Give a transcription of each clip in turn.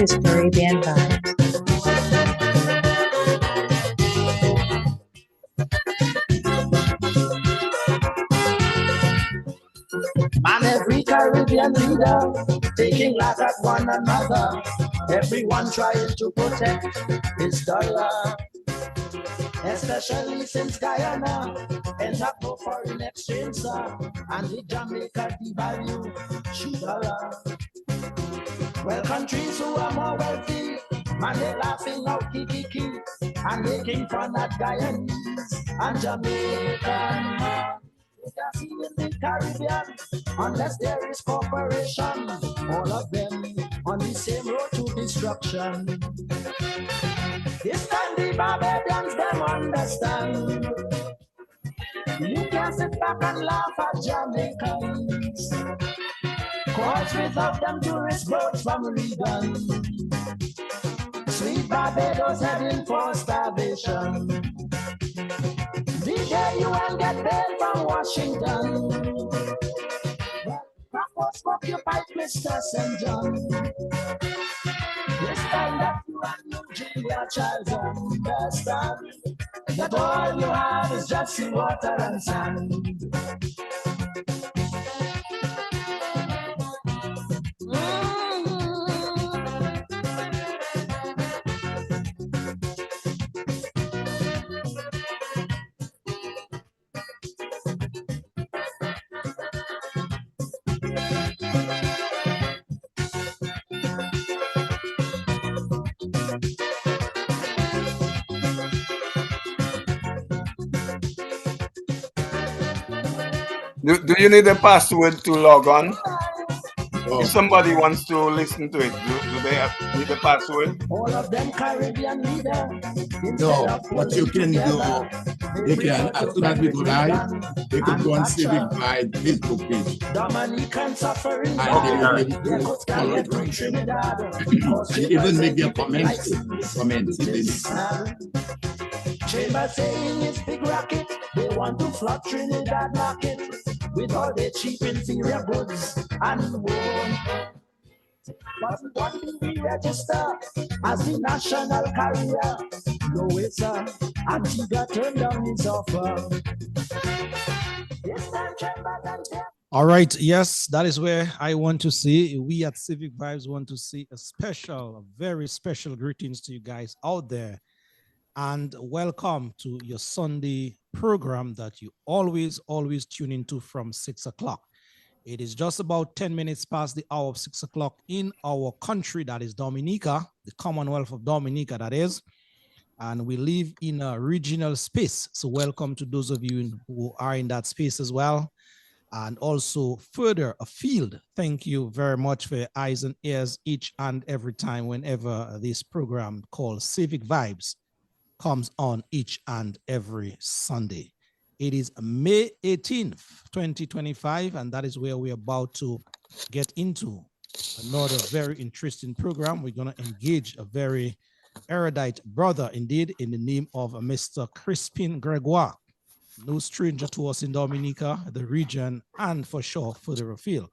is Caribbean Vibes. Man, every Caribbean leader taking life at one another. Everyone trying to protect his dollar, especially since Guyana ends up no foreign exchange, sir, and the Jamaica devalue shoe dollar. Well, countries who are more wealthy, man, they laughing out kiki and making fun at Guyanese and Jamaican. You can see in the Caribbean, unless there is cooperation, all of them on the same road to destruction. This time the Barbadians, them understand. You can sit back and laugh at Jamaicans, cause without them tourist boats from Regan, sweet Barbados heading for starvation. The day you will get bail from Washington, well, smoke your pipe, Mr. St. John. This time that you and Eugenia Charles understand that all you have is just sea water and sand. Do you need a password to log on? Oh, If somebody wants to listen to it, do they need a password? All of them Caribbean leader. no, what you can do, they can, as soon as we go live, they could go on Civic Vibes Facebook page. Dominican suffering. And they will be able to follow it right. And even make their comments. Chamber saying it's big racket. They want to flood Trinidad market with all their cheap inferior goods and won't. But what do we register as the national carrier? No way, sir. Antigua turned down his offer. This time, Chambers and Jeff. All right, yes, that is where I want to see. We at Civic Vibes want to see a very special greetings to you guys out there. And welcome to your Sunday program that you always tune into from 6 o'clock. It is just about 10 minutes past the hour of 6 o'clock in our country, that is Dominica, the Commonwealth of Dominica, that is. And we live in a regional space. So welcome to those of you who are in that space as well. And also further afield, thank you very much for your eyes and ears each and every time whenever this program called Civic Vibes comes on each and every Sunday. It is May 18th, 2025, and that is where we're about to get into another very interesting program. We're going to engage a very erudite brother, indeed, in the name of Mr. Crispin Gregoire. No stranger to us in Dominica, the region, and for sure further afield.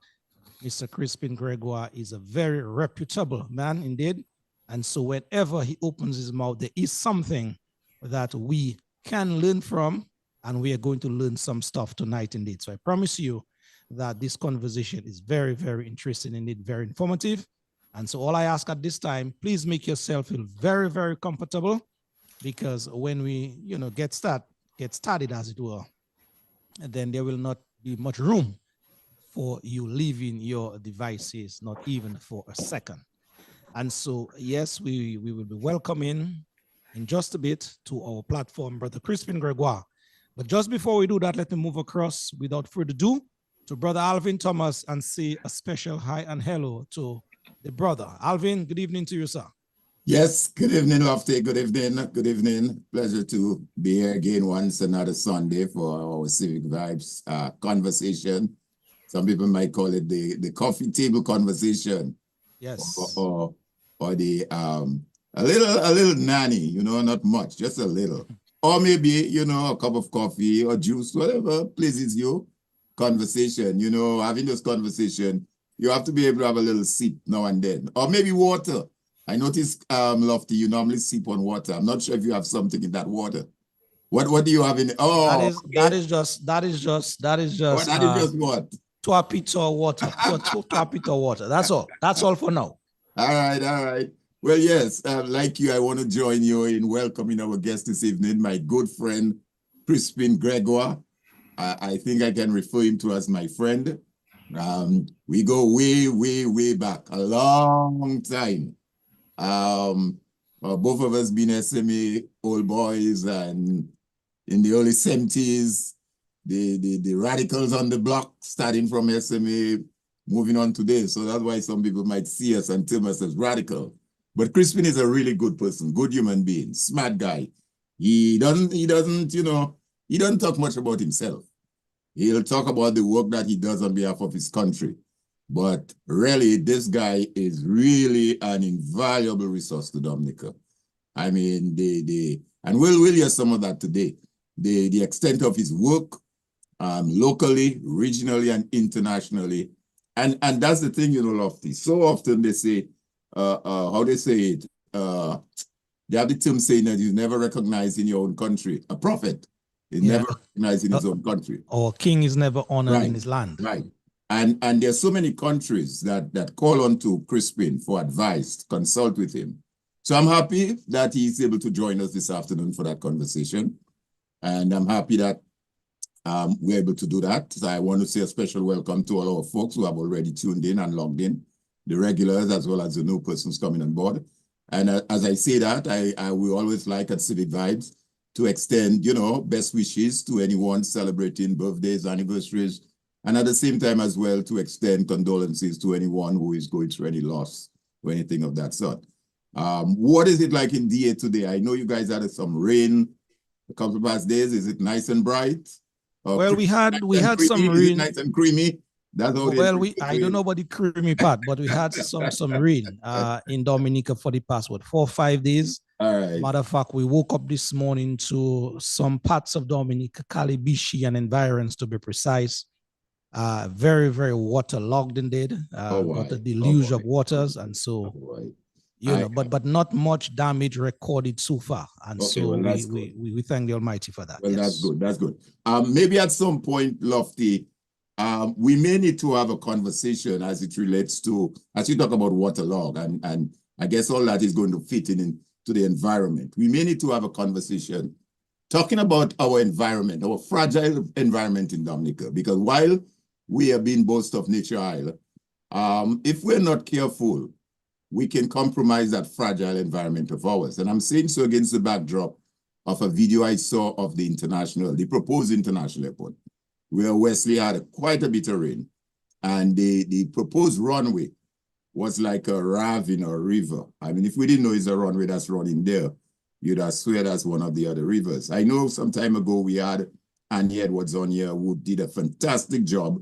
Mr. Crispin Gregoire is a very reputable man, indeed. And so whenever he opens his mouth, there is something that we can learn from, and we are going to learn some stuff tonight, indeed. So I promise you that this conversation is very, very interesting, indeed, very informative. And so all I ask at this time, please make yourself feel very, very comfortable, because when we, get started, as it were, then there will not be much room for you leaving your devices, not even for a second. And so, yes, we will be welcoming in just a bit to our platform, Brother Crispin Gregoire. But just before we do that, let me move across, without further ado, to Brother Alvin Thomas and say a special hi and hello to the brother. Alvin, good evening to you, sir. Yes, good evening, Lofty. Good evening. Good evening. Pleasure to be here again once another Sunday for our Civic Vibes conversation. Some people might call it the coffee table conversation. Yes. Or the a little nanny, not much, just a little. Or maybe, a cup of coffee or juice, whatever pleases you. Conversation, having this conversation, you have to be able to have a little sip now and then. Or maybe water. I noticed, Lofty, you normally sip on water. I'm not sure if you have something in that water. What do you have in it? Oh, that is just what? Tuapito water. Tuapito water. That's all. That's all for now. All right. Well, yes, like you, I want to join you in welcoming our guest this evening, my good friend, Crispin Gregoire. I think I can refer him to as my friend. We go way back, a long time. Both of us been SMA old boys, and in the early 70s, the radicals on the block, starting from SMA, moving on today. So that's why some people might see us and term us as radical. But Crispin is a really good person, good human being, smart guy. He doesn't talk much about himself. He'll talk about the work that he does on behalf of his country. But really, this guy is really an invaluable resource to Dominica. I mean, and we'll hear some of that today. The extent of his work, locally, regionally, and internationally. And that's the thing, Lofty. So often they say, how they say it, they have the term saying that you never recognize in your own country. A prophet is never recognized in his own country. Or king is never honored in his land. Right. And there's so many countries that call on to Crispin for advice, consult with him. So I'm happy that he's able to join us this afternoon for that conversation. And I'm happy that we're able to do that. So I want to say a special welcome to all our folks who have already tuned in and logged in, the regulars as well as the new persons coming on board. And as I say that, I will always like at Civic Vibes to extend, best wishes to anyone celebrating birthdays, anniversaries, and at the same time as well to extend condolences to anyone who is going through any loss or anything of that sort. What is it like in DA today? I know you guys had some rain a couple of past days. Is it nice and bright? Well, we had some rain. Is it nice and creamy? That's all. Well, I don't know about the creamy part, but we had some rain in Dominica for the past 4 or 5 days. All right. Matter of fact, we woke up this morning to some parts of Dominica, Calibishi and environs to be precise. Very, very waterlogged indeed. Got a deluge of waters, and so but not much damage recorded so far. And so we thank the Almighty for that. Well, yes. That's good. Maybe at some point, Lofty, we may need to have a conversation as it relates to, as you talk about waterlog, and I guess all that is going to fit into the environment. We may need to have a conversation talking about our environment, our fragile environment in Dominica, because while we have been boast of Nature Isle, if we're not careful, we can compromise that fragile environment of ours. And I'm saying so against the backdrop of a video I saw of the proposed international airport, where Wesley had quite a bit of rain. And the proposed runway was like a ravine or river. I mean, if we didn't know it's a runway that's running there, you'd have swear that's one of the other rivers. I know some time ago we had Annie Edwards on here who did a fantastic job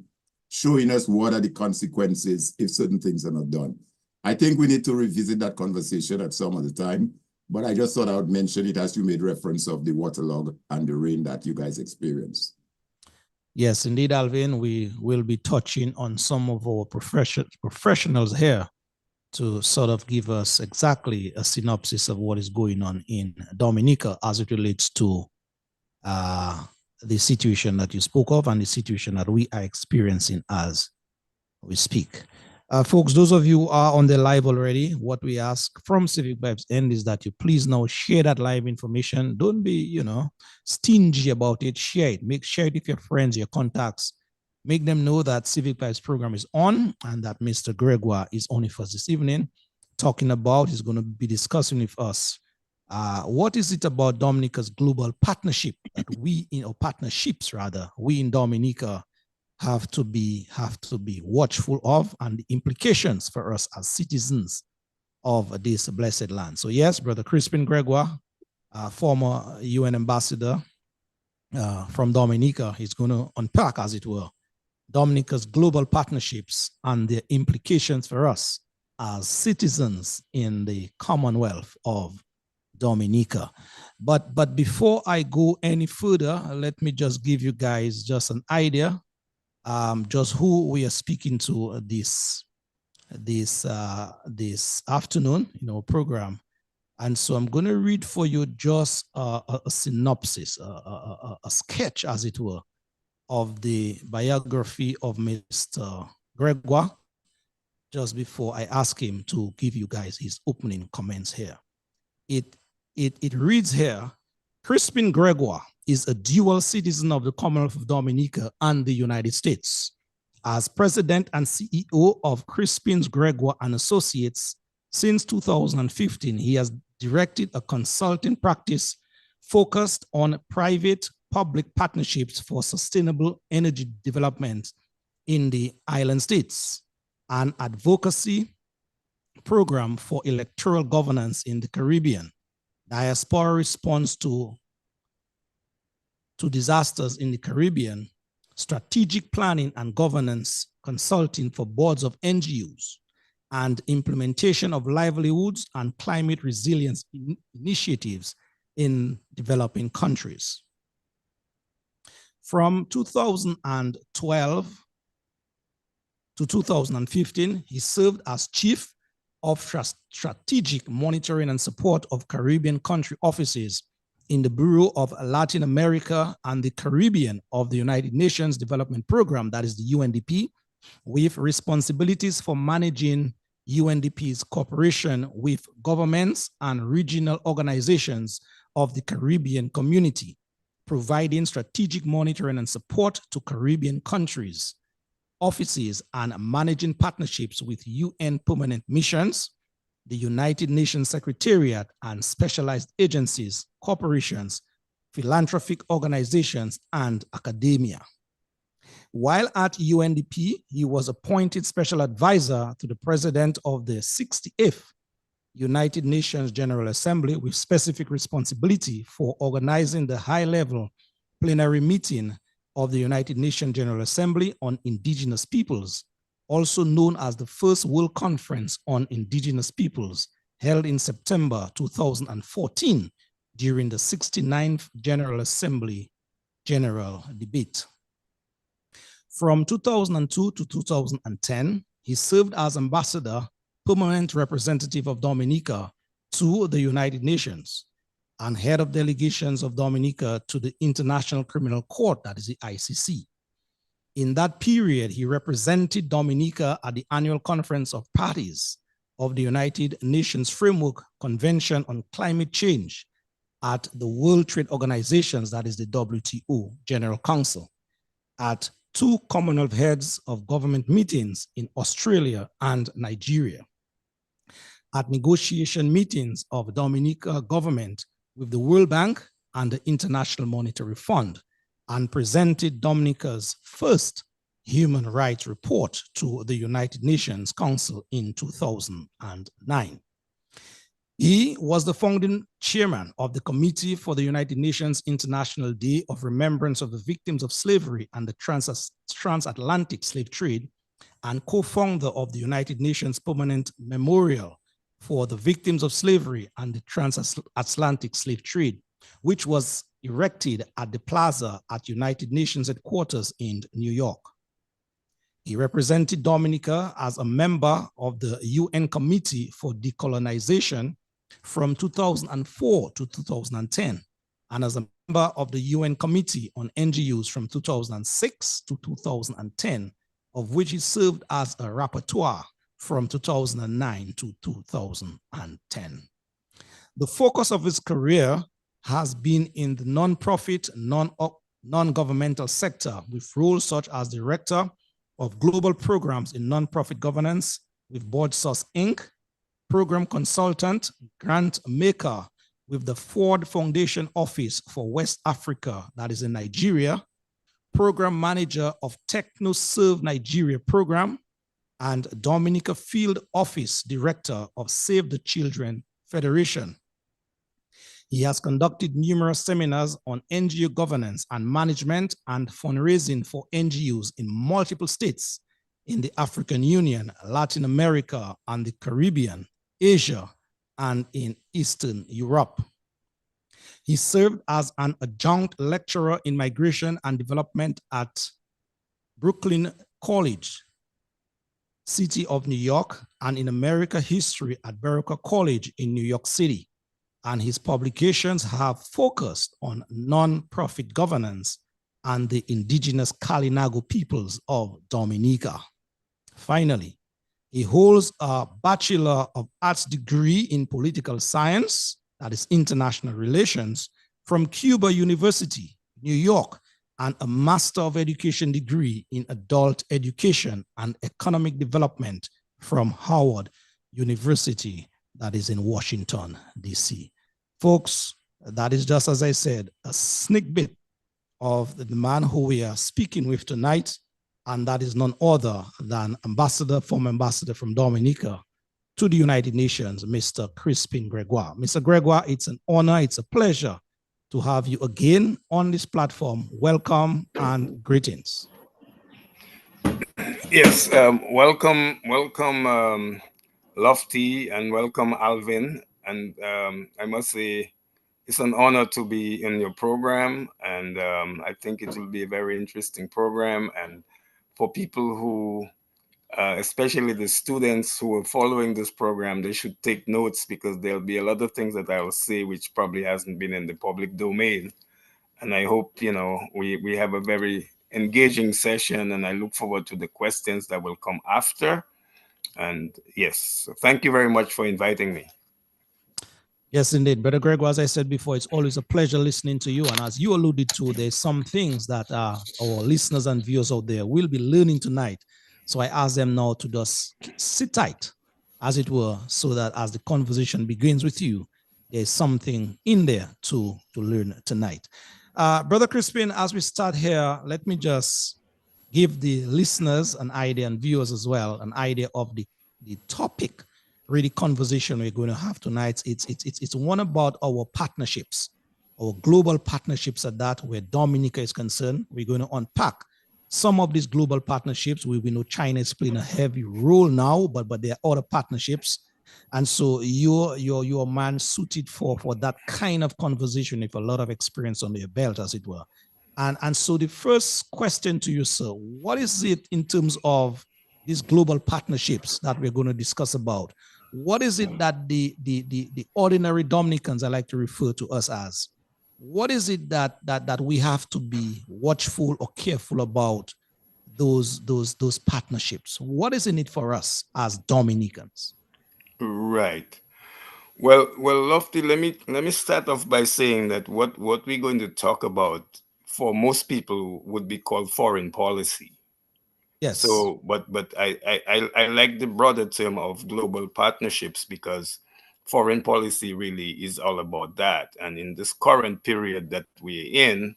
showing us what are the consequences if certain things are not done. I think we need to revisit that conversation at some other time, but I just thought I would mention it as you made reference of the waterlog and the rain that you guys experienced. Yes, indeed, Alvin. We will be touching on some of our professionals here to sort of give us exactly a synopsis of what is going on in Dominica as it relates to the situation that you spoke of and the situation that we are experiencing as we speak. Folks, those of you who are on the live already, what we ask from Civic Vibes end is that you please now share that live information. Don't be, stingy about it. Share it. Share it with your friends, your contacts. Make them know that Civic Vibes program is on and that Mr. Gregoire is on for us this evening. He's going to be discussing with us what is it about Dominica's global partnership that we in Dominica have to be watchful of, and the implications for us as citizens of this blessed land. So yes, Brother Crispin Gregoire, former UN ambassador from Dominica, is going to unpack, as it were, Dominica's global partnerships and their implications for us as citizens in the Commonwealth of Dominica. But before I go any further, let me just give you guys just an idea just who we are speaking to this this afternoon in our program. And so I'm going to read for you just a synopsis, a sketch, as it were, of the biography of Mr. Gregoire, just before I ask him to give you guys his opening comments here. It reads here, Crispin Gregoire is a dual citizen of the Commonwealth of Dominica and the United States. As president and CEO of Crispin's Gregoire and Associates since 2015, he has directed a consulting practice focused on private-public partnerships for sustainable energy development in the island states, an advocacy program for electoral governance in the Caribbean, diaspora response to disasters in the Caribbean, strategic planning and governance consulting for boards of NGOs, and implementation of livelihoods and climate resilience initiatives in developing countries. From 2012 to 2015, he served as Chief of Strategic Monitoring and Support of Caribbean Country Offices in the Bureau of Latin America and the Caribbean of the United Nations Development Program, that is the UNDP, with responsibilities for managing UNDP's cooperation with governments and regional organizations of the Caribbean community, providing strategic monitoring and support to Caribbean countries, offices, and managing partnerships with UN permanent missions, the United Nations Secretariat, and specialized agencies, corporations, philanthropic organizations, and academia. While at UNDP, he was appointed special advisor to the president of the 68th United Nations General Assembly with specific responsibility for organizing the high-level plenary meeting of the United Nations General Assembly on Indigenous Peoples, also known as the First World Conference on Indigenous Peoples, held in September 2014 during the 69th General Assembly General Debate. From 2002 to 2010, he served as ambassador, permanent representative of Dominica to the United Nations, and head of delegations of Dominica to the International Criminal Court, that is the ICC. In that period, he represented Dominica at the annual conference of parties of the United Nations Framework Convention on Climate Change at the World Trade Organizations, that is the WTO General Council, at 2 Commonwealth Heads of Government meetings in Australia and Nigeria, at negotiation meetings of Dominica government with the World Bank and the International Monetary Fund, and presented Dominica's first human rights report to the United Nations Council in 2009. He was the founding chairman of the Committee for the United Nations International Day of Remembrance of the Victims of Slavery and the Transatlantic Slave Trade, and co-founder of the United Nations Permanent Memorial for the Victims of Slavery and the Transatlantic Slave Trade, which was erected at the Plaza at United Nations headquarters in New York. He represented Dominica as a member of the UN Committee for Decolonization from 2004 to 2010, and as a member of the UN Committee on NGOs from 2006 to 2010, of which he served as a rapporteur from 2009 to 2010. The focus of his career has been in the non-profit, non-governmental sector, with roles such as Director of Global Programs in Nonprofit Governance with BoardSource Inc., Program Consultant, Grant Maker with the Ford Foundation Office for West Africa, that is in Nigeria, Program Manager of TechnoServe Nigeria Program, and Dominica Field Office Director of Save the Children Federation. He has conducted numerous seminars on NGO governance and management and fundraising for NGOs in multiple states in the African Union, Latin America, and the Caribbean, Asia, and in Eastern Europe. He served as an adjunct lecturer in migration and development at Brooklyn College, City of New York, and in America History at Baruch College in New York City. And his publications have focused on non-profit governance and the indigenous Kalinago peoples of Dominica. Finally, he holds a Bachelor of Arts degree in political science, that is international relations, from Cuba University, New York, and a Master of Education degree in adult education and economic development from Howard University, that is in Washington, D.C. Folks, that is just, as I said, a sneak bit of the man who we are speaking with tonight, and that is none other than former ambassador from Dominica to the United Nations, Mr. Crispin Gregoire. Mr. Gregoire, it's an honor, it's a pleasure to have you again on this platform. Welcome and greetings. Yes, welcome, Lofty, and welcome, Alvin. And I must say, it's an honor to be in your program, and I think it will be a very interesting program. And for people who, especially the students who are following this program, they should take notes, because there'll be a lot of things that I will say which probably hasn't been in the public domain. And I hope, we have a very engaging session, and I look forward to the questions that will come after. And yes, so thank you very much for inviting me. Yes, indeed. Brother Gregoire, as I said before, it's always a pleasure listening to you. And as you alluded to, there's some things that our listeners and viewers out there will be learning tonight. So I ask them now to just sit tight, as it were, so that as the conversation begins with you, there's something in there to learn tonight. Brother Crispin, as we start here, let me just give the listeners an idea, and viewers as well, an idea of the topic, really, conversation we're going to have tonight. It's one about our partnerships, our global partnerships at that, where Dominica is concerned. We're going to unpack some of these global partnerships. We know China is playing a heavy role now, but there are other partnerships. And so you're a man suited for that kind of conversation with a lot of experience on your belt, as it were. And so the first question to you, sir, what is it in terms of these global partnerships that we're going to discuss about? What is it that the ordinary Dominicans, I like to refer to us as, what is it that we have to be watchful or careful about those partnerships? What is in it for us as Dominicans? Right. Well, Lofty, let me start off by saying that what we're going to talk about for most people would be called foreign policy. Yes. So, but I like the broader term of global partnerships, because foreign policy really is all about that. And in this current period that we're in,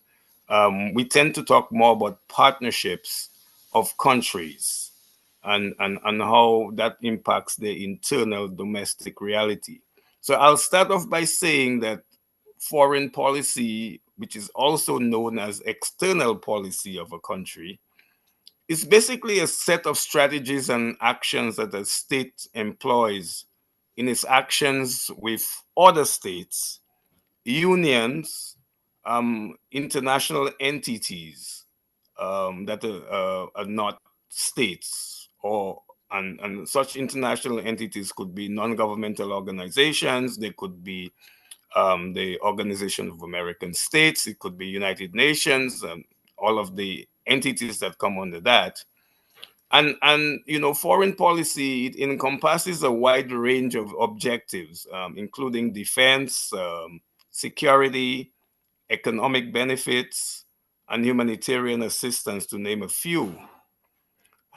we tend to talk more about partnerships of countries, and how that impacts the internal domestic reality. So I'll start off by saying that foreign policy, which is also known as external policy of a country, it's basically a set of strategies and actions that a state employs in its actions with other states, unions, international entities that are not states, and such international entities could be non-governmental organizations. They could be the Organization of American States. It could be United Nations, all of the entities that come under that. And foreign policy, it encompasses a wide range of objectives, including defense, security, economic benefits, and humanitarian assistance, to name a few.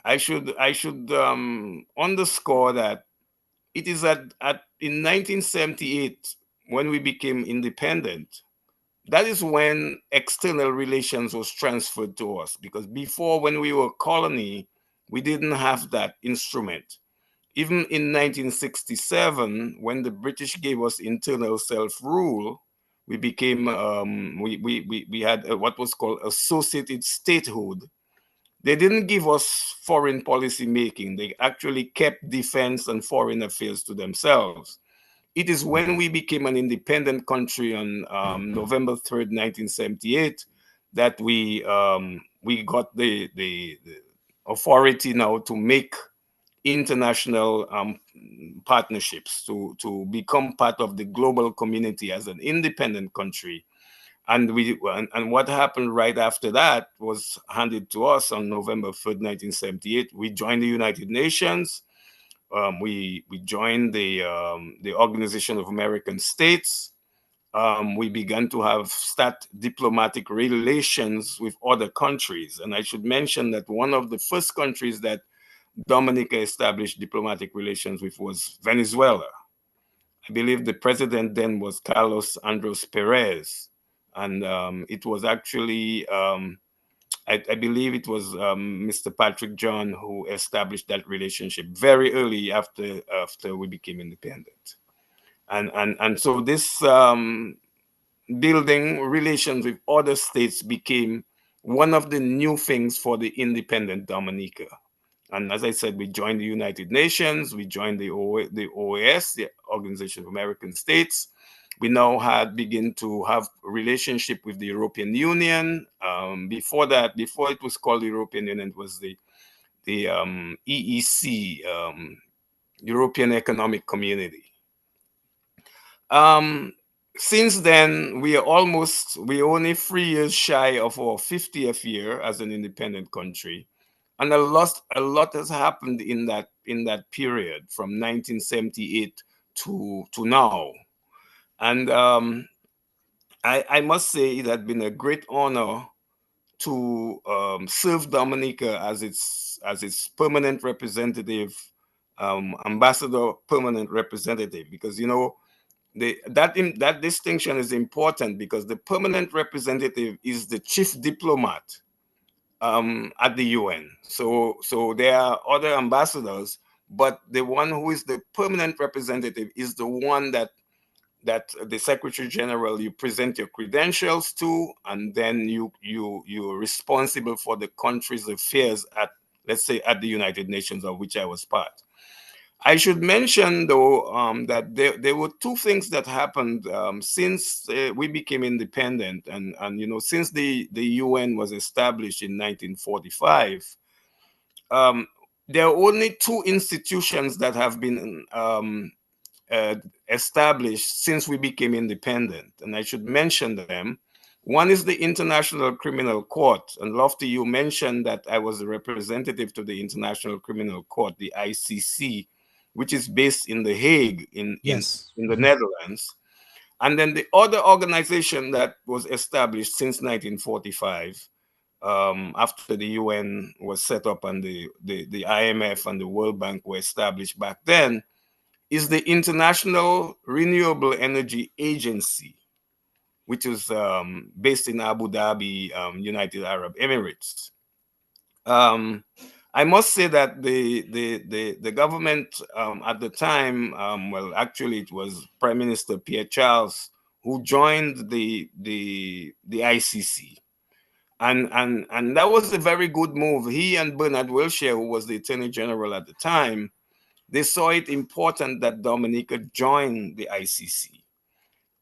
I should underscore that it is in 1978, when we became independent, that is when external relations was transferred to us, because before, when we were a colony, we didn't have that instrument. Even in 1967, when the British gave us internal self-rule, we became we had what was called associated statehood. They didn't give us foreign policy making. They actually kept defense and foreign affairs to themselves. It is when we became an independent country on November 3rd, 1978, that we got the authority now to make international partnerships to become part of the global community as an independent country. And what happened right after that was handed to us on November 3rd, 1978. We joined the United Nations. We joined the Organization of American States. We began to start diplomatic relations with other countries. And I should mention that one of the first countries that Dominica established diplomatic relations with was Venezuela. I believe the president then was Carlos Andres Perez. And it was actually, I believe it was Mr. Patrick John who established that relationship very early after we became independent. And so this building relations with other states became one of the new things for the independent Dominica. And as I said, we joined the United Nations, we joined the OAS, the Organization of American States. We now begin to have a relationship with the European Union. Before that, before it was called the European Union, it was the EEC, European Economic Community. Since then, we're only 3 years shy of our 50th year as an independent country. And a lot has happened in that period from 1978 to now. And I must say it had been a great honor to serve Dominica as its permanent representative, ambassador, permanent representative, because that distinction is important, because the permanent representative is the chief diplomat at the UN. So there are other ambassadors, but the one who is the permanent representative is the one that the Secretary General, you present your credentials to, and then you're responsible for the country's affairs at, let's say, at the United Nations, of which I was part. I should mention, though, that there were two things that happened since we became independent, and since the UN was established in 1945. There are only two institutions that have been established since we became independent, and I should mention them. One is the International Criminal Court, and Lofty, you mentioned that I was a representative to the International Criminal Court, the ICC, which is based in The Hague in the Netherlands. And then the other organization that was established since 1945, after the UN was set up and the IMF and the World Bank were established back then, is the International Renewable Energy Agency, which is based in Abu Dhabi, United Arab Emirates. I must say that the government at the time, well, actually, it was Prime Minister Pierre Charles who joined the ICC, and that was a very good move. He and Bernard Wilshire, who was the Attorney General at the time, they saw it important that Dominica join the ICC.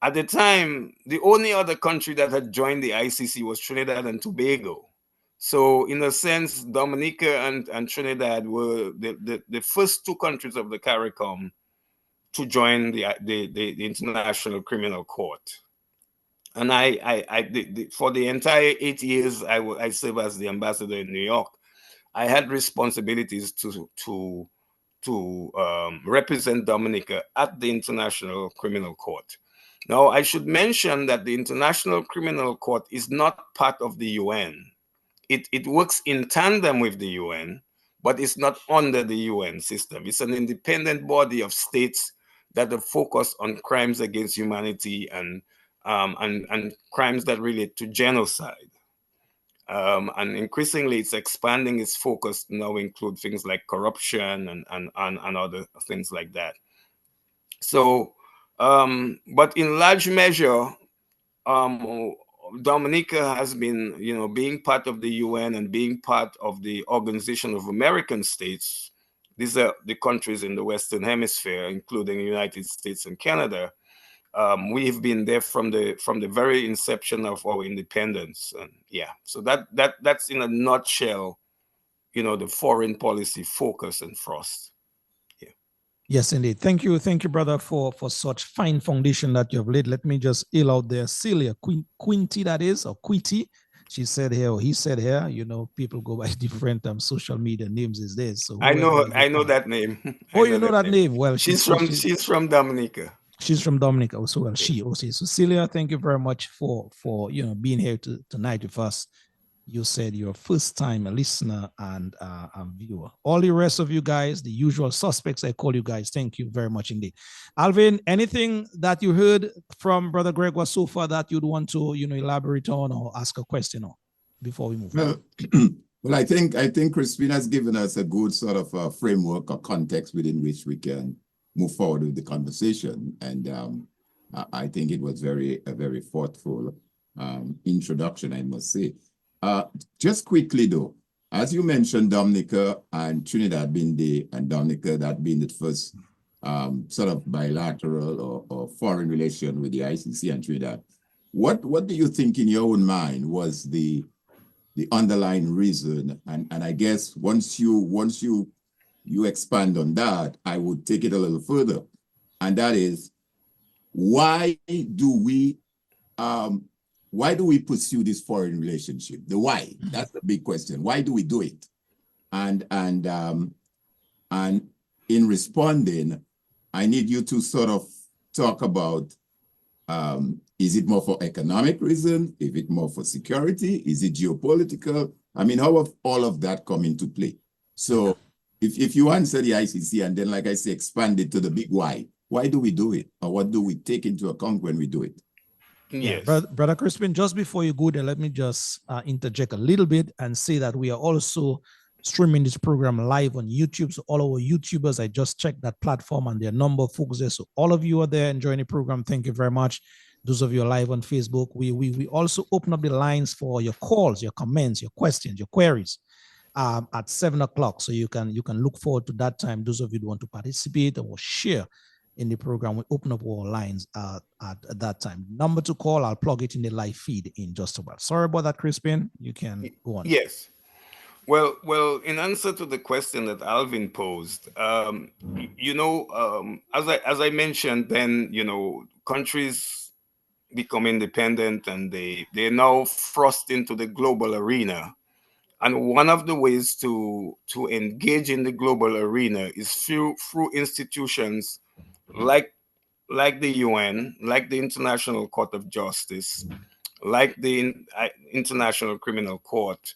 At the time, the only other country that had joined the ICC was Trinidad and Tobago. So in a sense, Dominica and Trinidad were the first two countries of the CARICOM to join the International Criminal Court. And for the entire 8 years I served as the ambassador in New York, I had responsibilities to represent Dominica at the International Criminal Court. Now, I should mention that the International Criminal Court is not part of the UN. It works in tandem with the UN, but it's not under the UN system. It's an independent body of states that are focused on crimes against humanity and crimes that relate to genocide. And increasingly, it's expanding its focus to now include things like corruption and other things like that. So, but in large measure, Dominica has been, being part of the UN and being part of the Organization of American States. These are the countries in the Western Hemisphere, including the United States and Canada. We've been there from the very inception of our independence, and so that's in a nutshell, the foreign policy focus and thrust. Yes, indeed. Thank you, brother, for such fine foundation that you have laid. Let me just ill out there, Celia Quinty, that is, or Quinty. She said here, or he said here. You know, people go by different social media names these days. So I whoever know, you I know find. that name. I Oh, know you know that that name. name? Well, She's from Dominica. she's from Dominica. Also, well, Yeah. she also. So Celia, thank you very much for being here tonight with us. You said you're a first time listener and a viewer. All the rest of you guys, the usual suspects, I call you guys. Thank you very much indeed. Alvin, anything that you heard from Brother Gregoire so far that you'd want to elaborate on or ask a question on before we move on? Well, I think Crispin has given us a good sort of a framework or context within which we can move forward with the conversation. And I think it was a very thoughtful introduction, I must say. Just quickly though, as you mentioned, Dominica and Trinidad and Dominica, that being the first sort of bilateral or foreign relation with the ICC and Trinidad. What do you think in your own mind was the underlying reason? And I guess once you expand on that, I would take it a little further. And that is, why do we pursue this foreign relationship? The why, that's the big question. Why do we do it? And in responding, I need you to sort of talk about, is it more for economic reason? Is it more for security? Is it geopolitical? I mean, how have all of that come into play? So if you answer the ICC and then, like I say, expand it to the big why do we do it? Or what do we take into account when we do it? Yes. Yeah, Brother Crispin, just before you go there, let me just interject a little bit and say that we are also streaming this program live on YouTube. So all our YouTubers, I just checked that platform and there are a number of folks there. So all of you are there enjoying the program. Thank you very much. Those of you are live on Facebook. We also open up the lines for your calls, your comments, your questions, your queries at 7 o'clock. So you can look forward to that time. Those of you who want to participate or share in the program, we open up our lines at that time. Number to call, I'll plug it in the live feed in just a while. Sorry about that, Crispin. You can go on. Yes. Well, in answer to the question that Alvin posed, as I mentioned, then countries become independent and they're now thrust into the global arena. And one of the ways to engage in the global arena is through institutions like the UN, like the International Court of Justice, like the International Criminal Court.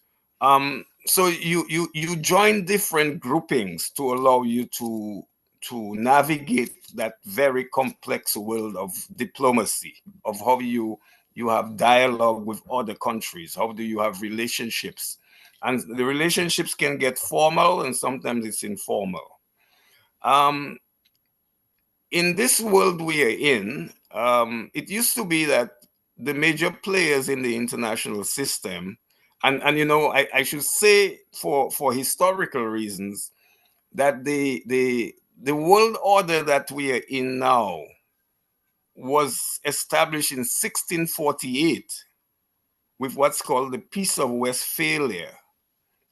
So you join different groupings to allow you to navigate that very complex world of diplomacy, of how you have dialogue with other countries, how do you have relationships, and the relationships can get formal and sometimes it's informal. In this world we are in, it used to be that the major players in the international system, and I should say for historical reasons, that the world order that we are in now was established in 1648 with what's called the Peace of Westphalia.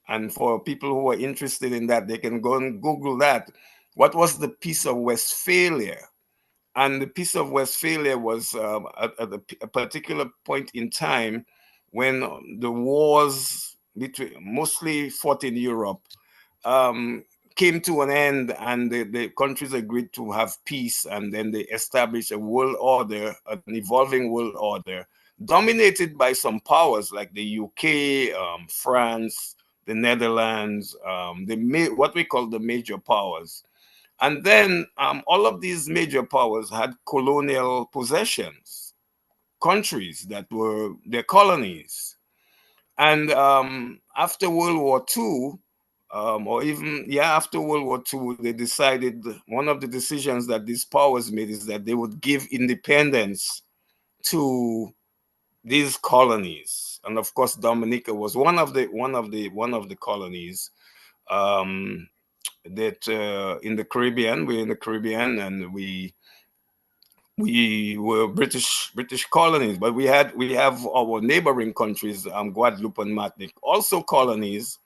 And for people who are interested in that, they can go and Google that. What was the Peace of Westphalia? And the Peace of Westphalia was at a particular point in time when the wars mostly fought in Europe, came to an end, and the countries agreed to have peace, and then they established a world order, an evolving world order, dominated by some powers like the UK, France, the Netherlands, what we call the major powers. And then all of these major powers had colonial possessions, countries that were their colonies. And after World War II, after World War II, they decided, one of the decisions that these powers made is that they would give independence to these colonies. And of course, Dominica was one of the colonies. That in the Caribbean, we're in the Caribbean, and we were British colonies, but we have our neighboring countries, Guadeloupe and Martinique, also colonies,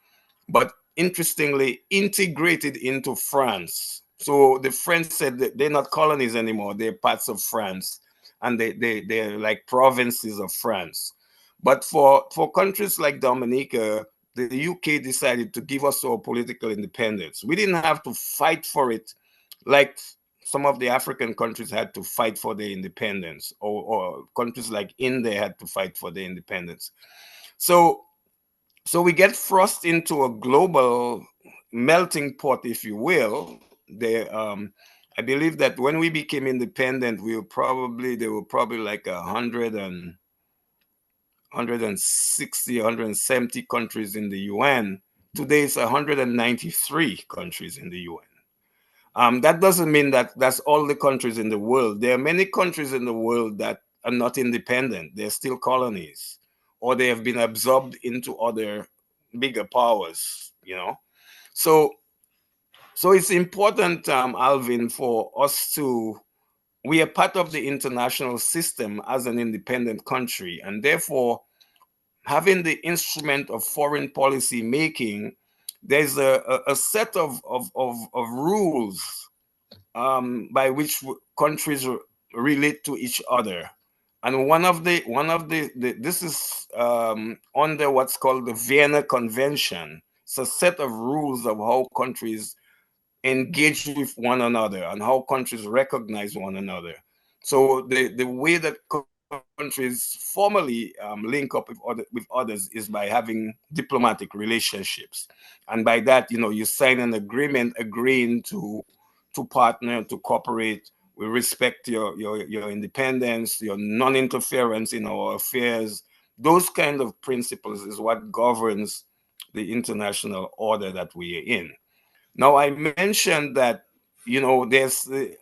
but interestingly integrated into France So the French said that they're not colonies anymore. They're parts of France, and they're like provinces of France. But for countries like Dominica, the UK decided to give us our political independence. We didn't have to fight for it like some of the African countries had to fight for their independence, or countries like India had to fight for their independence. So so we get thrust into a global melting pot, if you will. I believe that when we became independent, there were probably like 160, 170 countries in the UN. Today it's 193 countries in the UN. That doesn't mean that that's all the countries in the world. There are many countries in the world that are not independent. They're still colonies, or they have been absorbed into other bigger powers, you know. So so it's important, Alvin, for us to, we are part of the international system as an independent country, and therefore having the instrument of foreign policy making, there's a set of rules by which countries relate to each other. And this is under what's called the Vienna Convention. It's a set of rules of how countries engage with one another and how countries recognize one another. So the way that countries formally link up with others is by having diplomatic relationships, and by that, you know, you sign an agreement agreeing to partner, to cooperate. We respect your independence, your non-interference in our affairs. Those kind of principles is what governs the international order that we are in. Now, I mentioned that, you know, there's a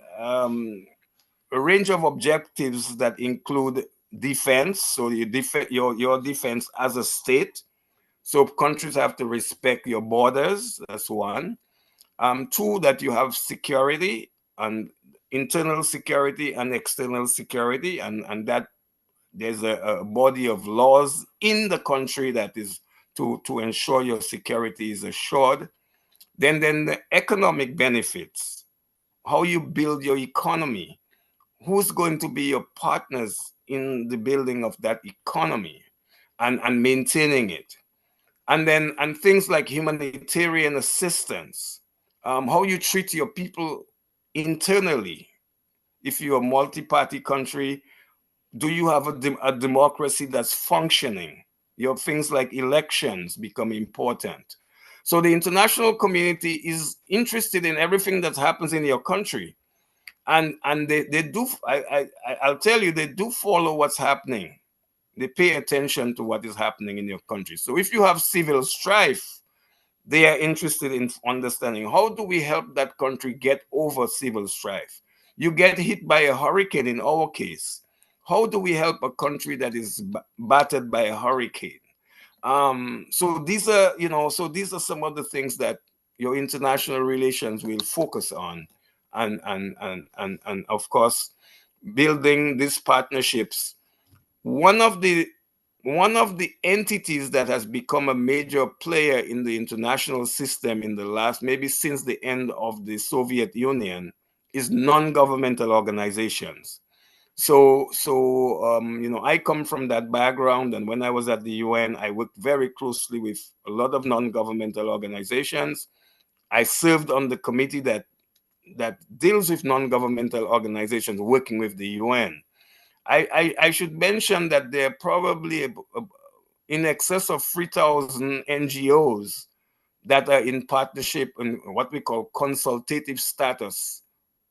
range of objectives that include defense. So your defense as a state. So countries have to respect your borders. That's one. Two, that you have security, and internal security and external security, and that there's a body of laws in the country that is to ensure your security is assured. Then the economic benefits, how you build your economy, who's going to be your partners in the building of that economy and maintaining it. And things like humanitarian assistance, how you treat your people internally. If you're a multi-party country, do you have a democracy that's functioning? Your things like elections become important. So the international community is interested in everything that happens in your country, and they do. I'll tell you, they do follow what's happening. They pay attention to what is happening in your country. So if you have civil strife, they are interested in understanding, how do we help that country get over civil strife? You get hit by a hurricane in our case. How do we help a country that is battered by a hurricane? So these are, you know, so these are some of the things that your international relations will focus on, and of course, building these partnerships. One of the entities that has become a major player in the international system in the last, maybe since the end of the Soviet Union, is non-governmental organizations. You know, I come from that background, and when I was at the UN, I worked very closely with a lot of non-governmental organizations. I served on the committee that deals with non-governmental organizations working with the UN. I should mention that there are probably in excess of 3,000 NGOs that are in partnership in what we call consultative status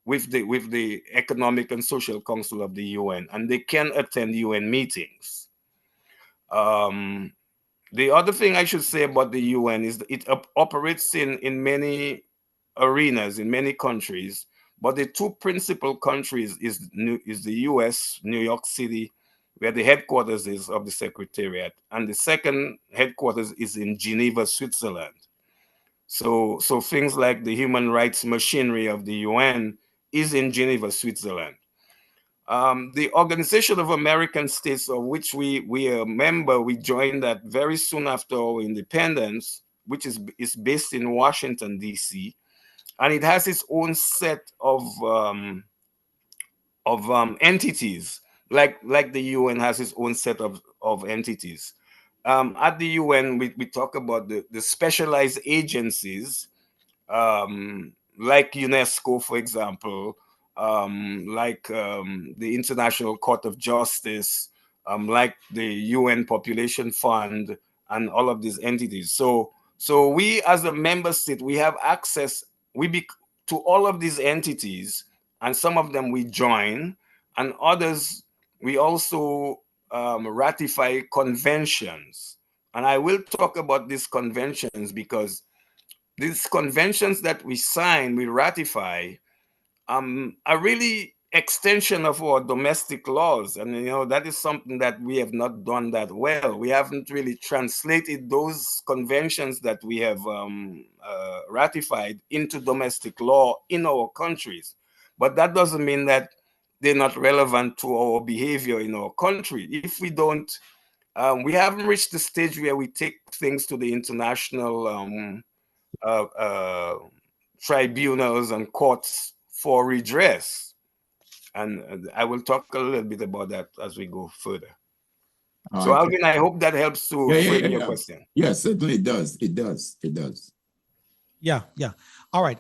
with the Economic and Social Council of the UN, and they can attend UN meetings. The other thing I should say about the UN is that it operates in many arenas, in many countries, but the two principal countries is the US, New York City, where the headquarters is of the Secretariat, and the second headquarters is in Geneva, Switzerland. So things like the human rights machinery of the UN is in Geneva, Switzerland. The Organization of American States, of which we are a member, we joined that very soon after our independence, which is based in Washington, D.C. and it has its own set of entities, like the UN has its own set of entities. At the UN, we talk about the specialized agencies, like UNESCO, for example, like the International Court of Justice, like the UN Population Fund, and all of these entities. So we, as a member state, we have access to all of these entities, and some of them we join, and others we also ratify conventions. And I will talk about these conventions because these conventions that we sign, we ratify, are really extension of our domestic laws. And, that is something that we have not done that well. We haven't really translated those conventions that we have ratified into domestic law in our countries. But that doesn't mean that they're not relevant to our behavior in our country. If we don't, we haven't reached the stage where we take things to the international uh, uh, tribunals and courts for redress. And I will talk a little bit about that as we go further. So, Okay. Alvin, I hope that helps to frame your question. Yes, certainly it does. It does. It does. Yeah. All right.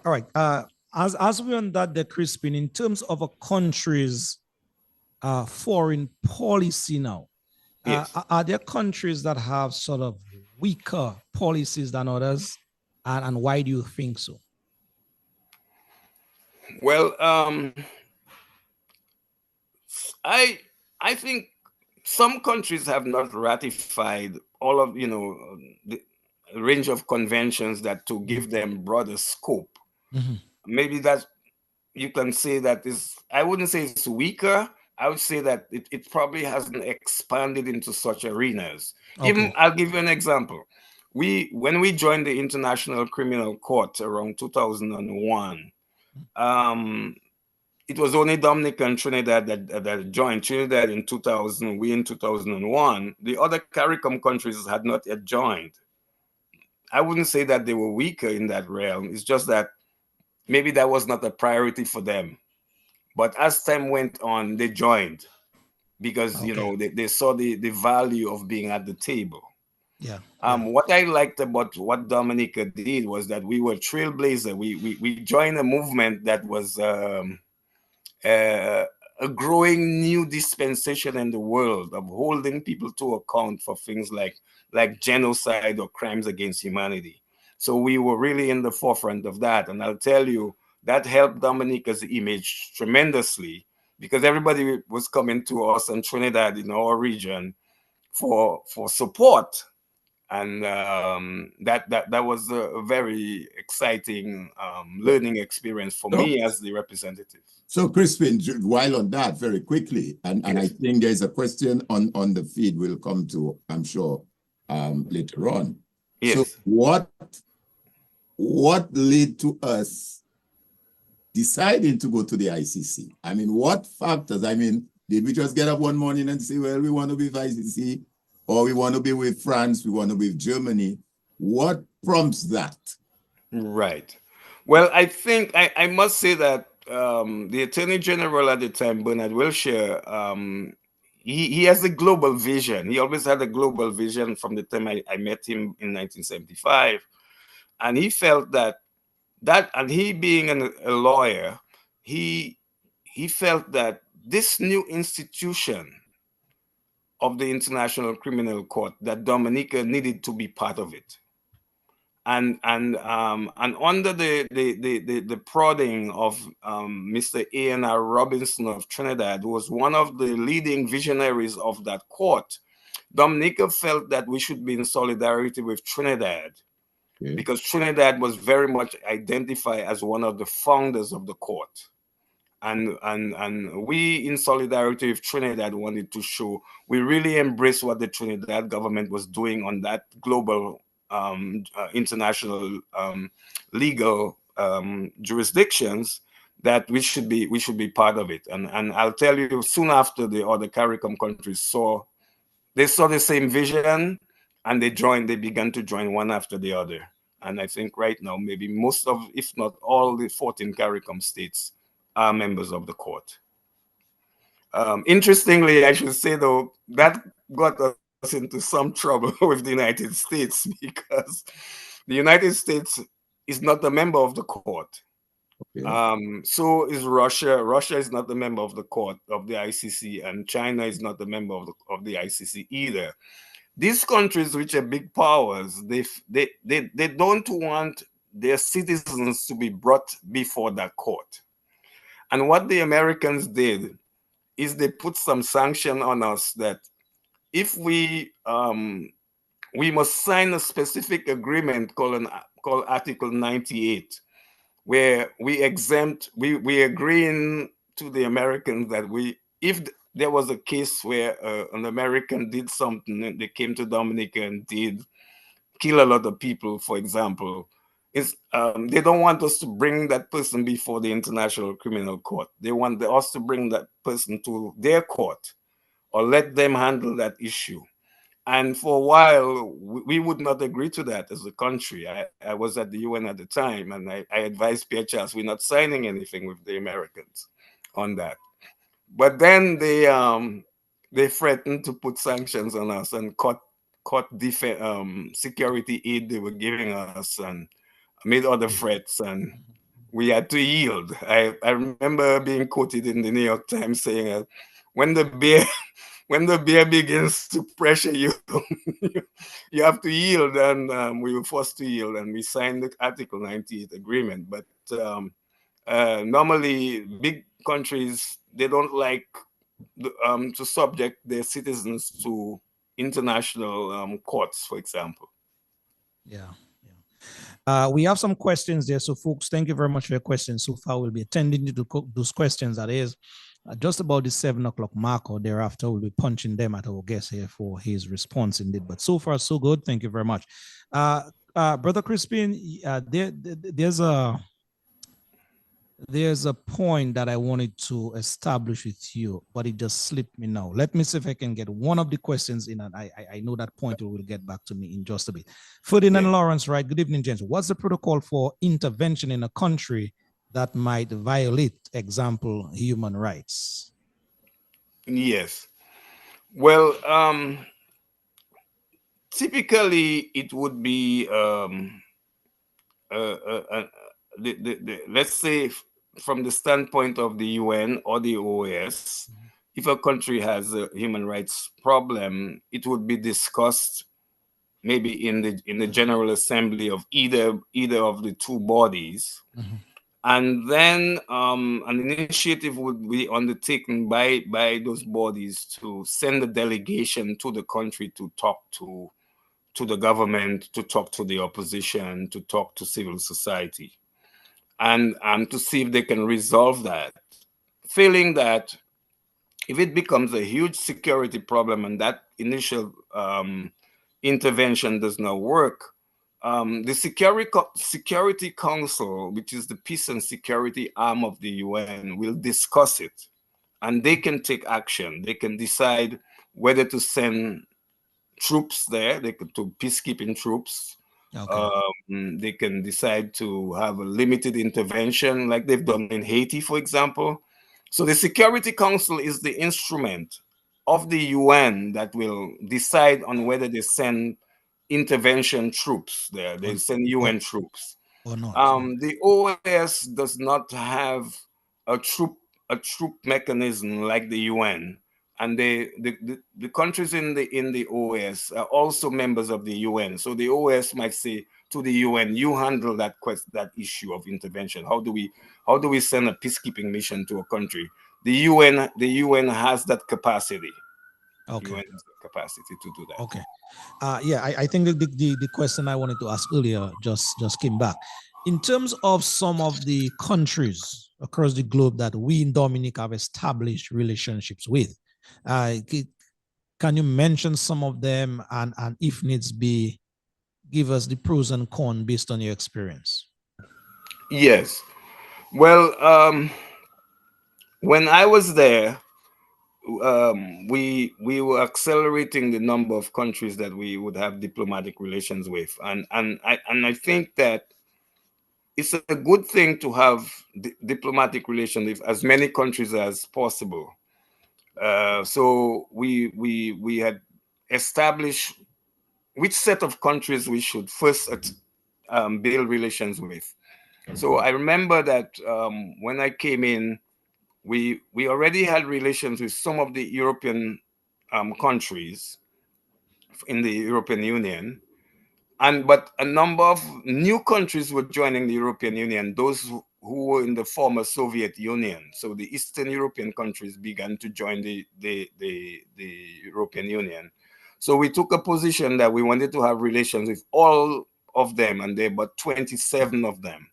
As we're on that, the Crispin, in terms of a country's foreign policy now, Yes. are there countries that have sort of weaker policies than others? And why do you think so? Well, I think some countries have not ratified all of the range of conventions that to give them broader scope. Mm-hmm. Maybe that you can say that is, I wouldn't say it's weaker. I would say that it probably hasn't expanded into such arenas. Okay. Even, I'll give you an example. When we joined the International Criminal Court around 2001, it was only Dominica and Trinidad that joined. Trinidad in 2000, we in 2001. The other CARICOM countries had not yet joined. I wouldn't say that they were weaker in that realm. It's just that maybe that was not a priority for them. But as time went on, they joined because, Okay. they saw the value of being at the table. Yeah. What I liked about what Dominica did was that we were trailblazer. We joined a movement that was a growing new dispensation in the world of holding people to account for things like genocide or crimes against humanity. So we were really in the forefront of that. And I'll tell you, that helped Dominica's image tremendously because everybody was coming to us in Trinidad, in our region, for support. And that was a very exciting learning experience for me as the representative. So, Crispin, while on that, very quickly, and I think there's a question on the feed we'll come to, I'm sure, later on. Yes. So what led to us deciding to go to the ICC? I mean, what factors? I mean, did we just get up one morning and say, well, we want to be with ICC, or we want to be with France, we want to be with Germany? What prompts that? Right. Well, I think I must say that the Attorney General at the time, Bernard Wilshire, he has a global vision. He always had a global vision from the time I met him in 1975. And he felt that and he being a lawyer, he felt that this new institution of the International Criminal Court, that Dominica needed to be part of it. And under the prodding of Mr. A.N.R. Robinson of Trinidad, who was one of the leading visionaries of that court, Dominica felt that we should be in solidarity with Trinidad, because Trinidad was very much identified as one of the founders of the court. And we, in solidarity with Trinidad, wanted to show we really embrace what the Trinidad government was doing on that global international legal jurisdictions, that we should be part of it. And I'll tell you, soon after the other CARICOM countries saw the same vision, and they began to join one after the other. And I think right now, maybe most of, if not all, the 14 CARICOM states are members of the court. Interestingly, I should say, though, that got us into some trouble with the United States because the United States is not a member of the court. So is Russia. Russia is not a member of the court of the ICC, and China is not a member of the ICC either. These countries, which are big powers, they don't want their citizens to be brought before that court. And what the Americans did is they put some sanction on us that if we must sign a specific agreement called Article 98, where we agreeing to the Americans that if there was a case where an American did something, and they came to Dominica and did kill a lot of people, for example, they don't want us to bring that person before the International Criminal Court. They want us to bring that person to their court or let them handle that issue. And for a while, we would not agree to that as a country. I was at the UN at the time, and I advised Pierre Charles, we're not signing anything with the Americans on that. But then they threatened to put sanctions on us and cut security aid they were giving us and made other threats, and we had to yield. I remember being quoted in the New York Times saying, when the bear begins to pressure you, you have to yield, and we were forced to yield, and we signed the Article 98 agreement. But normally, big countries, they don't like to subject their citizens to international courts, for example. Yeah. We have some questions there. So folks, thank you very much for your questions. So far, we'll be attending to those questions. That is just about the 7 o'clock mark, or thereafter, we'll be punching them at our guest here for his response indeed. But so far, so good. Thank you very much. Brother Crispin, there's a point that I wanted to establish with you, but it just slipped me now. Let me see if I can get one of the questions in, and I know that point will get back to me in just a bit. Ferdinand Lawrence, right? Good evening, gents. What's the protocol for intervention in a country that might violate, example, human rights? Yes. Well, typically it would be let's say from the standpoint of the UN or the OAS, if a country has a human rights problem, it would be discussed maybe in the General Assembly of either of the two bodies. And then an initiative would be undertaken by those bodies to send a delegation to the country to talk to the government, to talk to the opposition, to talk to civil society, and to see if they can resolve that. Failing that, if it becomes a huge security problem and that initial intervention does not work, the Security Council, which is the peace and security arm of the UN, will discuss it, and they can take action. They can decide whether to send troops there. They could do peacekeeping troops. They can decide to have a limited intervention, like they've done in Haiti, for example. So the Security Council is the instrument of the UN that will decide on whether they send intervention troops there. They send UN troops. Or not. The OAS does not have a troop mechanism like the UN, and the countries in the OAS are also members of the UN. So the OAS might say to the UN, "You handle that issue of intervention. How do we send a peacekeeping mission to a country?" The UN has that capacity. Okay. UN has the capacity to do that. Okay. I think the question I wanted to ask earlier just came back. In terms of some of the countries across the globe that we in Dominica have established relationships with, can you mention some of them, and if needs be, give us the pros and cons based on your experience? Yes. Well, when I was there, we were accelerating the number of countries that we would have diplomatic relations with, and I think that it's a good thing to have diplomatic relations with as many countries as possible. So we had established which set of countries we should first build relations with. So I remember that when I came in, we already had relations with some of the European countries in the European Union, and but a number of new countries were joining the European Union. Those who were in the former Soviet Union, so the Eastern European countries began to join the European Union. So we took a position that we wanted to have relations with all of them, and there were 27 of them.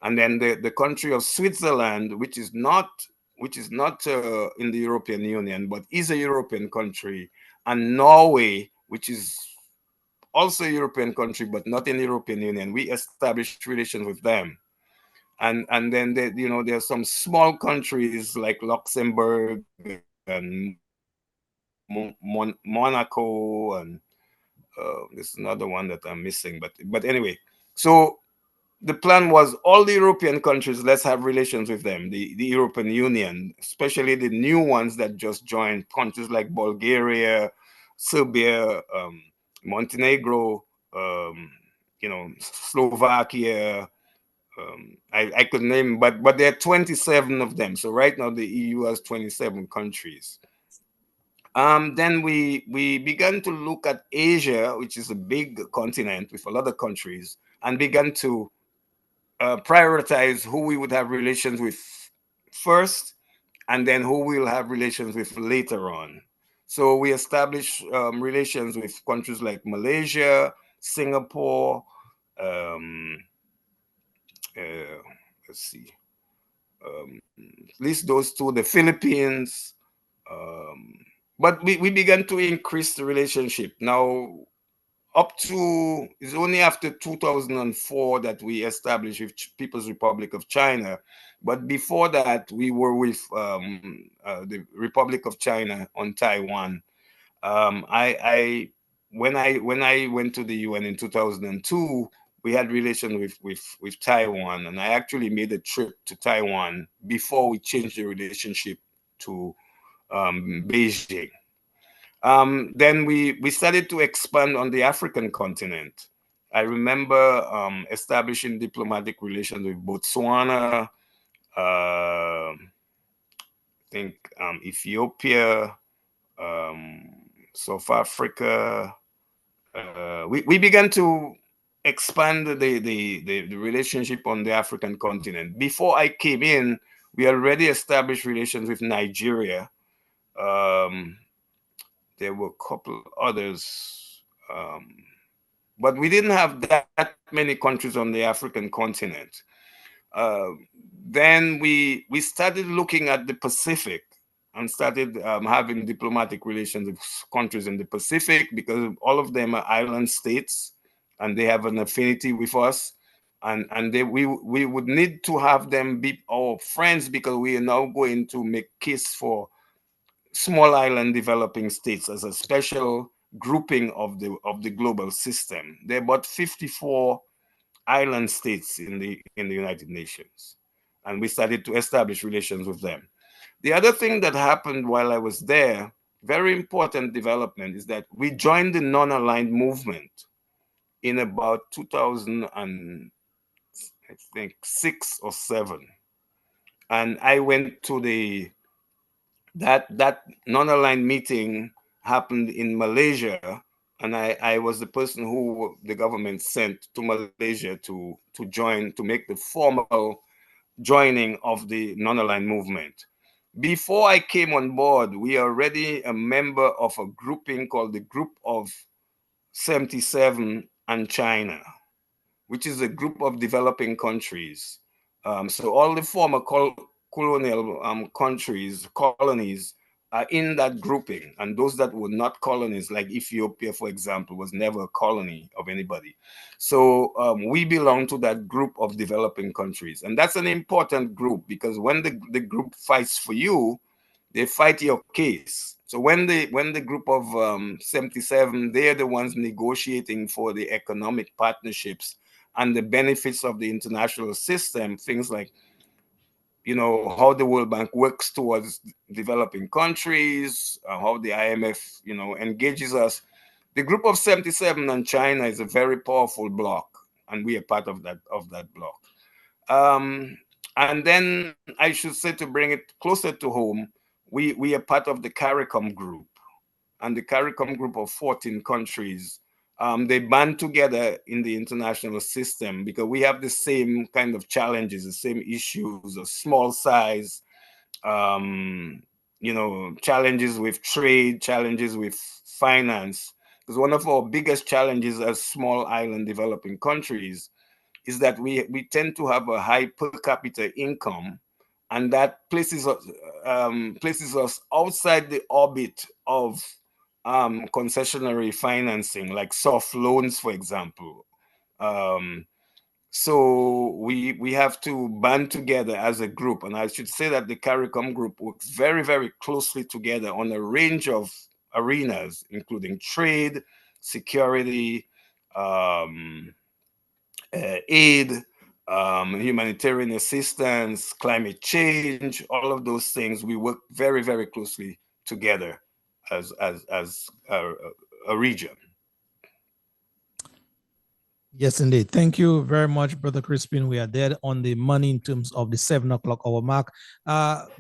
And then the country of Switzerland, which is not in the European Union, but is a European country, and Norway, which is also a European country, but not in the European Union. We established relations with them. And then there are some small countries like Luxembourg and Monaco, and there's another one that I'm missing. But anyway, so the plan was all the European countries, let's have relations with them. The European Union, especially the new ones that just joined, countries like Bulgaria, Serbia, Montenegro, Slovakia. I could name, but there are 27 of them. So right now the EU has 27 countries. Then we began to look at Asia, which is a big continent with a lot of countries, and began to prioritize who we would have relations with first, and then who we'll have relations with later on. So we established relations with countries like Malaysia, Singapore, um, uh, let's see, at least those two, the Philippines. Um, but we began to increase the relationship. Now, up to, it's only after 2004 that we established with People's Republic of China. But before that, we were with the Republic of China on Taiwan. I when I went to the UN in 2002, we had relations with Taiwan, and I actually made a trip to Taiwan before we changed the relationship to Beijing. Then we started to expand on the African continent. I remember establishing diplomatic relations with Botswana, I think Ethiopia, South Africa. We began to expand the relationship on the African continent. Before I came in, we already established relations with Nigeria. Um, there were a couple others, but we didn't have that many countries on the African continent. Uh, then we started looking at the Pacific and started having diplomatic relations with countries in the Pacific, because all of them are island states and they have an affinity with us. And we would need to have them be our friends, because we are now going to make case for small island developing states as a special grouping of the global system. There are about 54 island states in the United Nations, and we started to establish relations with them. The other thing that happened while I was there, very important development, is that we joined the non-aligned movement in about 2000 and I think 6 or 7, and I went to that non-aligned meeting happened in Malaysia, and I was the person who the government sent to Malaysia to join, to make the formal joining of the non-aligned movement. Before I came on board, we are already a member of a grouping called the Group of 77 and China, which is a group of developing countries. So all the former colonial countries, colonies, are in that grouping, and those that were not colonies, like Ethiopia, for example, was never a colony of anybody. So we belong to that group of developing countries, and that's an important group, because when the group fights for you, they fight your case. So when the group of 77, they're the ones negotiating for the economic partnerships and the benefits of the international system, things like, you know, how the World Bank works towards developing countries, how the IMF, you know, engages us. The group of 77 and China is a very powerful bloc, and we are part of that bloc. And then I should say, to bring it closer to home, we are part of the CARICOM group, and the CARICOM group of 14 countries. They band together in the international system because we have the same kind of challenges, the same issues of small size, you know, challenges with trade, challenges with finance. Because one of our biggest challenges as small island developing countries is that we tend to have a high per capita income, and that places us outside the orbit of concessionary financing, like soft loans, for example. So we have to band together as a group, and I should say that the CARICOM group works very, very closely together on a range of arenas, including trade, security, aid, humanitarian assistance, climate change, all of those things. We work very, very closely together as a region. Yes, indeed. Thank you very much, Brother Crispin. We are there on the money in terms of the 7 o'clock hour mark.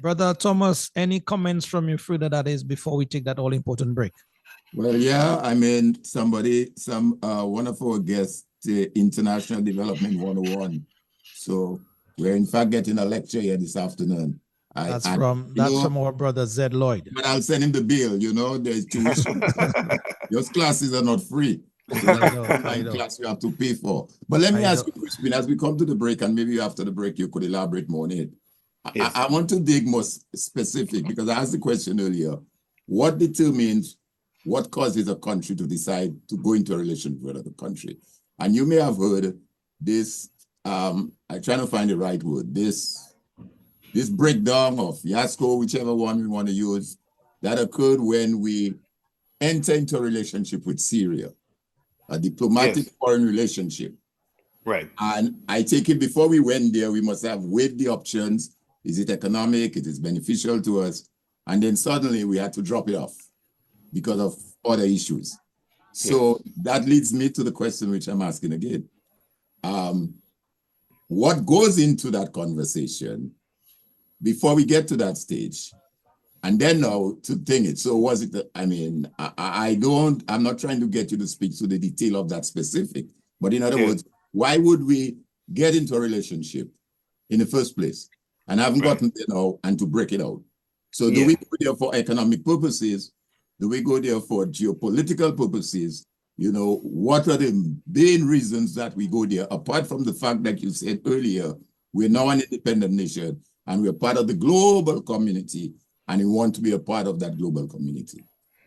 Brother Thomas, any comments from you further that is before we take that all important break? Well, yeah, I mean, one of our guests, International Development 101. So we're in fact getting a lecture here this afternoon. That's from our brother Zed Lloyd. But I'll send him the bill, you know, there's tuition. Those classes are not free. So that's the class you have to pay for. But let me ask you, Crispin, as we come to the break, and maybe after the break, you could elaborate more on it. Yes. I want to dig more specific, because I asked the question earlier, what determines what causes a country to decide to go into a relationship with another country? And you may have heard this, I'm trying to find the right word, this breakdown of fiasco, whichever one we want to use, that occurred when we enter into a relationship with Syria, a diplomatic foreign relationship. Right. And I take it before we went there, we must have weighed the options. Is it economic? Is it beneficial to us? And then suddenly we had to drop it off because of other issues. So that leads me to the question which I'm asking again. What goes into that conversation before we get to that stage? And then now to think it. So was it, I'm not trying to get you to speak to the detail of that specific, but in other words, why would we get into a relationship in the first place? And I haven't gotten there now, and to break it out. So do we go there for economic purposes? Do we go there for geopolitical purposes? You know, what are the main reasons that we go there, apart from the fact that you said earlier, we're now an independent nation and we're part of the global community, and we want to be a part of that global community.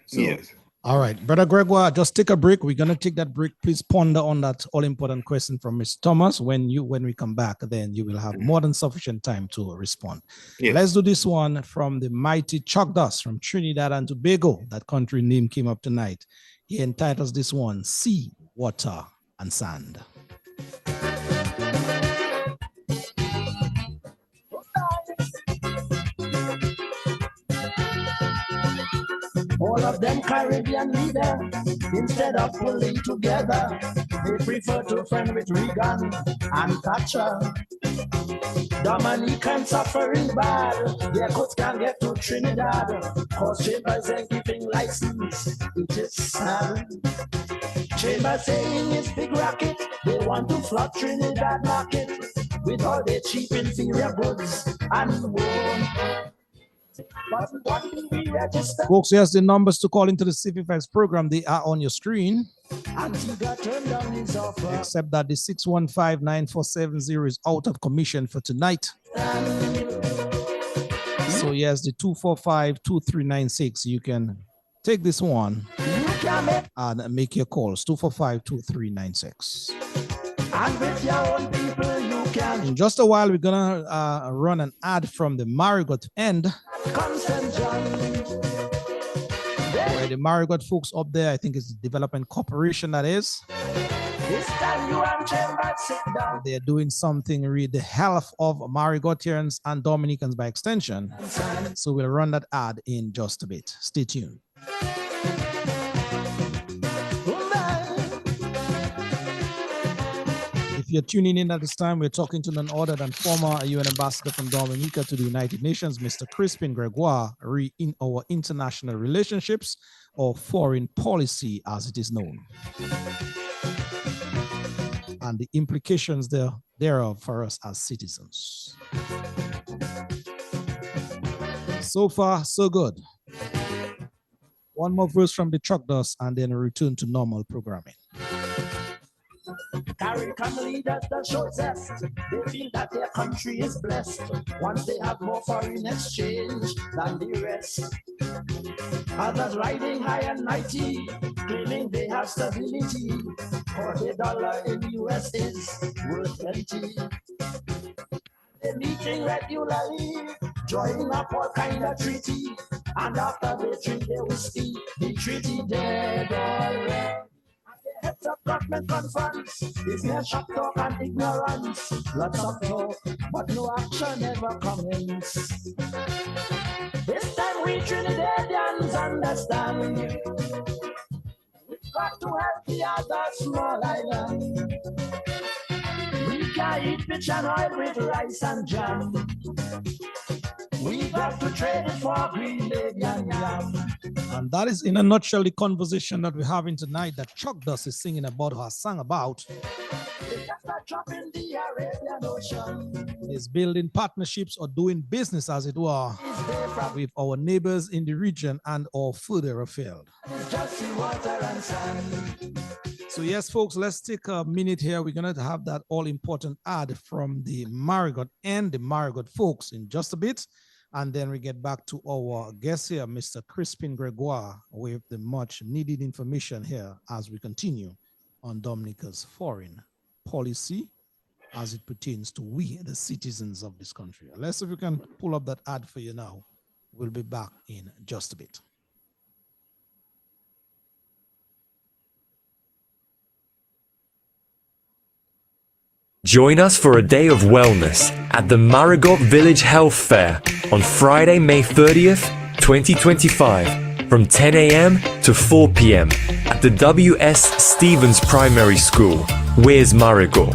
So, all right, Brother Gregoire, just take a break. We're going to take that break. Please ponder on that all-important question from Mr. Thomas. When we come back, then you will have more than sufficient time to respond. Let's do this one from the mighty Chuck Dust from Trinidad and Tobago. That country name came up tonight. He entitles this one, Sea, Water, and Sand. All of them Caribbean leaders, instead of pulling together, they prefer to friend with Reagan and Thatcher. Dominica suffering bad, their goods can't get to Trinidad, cause Chambers ain't giving license, it is sad. Chambers saying it's big racket, they want to flood Trinidad market, with all their cheap inferior goods and wool. Folks, here's the numbers to call into the Civic Vibes program. They are on your screen. Except that the 615-9470 is out of commission for tonight. So yes, the 245-2396. You can take this one and make your calls. 245-2396. And with your own people, you can In just a while, we're gonna run an ad from the Marigot end. Where the Marigot folks up there, I think it's Development Corporation, that is. They're doing something with the health of Marigotians and Dominicans by extension. So we'll run that ad in just a bit. Stay tuned. If you're tuning in at this time, we're talking to none other than former UN ambassador from Dominica to the United Nations, Mr. Crispin Gregoire, in our international relationships or foreign policy as it is known, and the implications thereof for us as citizens. So far, so good. One more verse from the truck dust and then return to normal programming. Caribbean leaders that show zest. They feel that their country is blessed once they have more foreign exchange than the rest. Others riding high and mighty, claiming they have stability, for the dollar in US is worth plenty. They're meeting regularly, drawing up all kind of treaty, and after they drink their whiskey, the treaty dead already. Heads of government conference, is there shock talk and ignorance? Lots of talk, but no action ever comments. This time we Trinidadians understand. We've got to help the other small island. We can eat fish and oil with rice and jam. We got to trade it for green lady and yam. And that is in a nutshell the conversation that we're having tonight that Chuck Dust is singing about, or sang about. Is building partnerships or doing business, as it were, with our neighbors in the region and or further afield. So yes, folks, let's take a minute here. We're going to have that all-important ad from the Marigot and the Marigot folks in just a bit. And then we get back to our guest here, Mr. Crispin Gregoire, with the much needed information here as we continue on Dominica's foreign policy as it pertains to we, the citizens of this country. Let's see if we can pull up that ad for you now. We'll be back in just a bit. Join us for a day of wellness at the Marigot Village Health Fair on Friday, May 30th, 2025 from 10 a.m. to 4 p.m. at the W.S. Stevens Primary School, Where's Marigot?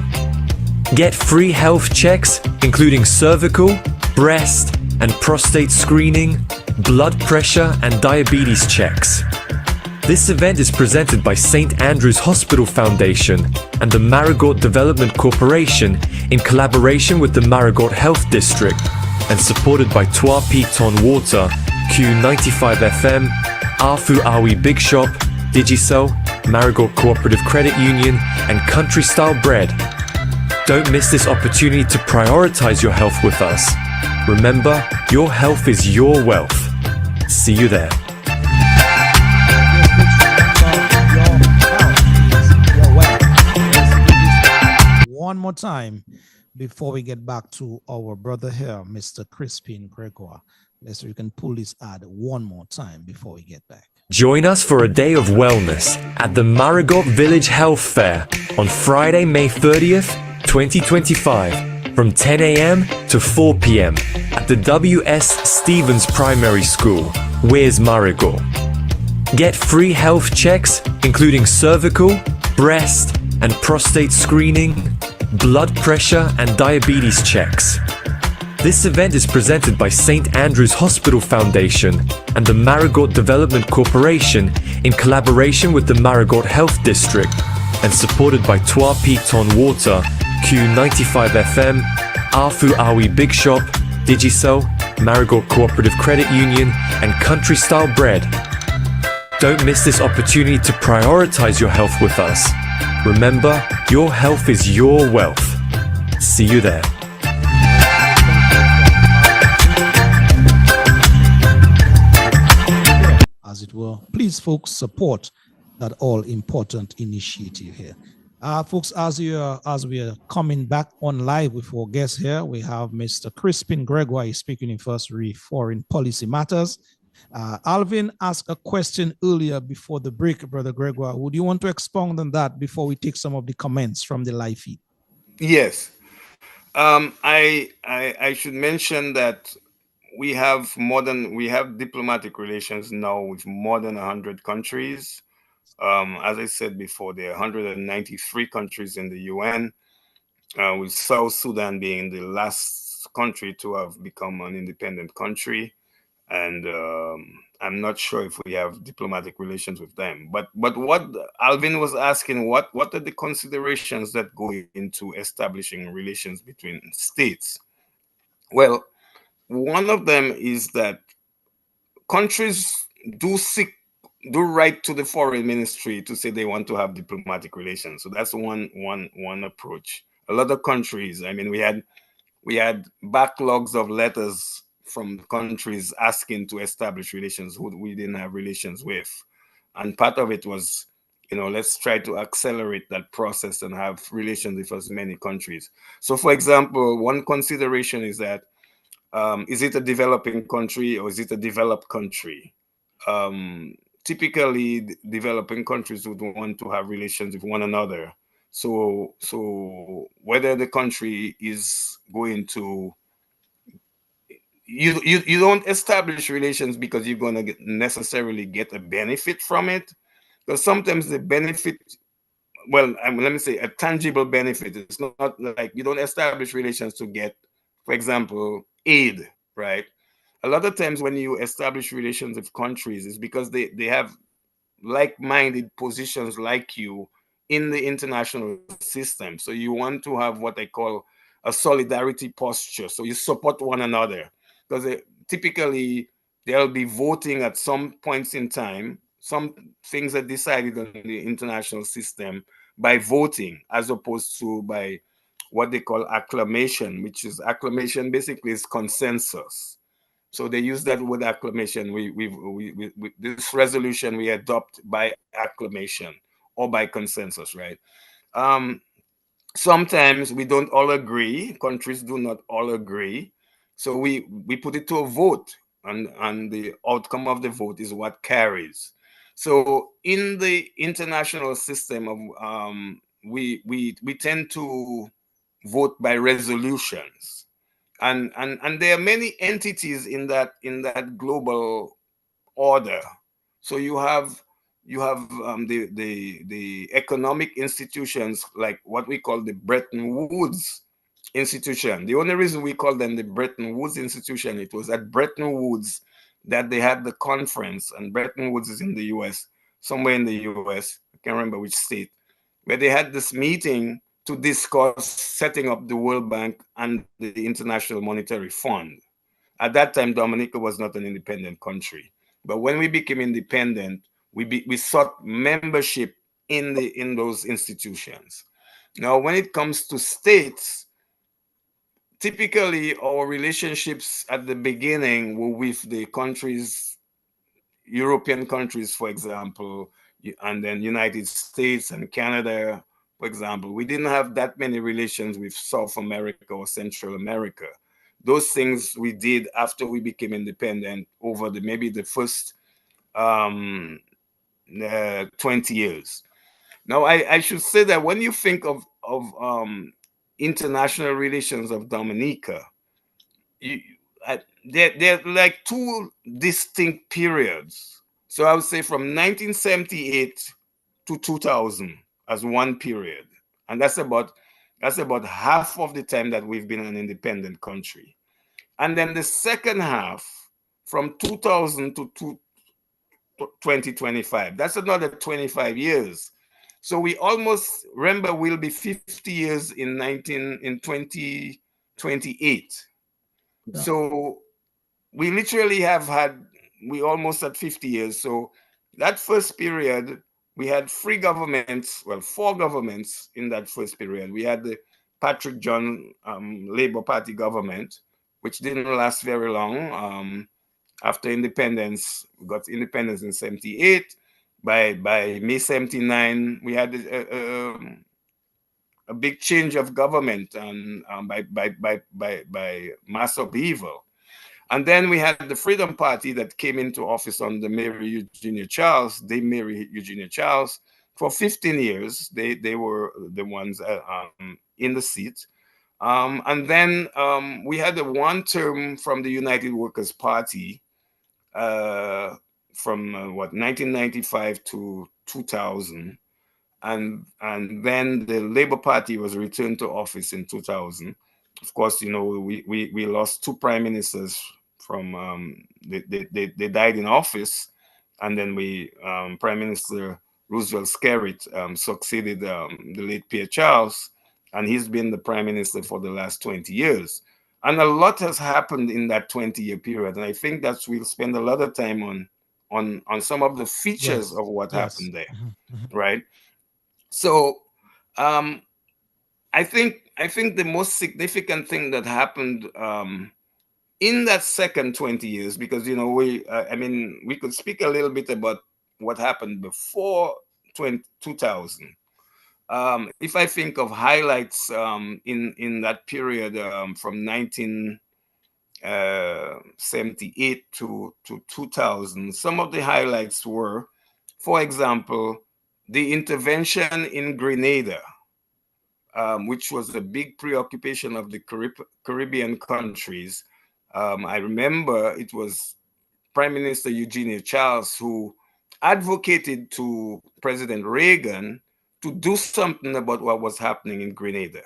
Get free health checks including cervical, breast and prostate screening, blood pressure and diabetes checks. This event is presented by St. Andrew's Hospital Foundation and the Marigot Development Corporation in collaboration with the Marigot Health District and supported by Trois Pitons Water, Q95 FM, Afu Awi Big Shop, Digicel, Marigot Cooperative Credit Union, and Country Style Bread. Don't miss this opportunity to prioritize your health with us. Remember, your health is your wealth. See you there. One more time before we get back to our brother here, Mr. Crispin Gregoire. Let's see if we can pull this ad one more time before we get back. Join us for a day of wellness at the Marigot Village Health Fair on Friday, May 30th, 2025 from 10 a.m. to 4 p.m. at the W.S. Stevens Primary School, Where's Marigot? Get free health checks including cervical, breast and prostate screening, blood pressure and diabetes checks. This event is presented by St. Andrew's Hospital Foundation and the Marigot Development Corporation in collaboration with the Marigot Health District and supported by Trois Pitons Water, Q95 FM, Afu Awi Big Shop, Digicel, Marigot Cooperative Credit Union, and Country Style Bread. Don't miss this opportunity to prioritize your health with us. Remember, your health is your wealth. See you there. As it were, please folks support that all important initiative here. Folks, as we are coming back on live with our guests here, we have Mr. Crispin Gregoire speaking in First Foreign Policy Matters. Alvin asked a question earlier before the break, Brother Gregoire. Would you want to expound on that before we take some of the comments from the live feed? Yes. I should mention that we have diplomatic relations now with more than 100 countries. As I said before, there are 193 countries in the UN, with South Sudan being the last country to have become an independent country. And I'm not sure if we have diplomatic relations with them. But what Alvin was asking, what are the considerations that go into establishing relations between states? Well, one of them is that countries do seek do write to the foreign ministry to say they want to have diplomatic relations. So that's one approach. A lot of countries, I mean, we had backlogs of letters from countries asking to establish relations who we didn't have relations with. And part of it was, let's try to accelerate that process and have relations with as many countries. So, for example, one consideration is that, is it a developing country or is it a developed country? Typically, developing countries would want to have relations with one another. So whether the country is going to, you don't establish relations because you're going to necessarily get a benefit from it, because sometimes the benefit, well, let me say a tangible benefit. It's not like you don't establish relations to get, for example, aid, right? A lot of times when you establish relations with countries, it's because they have like-minded positions like you in the international system. So you want to have what I call a solidarity posture. So you support one another, because typically they'll be voting at some points in time. Some things are decided on the international system by voting, as opposed to by what they call acclamation, which is acclamation basically is consensus. So they use that word acclamation. This resolution we adopt by acclamation or by consensus, right? Um, Sometimes we don't all agree. Countries do not all agree. So we put it to a vote, and the outcome of the vote is what carries. So in the international system of we tend to vote by resolutions, and there are many entities in that global order. So you have the economic institutions, like what we call the Bretton Woods institution. The only reason we call them the Bretton Woods institution, it was at Bretton Woods that they had the conference, and Bretton Woods is in the US, somewhere in the US, I can't remember which state, where they had this meeting to discuss setting up the World Bank and the International Monetary Fund. At that time, Dominica was not an independent country. But when we became independent, we sought membership in those institutions. Now, when it comes to states, typically our relationships at the beginning were with the countries, European countries, for example, and then United States and Canada, for example. We didn't have that many relations with South America or Central America. Those things we did after we became independent over maybe the first 20 years. Now, I should say that when you think of international relations of Dominica, you, they're like two distinct periods. So I would say from 1978 to 2000 as one period, and that's about half of the time that we've been an independent country. And then the second half, from 2000 to 2025, that's another 25 years. So we almost, remember, we'll be 50 years in 2028. Yeah. So we literally we almost at 50 years. So that first period, we had four governments in that first period. We had the Patrick John Labour Party government, which didn't last very long. After independence, we got independence in 78. By May 79, we had big change of government and by mass upheaval. And then we had the Freedom Party that came into office under Mary Eugenia Charles. They Mary Eugenia Charles for 15 years. They were the ones in the seat. And then we had a one term from the United Workers' Party from what 1995 to 2000, and then the Labour Party was returned to office in 2000. Of course, you know, we lost two prime ministers from they died in office, and then Prime Minister Roosevelt Skerrit succeeded the late Pierre Charles, and he's been the prime minister for the last 20 years. And a lot has happened in that 20-year period, and I think that we'll spend a lot of time on some of the features of what happened there, right? So I think the most significant thing that happened in that second 20 years, because you know I mean we could speak a little bit about what happened before 2000. If I think of highlights in that period from 1978 to 2000, some of the highlights were, for example, the intervention in Grenada, which was a big preoccupation of the Caribbean countries. I remember it was Prime Minister Eugenia Charles who advocated to President Reagan to do something about what was happening in Grenada.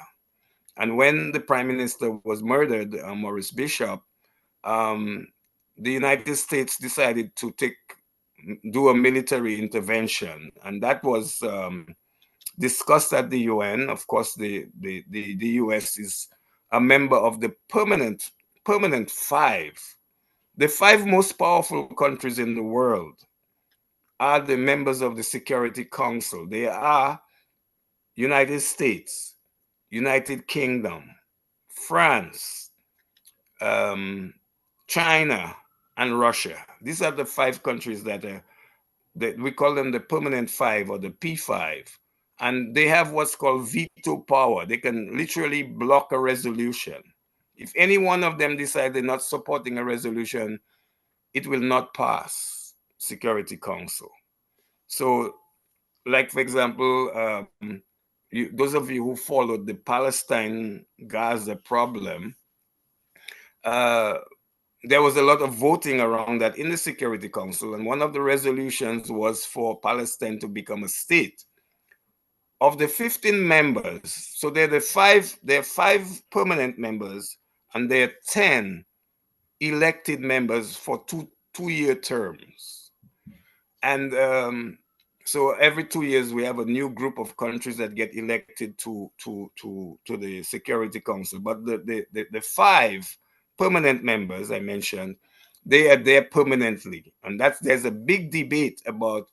And when the Prime Minister was murdered, Maurice Bishop, the United States decided to do a military intervention, and that was discussed at the UN. Of course, the US is a member of the permanent five. The five most powerful countries in the world are the members of the Security Council. They are United States, United Kingdom, France, China, and Russia. These are the five countries that we call them the permanent five, or the P5. And they have what's called veto power. They can literally block a resolution. If any one of them decide they're not supporting a resolution, it will not pass Security Council. So, like, for example, those of you who followed the Palestine-Gaza problem, there was a lot of voting around that in the Security Council, and one of the resolutions was for Palestine to become a state. Of the 15 members, so there are five permanent members, and there are 10 elected members for two-year terms. And so every 2 years we have a new group of countries that get elected to the Security Council. But the five permanent members I mentioned, they are there permanently, and there's a big debate about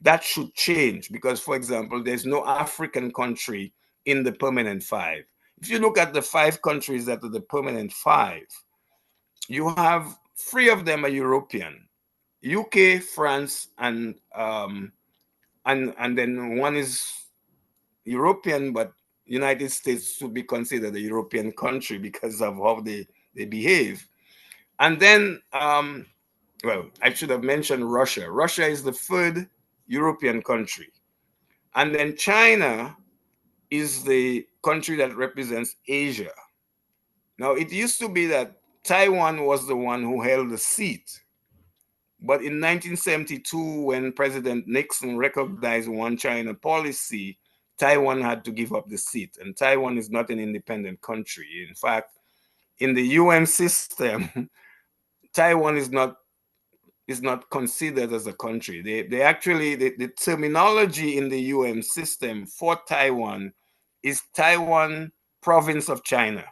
that should change, because, for example, there's no African country in the permanent five. If you look at the five countries that are the permanent five, you have three of them are European: UK, France, and then one is European, but United States should be considered a European country because of how they behave. And then, well, I should have mentioned Russia. Russia is the third European country. And then China is the country that represents Asia. Now, it used to be that Taiwan was the one who held the seat. But in 1972, when President Nixon recognized one China policy, Taiwan had to give up the seat. And Taiwan is not an independent country. In fact, in the UN system, Taiwan is not considered as a country. They actually, the terminology in the UN system for Taiwan is Taiwan Province of China.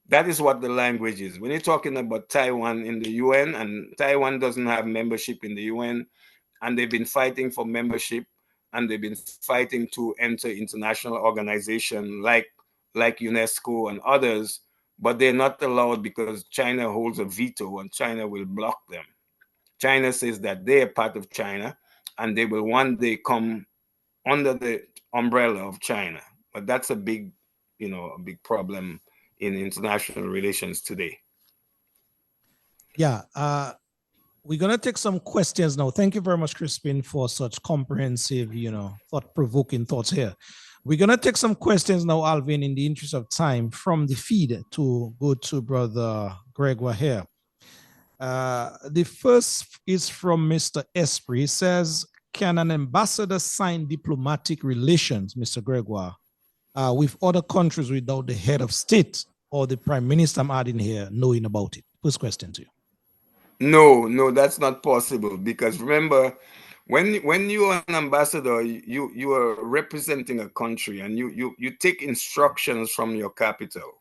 That is what the language is. When you're talking about Taiwan in the UN, and Taiwan doesn't have membership in the UN, and they've been fighting for membership, and they've been fighting to enter international organizations like UNESCO and others, but they're not allowed because China holds a veto and China will block them. China says that they are part of China and they will one day come under the umbrella of China. But that's a big, a big problem in international relations today. Yeah, we're gonna take some questions now. Thank you very much, Crispin, for such comprehensive, thought-provoking thoughts here. We're gonna take some questions now, Alvin, in the interest of time, from the feed to go to Brother Gregoire here. The first is from Mr. Esprit. He says, can an ambassador sign diplomatic relations, Mr. Gregoire, with other countries without the head of state or the prime minister, I'm adding here, knowing about it? First question to you. No, that's not possible, because remember, when you are an ambassador, you are representing a country, and you take instructions from your capital.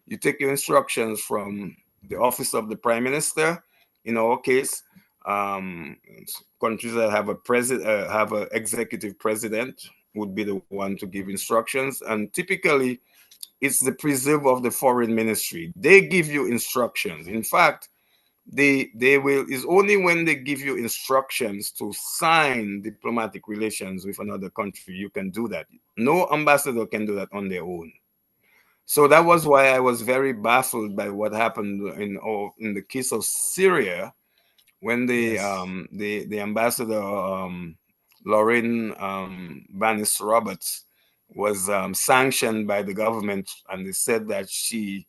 You take your instructions from the office of the prime minister. In our case, countries that have a president, have an executive president, would be the one to give instructions, and typically it's the preserve of the foreign ministry. They give you instructions. In fact, they will, is only when they give you instructions to sign diplomatic relations with another country you can do that. No ambassador can do that on their own. So that was why I was very baffled by what happened in the case of Syria, when the the ambassador Lauren Banis Roberts was sanctioned by the government, and they said that she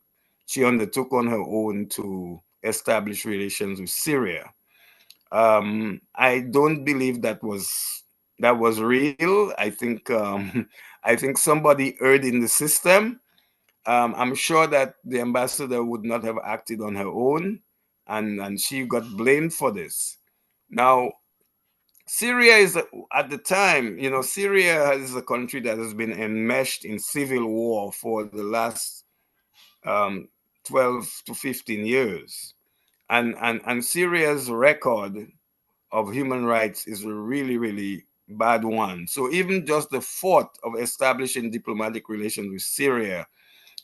undertook on her own to establish relations with Syria. I don't believe that was real. I think I think somebody erred in the system. I'm sure that the ambassador would not have acted on her own, and she got blamed for this. Now, Syria is, at the time, Syria is a country that has been enmeshed in civil war for the last 12 to 15 years. And Syria's record of human rights is a really, really bad one. So even just the thought of establishing diplomatic relations with Syria,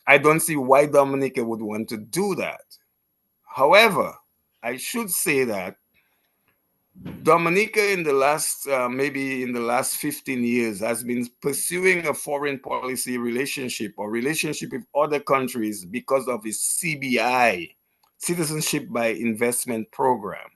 I don't see why Dominica would want to do that. However, I should say that Dominica, in the last, maybe in the last 15 years, has been pursuing a foreign policy relationship or relationship with other countries because of its CBI, Citizenship by Investment Program.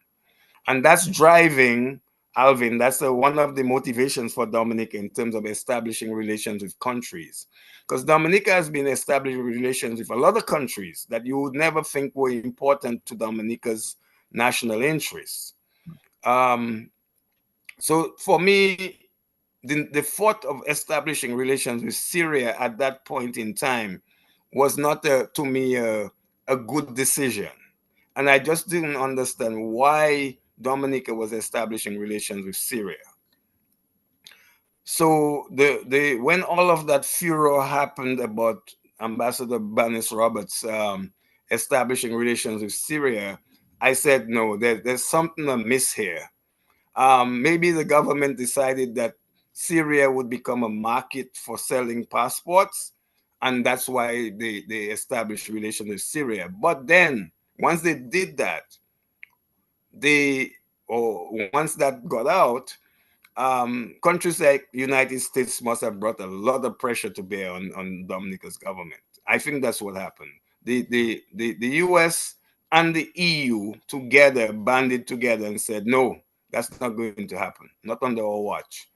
And that's driving, Alvin, that's one of the motivations for Dominica in terms of establishing relations with countries. Because Dominica has been establishing relations with a lot of countries that you would never think were important to Dominica's national interests. So for me, the thought of establishing relations with Syria at that point in time was not, to me, a good decision. And I just didn't understand why Dominica was establishing relations with Syria. So when all of that furor happened about Ambassador Banis Roberts establishing relations with Syria, I said, no, there's something amiss here. Maybe the government decided that Syria would become a market for selling passports, and that's why they established relations with Syria. But then, once they did that, once that got out, countries like United States must have brought a lot of pressure to bear on Dominica's government. I think that's what happened. The US and the EU together banded together and said, no, that's not going to happen, not under our watch.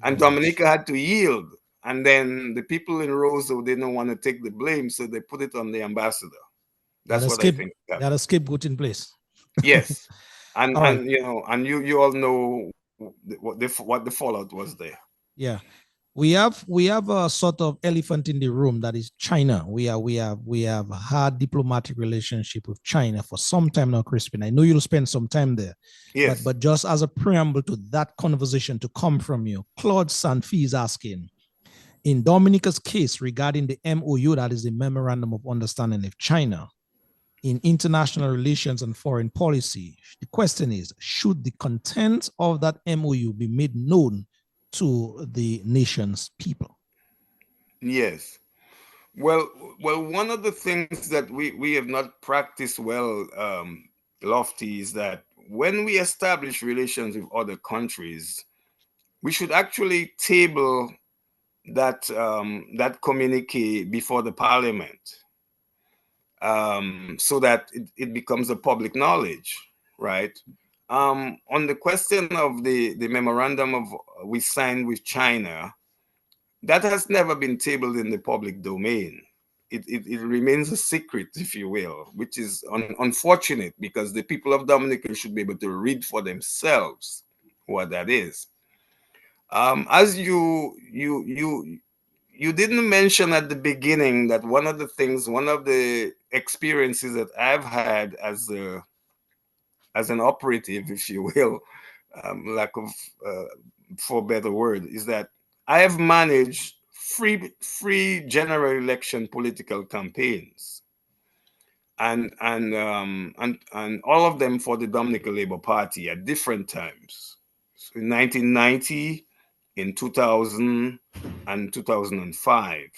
And Dominica had to yield. And then the people in Roseau didn't want to take the blame, so they put it on the ambassador. That's what I think. They had a scapegoat in place. Yes. And right. and you all know what the fallout was there. Yeah. We have a sort of elephant in the room, that is China. We have had diplomatic relationship with China for some time now, Crispin. I know you'll spend some time there. Yes. But just as a preamble to that conversation to come from you, Claude Sanfi is asking, in Dominica's case regarding the MOU, that is the Memorandum of Understanding with China, in international relations and foreign policy, the question is, should the content of that MOU be made known to the nation's people? Yes. Well, one of the things that we have not practiced well, Lofty, is that when we establish relations with other countries, we should actually table that communique before the parliament, so that it becomes a public knowledge, right? On the question of the memorandum of we signed with China, that has never been tabled in the public domain. It remains a secret, if you will, which is unfortunate, because the people of Dominica should be able to read for themselves what that is. As you didn't mention at the beginning that one of the experiences that I've had as an operative, if you will, lack of for a better word, is that I have managed free general election political campaigns, and all of them for the Dominica Labour Party at different times. So in 1990, in 2000, and 2005.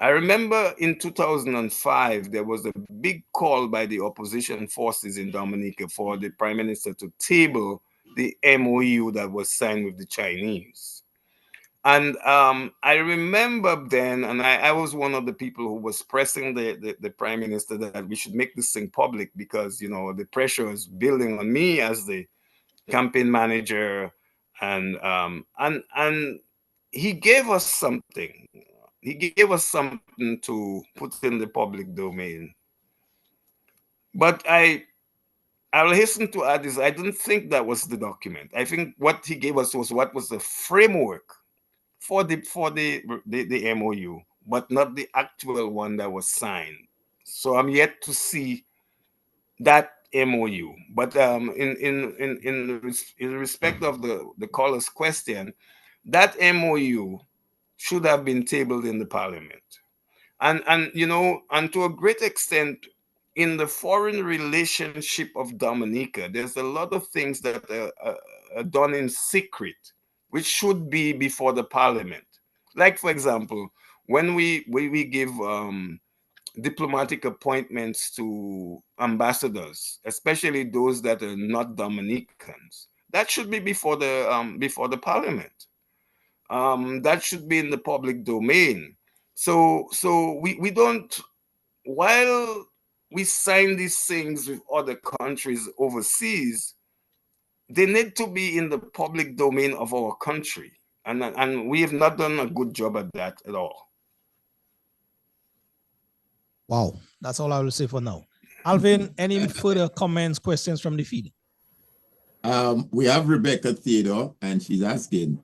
I remember in 2005, there was a big call by the opposition forces in Dominica for the Prime Minister to table the MOU that was signed with the Chinese. And I remember then, and I was one of the people who was pressing the Prime Minister that we should make this thing public, because, you know, the pressure is building on me as the campaign manager. And he gave us something. He gave us something to put in the public domain. But I'll hasten to add is I don't think that was the document. I think what he gave us was what was the framework for the MOU, but not the actual one that was signed. So I'm yet to see that MOU. But in respect of the caller's question, that MOU should have been tabled in the parliament. And you know, and to a great extent, in the foreign relationship of Dominica, there's a lot of things that are done in secret, which should be before the parliament. Like, for example, when we give diplomatic appointments to ambassadors, especially those that are not Dominicans, that should be before the parliament. That should be in the public domain. So we don't, while we sign these things with other countries overseas, they need to be in the public domain of our country. And we have not done a good job at that at all. Wow, that's all I will say for now. Alvin, any further comments, questions from the feed? We have Rebecca Theodore, and she's asking,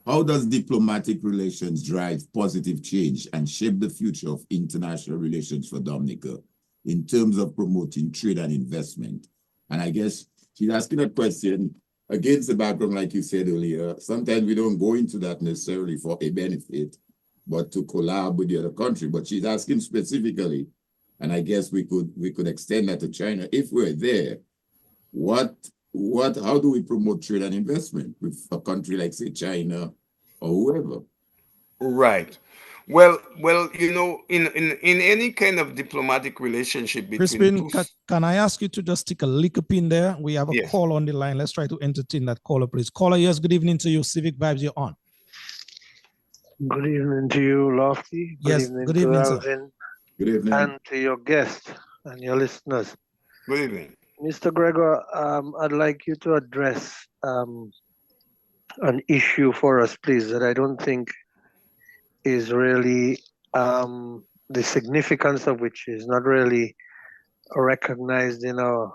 how does diplomatic relations drive positive change and shape the future of international relations for Dominica in terms of promoting trade and investment? And I guess she's asking a question against the background, like you said earlier. Sometimes we don't go into that necessarily for a benefit, but to collab with the other country. But she's asking specifically, and I guess we could extend that to China. If we're there, how do we promote trade and investment with a country like, say, China or whoever? Right. Well, you know, in any kind of diplomatic relationship between Crispin, can I ask you to just stick a little pin there? We have a Yes. call on the line. Let's try to entertain that caller, please. Caller, yes, good evening to you. Civic Vibes, you're on. Good evening to you, Lofty. Yes, good evening, to sir. Alvin. Good evening. And to your guests and your listeners. Good evening. Mr. Gregor, I'd like you to address an issue for us, please, that I don't think is really, the significance of which is not really recognized in our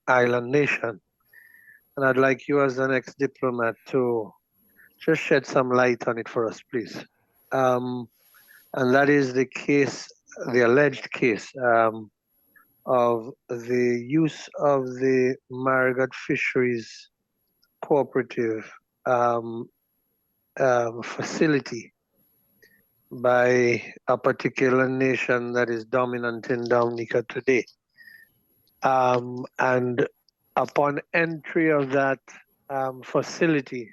island nation. And I'd like you as an ex-diplomat to just shed some light on it for us, please. And that is the case, the alleged case of the use of the Marigot Fisheries Cooperative facility by a particular nation that is dominant in Dominica today. And upon entry of that facility,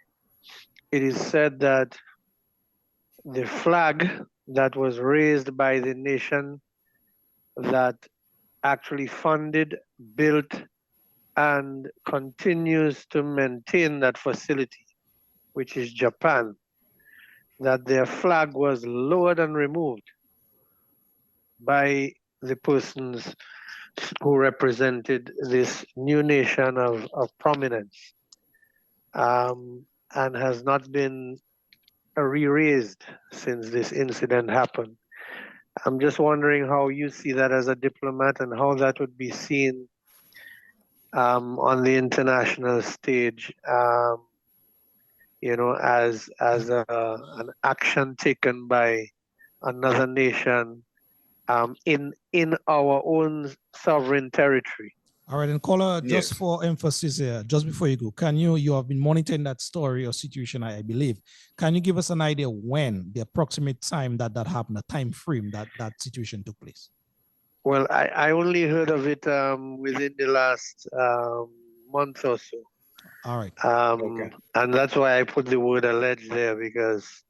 it is said that the flag that was raised by the nation that actually funded, built, and continues to maintain that facility, which is Japan, that their flag was lowered and removed by the persons who represented this new nation of prominence, and has not been re-raised since this incident happened. I'm just wondering how you see that as a diplomat and how that would be seen on the international stage, as an action taken by another nation in our own sovereign territory. All right, and caller, just Yes. for emphasis here, just before you go, can you have been monitoring that story or situation, I believe. Can you give us an idea when, the approximate time that happened, the time frame that situation took place? Well, I only heard of it within the last month or so. All right. Okay. And that's why I put the word alleged there, because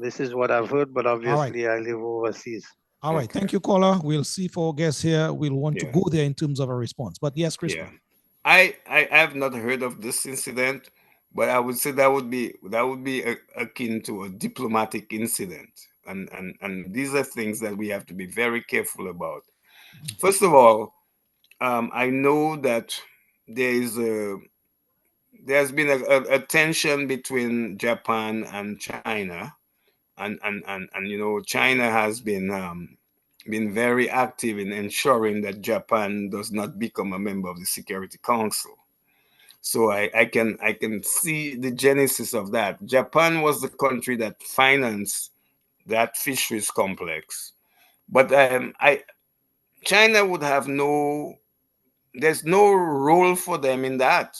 this is what I've heard, but obviously I live overseas. All right. Thank you, caller. We'll see for our guests here. We'll want to Yeah. go there in terms of a response. But yes, Chris. Yeah. I have not heard of this incident, but I would say that would be akin to a diplomatic incident, and these are things that we have to be very careful about. First of all, I know that there's been a tension between Japan and China, and China has been very active in ensuring that Japan does not become a member of the Security Council. So I can see the genesis of that. Japan was the country that financed that fisheries complex, but China would have there's no role for them in that.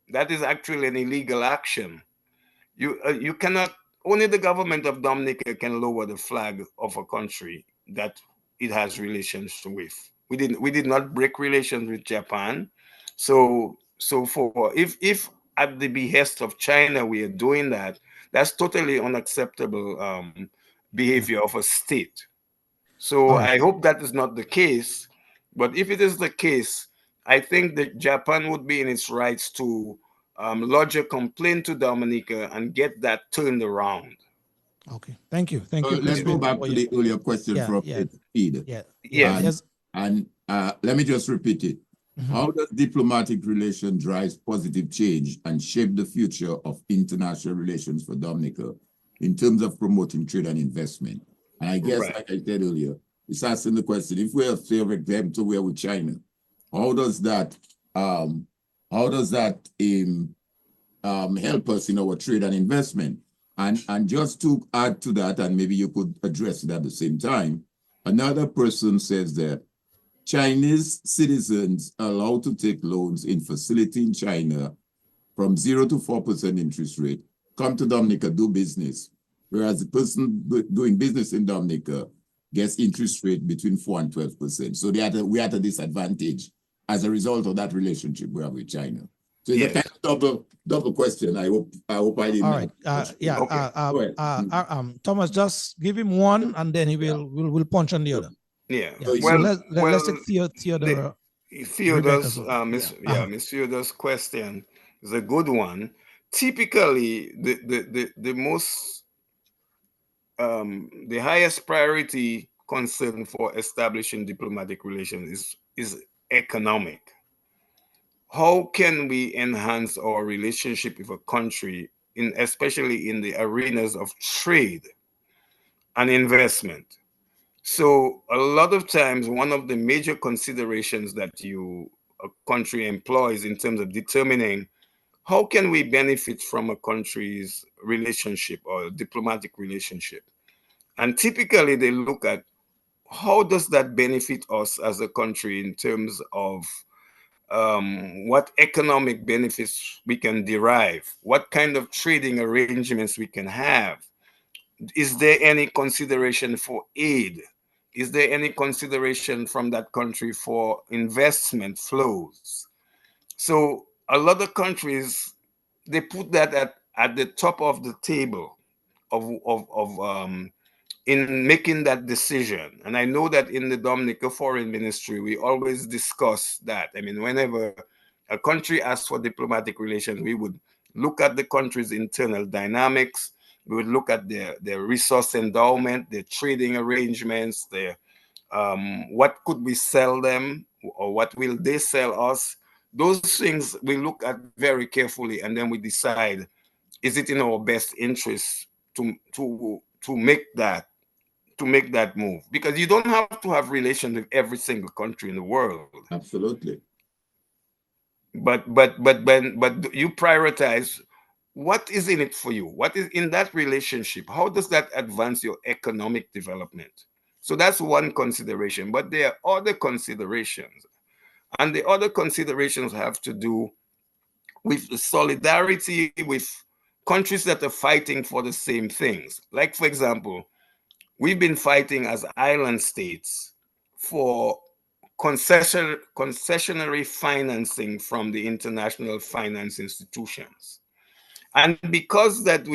That is actually an illegal action. You cannot. Only the government of Dominica can lower the flag of a country that it has relations with. We did not break relations with Japan. So for if at the behest of China we are doing that, that's totally unacceptable behavior of a state. So I hope that is not the case. But if it is the case, I think that Japan would be in its rights to lodge a complaint to Dominica and get that turned around. Okay. Thank you. Thank you. Let's go back to the earlier question from Feed. Yes. And let me just repeat it. How does diplomatic relation drive positive change and shape the future of international relations for Dominica in terms of promoting trade and investment? And I guess, like I said earlier, it's asking the question, if we are favoring them to where with China, how does that help us in our trade and investment? And just to add to that, and maybe you could address it at the same time, another person says that Chinese citizens are allowed to take loans in facility in China from 0 to 4% interest rate, come to Dominica, do business, whereas the person doing business in Dominica gets interest rate between 4 and 12%. So we are at a disadvantage as a result of that relationship we have with China. So it's a kind of double question. I hope I didn't. All right. Thomas, just give him one, and then we'll punch on the other. Yeah. So let's take Theodore. Miss Theodore's question is a good one. Typically, the most the highest priority concern for establishing diplomatic relations is economic. How can we enhance our relationship with a country, especially in the arenas of trade and investment? So a lot of times, one of the major considerations that a country employs in terms of determining how can we benefit from a country's relationship or diplomatic relationship. And typically they look at how does that benefit us as a country in terms of what economic benefits we can derive, what kind of trading arrangements we can have. Is there any consideration for aid? Is there any consideration from that country for investment flows? So a lot of countries, they put that at the top of the table in making that decision. And I know that in the Dominica Foreign Ministry, we always discuss that. I mean, whenever a country asks for diplomatic relations, we would look at the country's internal dynamics We would look at their resource endowment, their trading arrangements, their what could we sell them, or what will they sell us. Those things we look at very carefully, and then we decide, is it in our best interest to make that move? Because you don't have to have relations with every single country in the world. Absolutely. But you prioritize what is in it for you, what is in that relationship, how does that advance your economic development. So that's one consideration, but there are other considerations, and the other considerations have to do with the solidarity with countries that are fighting for the same things. Like, for example, we've been fighting as island states for concessionary financing from the international finance institutions. And because that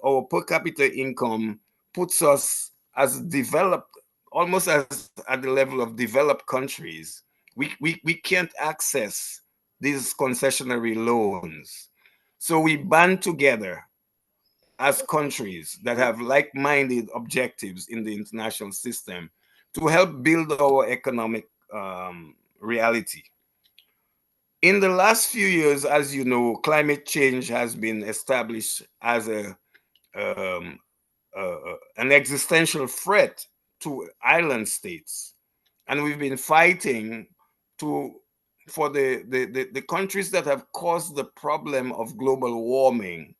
our per capita income puts us as developed, almost as at the level of developed countries, we can't access these concessionary loans. So we band together as countries that have like-minded objectives in the international system to help build our economic reality. In the last few years, as you know, climate change has been established as um, an existential threat to island states, and we've been fighting to for the countries that have caused the problem of global warming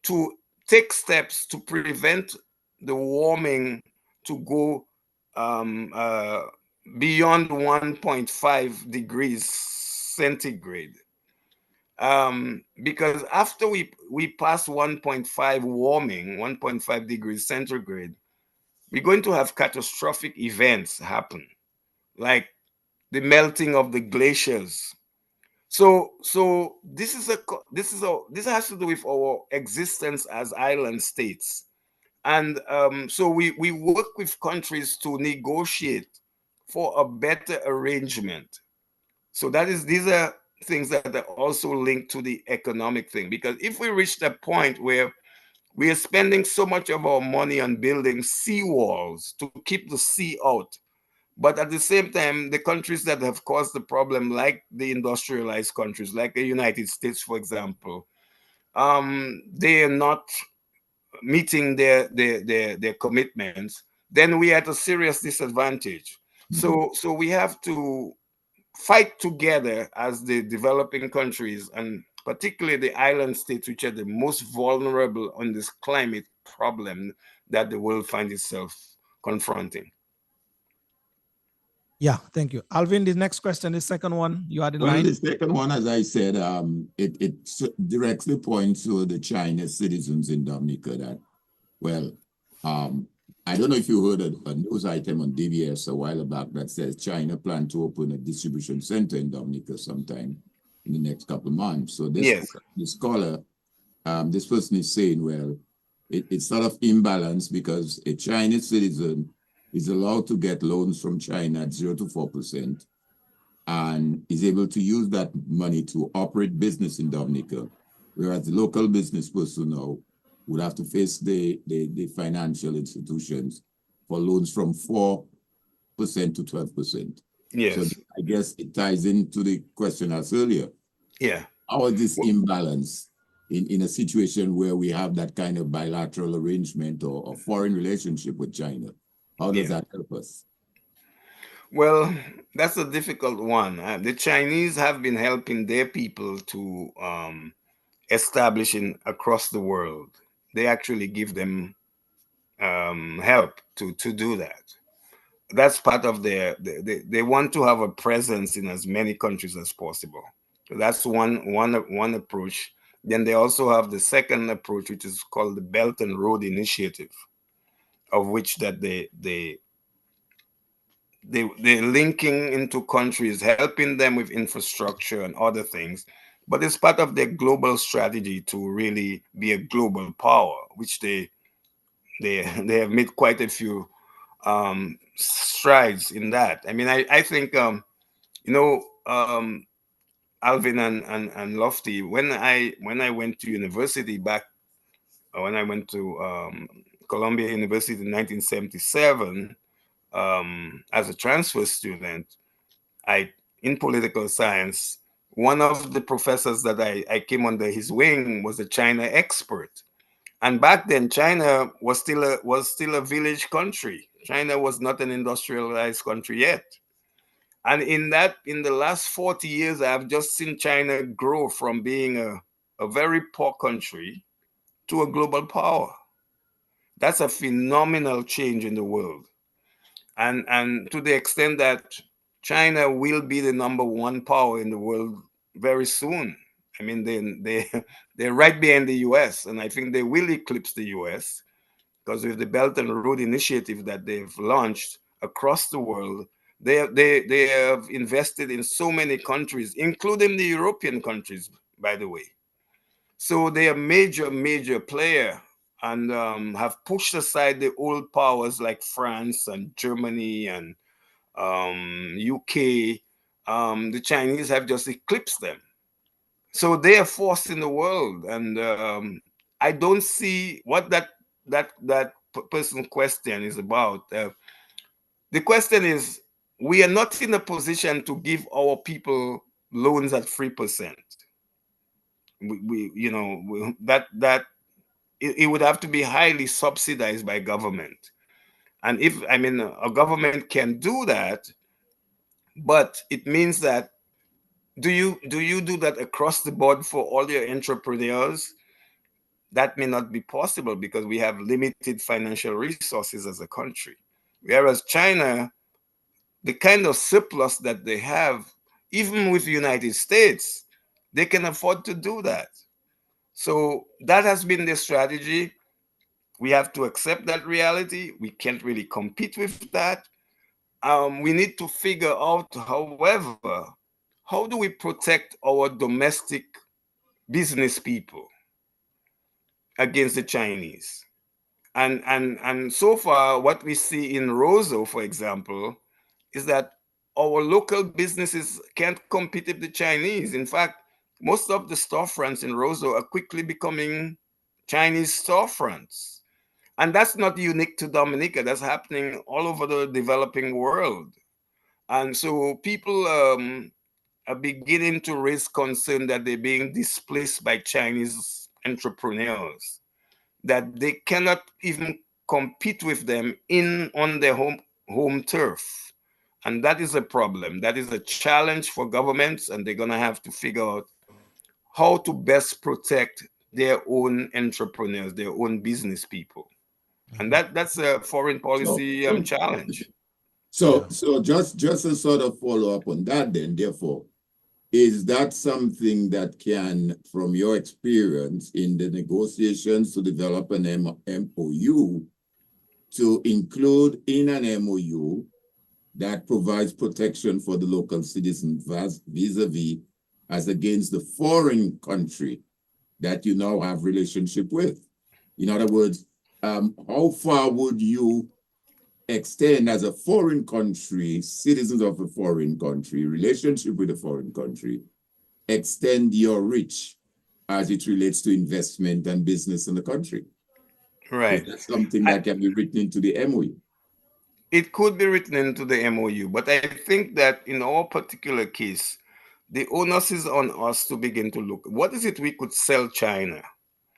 to take steps to prevent the warming to go um, uh, beyond 1.5 degrees centigrade. Because after we pass 1.5 warming, 1.5 degrees centigrade, we're going to have catastrophic events happen, like the melting of the glaciers. So this has to do with our existence as island states, and so we work with countries to negotiate for a better arrangement. So these are things that are also linked to the economic thing, because if we reach that point where we are spending so much of our money on building seawalls to keep the sea out, but at the same time, the countries that have caused the problem, like the industrialized countries, like the United States, for example, they are not meeting their commitments, then we are at a serious disadvantage. So we have to fight together as the developing countries, and particularly the island states, which are the most vulnerable on this climate problem that the world finds itself confronting. Yeah, thank you. Alvin, the next question, the second one, you had in Well, line. the second one, as I said, it directly points to the Chinese citizens in Dominica that, well, I don't know if you heard a news item on DBS a while back that says China plan to open a distribution center in Dominica sometime in the next couple of months. So Yes. this scholar, this person is saying, well, it's sort of imbalance because a Chinese citizen is allowed to get loans from China at 0 to 4%. And is able to use that money to operate business in Dominica, whereas the local business person now would have to face the financial institutions for loans from 4% to 12%. Yes. So I guess it ties into the question asked earlier. Yeah. How is this imbalance in a situation where we have that kind of bilateral arrangement or foreign relationship with China? How does that help us? Well, that's a difficult one. The Chinese have been helping their people to establish across the world. They actually give them help to do that. That's part of they want to have a presence in as many countries as possible. So that's one approach. Then they also have the second approach, which is called the Belt and Road Initiative, of which that they're linking into countries, helping them with infrastructure and other things. But it's part of their global strategy to really be a global power, which they have made quite a few strides in that. I mean, I think you know, Alvin and Lofty, when I went to university back when I went to Columbia University in 1977 as a transfer student, in political science, one of the professors that I came under his wing was a China expert. And back then, China was still a village country. China was not an industrialized country yet. And in the last 40 years, I've just seen China grow from being a very poor country to a global power. That's a phenomenal change in the world. And to the extent that China will be the number one power in the world very soon. I mean, they're right behind the US, and I think they will eclipse the US because with the Belt and Road Initiative that they've launched across the world, they have invested in so many countries, including the European countries, by the way. So they are major player and have pushed aside the old powers like France and Germany and UK. The Chinese have just eclipsed them. So they are forced in the world, and I don't see what that person question is about. The question is, we are not in a position to give our people loans at 3%. That it would have to be highly subsidized by government. And if I mean a government can do that, but it means that do you do that across the board for all your entrepreneurs? That may not be possible because we have limited financial resources as a country. Whereas China, the kind of surplus that they have, even with the United States, they can afford to do that. So that has been the strategy. We have to accept that reality. We can't really compete with that. We need to figure out, however, how do we protect our domestic business people against the Chinese? And so far, what we see in Roseau, for example, is that our local businesses can't compete with the Chinese. In fact, most of the storefronts in Roseau are quickly becoming Chinese storefronts. And that's not unique to Dominica. That's happening all over the developing world. And so people are beginning to raise concern that they're being displaced by Chinese entrepreneurs, that they cannot even compete with them on their home turf. And that is a problem. That is a challenge for governments, and they're going to have to figure out how to best protect their own entrepreneurs, their own business people. And that's a foreign policy challenge. So just to sort of follow up on that then, therefore, is that something that can, from your experience in the negotiations to develop an MOU, to include in an MOU that provides protection for the local citizens vis-a-vis as against the foreign country that you now have relationship with? In other words, how far would you extend as a foreign country, citizens of a foreign country, relationship with a foreign country, extend your reach as it relates to investment and business in the country? Right. That's something that can be written into the MOU. It could be written into the MOU, but I think that in our particular case, the onus is on us to begin to look. What is it we could sell China?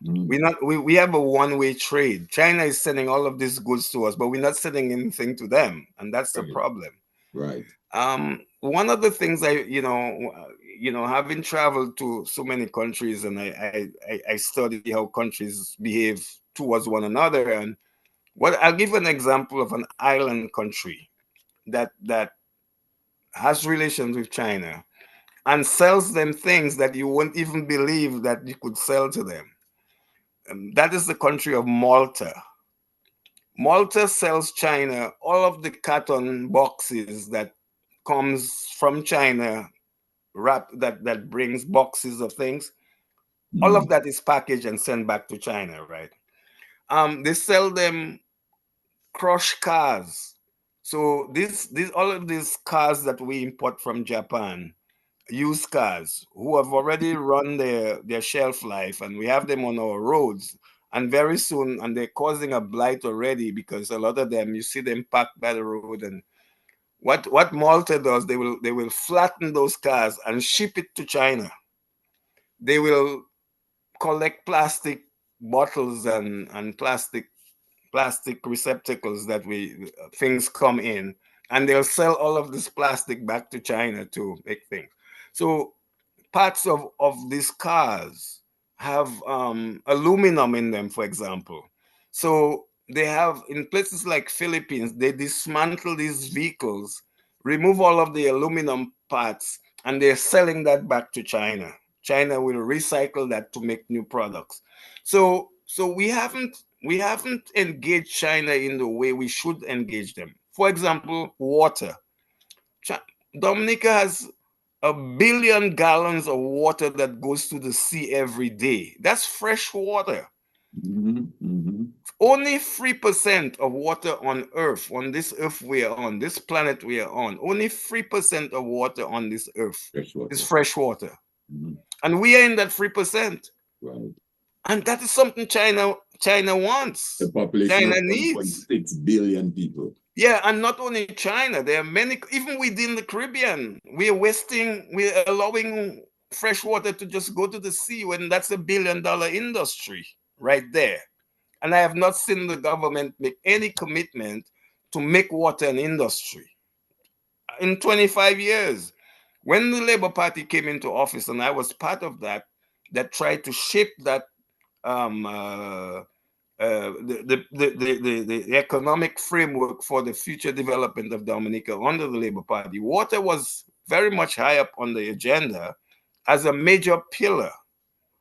We have a one-way trade. China is sending all of these goods to us, but we're not selling anything to them, and that's the problem. Right. One of the things having traveled to so many countries, and I study how countries behave towards one another, and I'll give an example of an island country that has relations with China and sells them things that you won't even believe that you could sell to them. That is the country of Malta. Malta sells China all of the carton boxes that comes from China, that brings boxes of things. All of that is packaged and sent back to China, right? They sell them crushed cars. So all of these cars that we import from Japan, used cars, who have already run their shelf life, and we have them on our roads, And very soon, and they're causing a blight already, because a lot of them, you see them parked by the road. And what Malta does, they will flatten those cars and ship it to China. They will collect plastic bottles and plastic receptacles that things come in, and they'll sell all of this plastic back to China to make things. So parts of these cars have aluminum in them, for example. So they have, in places like Philippines, they dismantle these vehicles, remove all of the aluminum parts, and they're selling that back to China. China will recycle that to make new products. So we haven't engaged China in the way we should engage them. For example, water. Dominica has 1 billion gallons of water that goes to the sea every day. That's fresh water. Only 3% of water on Earth, on this Earth we are on, this planet we are on, only 3% of water on this Earth is fresh water. And we are in that 3%. Right. And that is something China wants. The population China of needs 1.6 billion people. Yeah, and not only China, there are many, even within the Caribbean, we're allowing fresh water to just go to the sea, when that's $1 billion industry right there. And I have not seen the government make any commitment to make water an industry in 25 years. When the Labour Party came into office, and I was part of that tried to shape that the economic framework for the future development of Dominica under the Labour Party, water was very much high up on the agenda as a major pillar,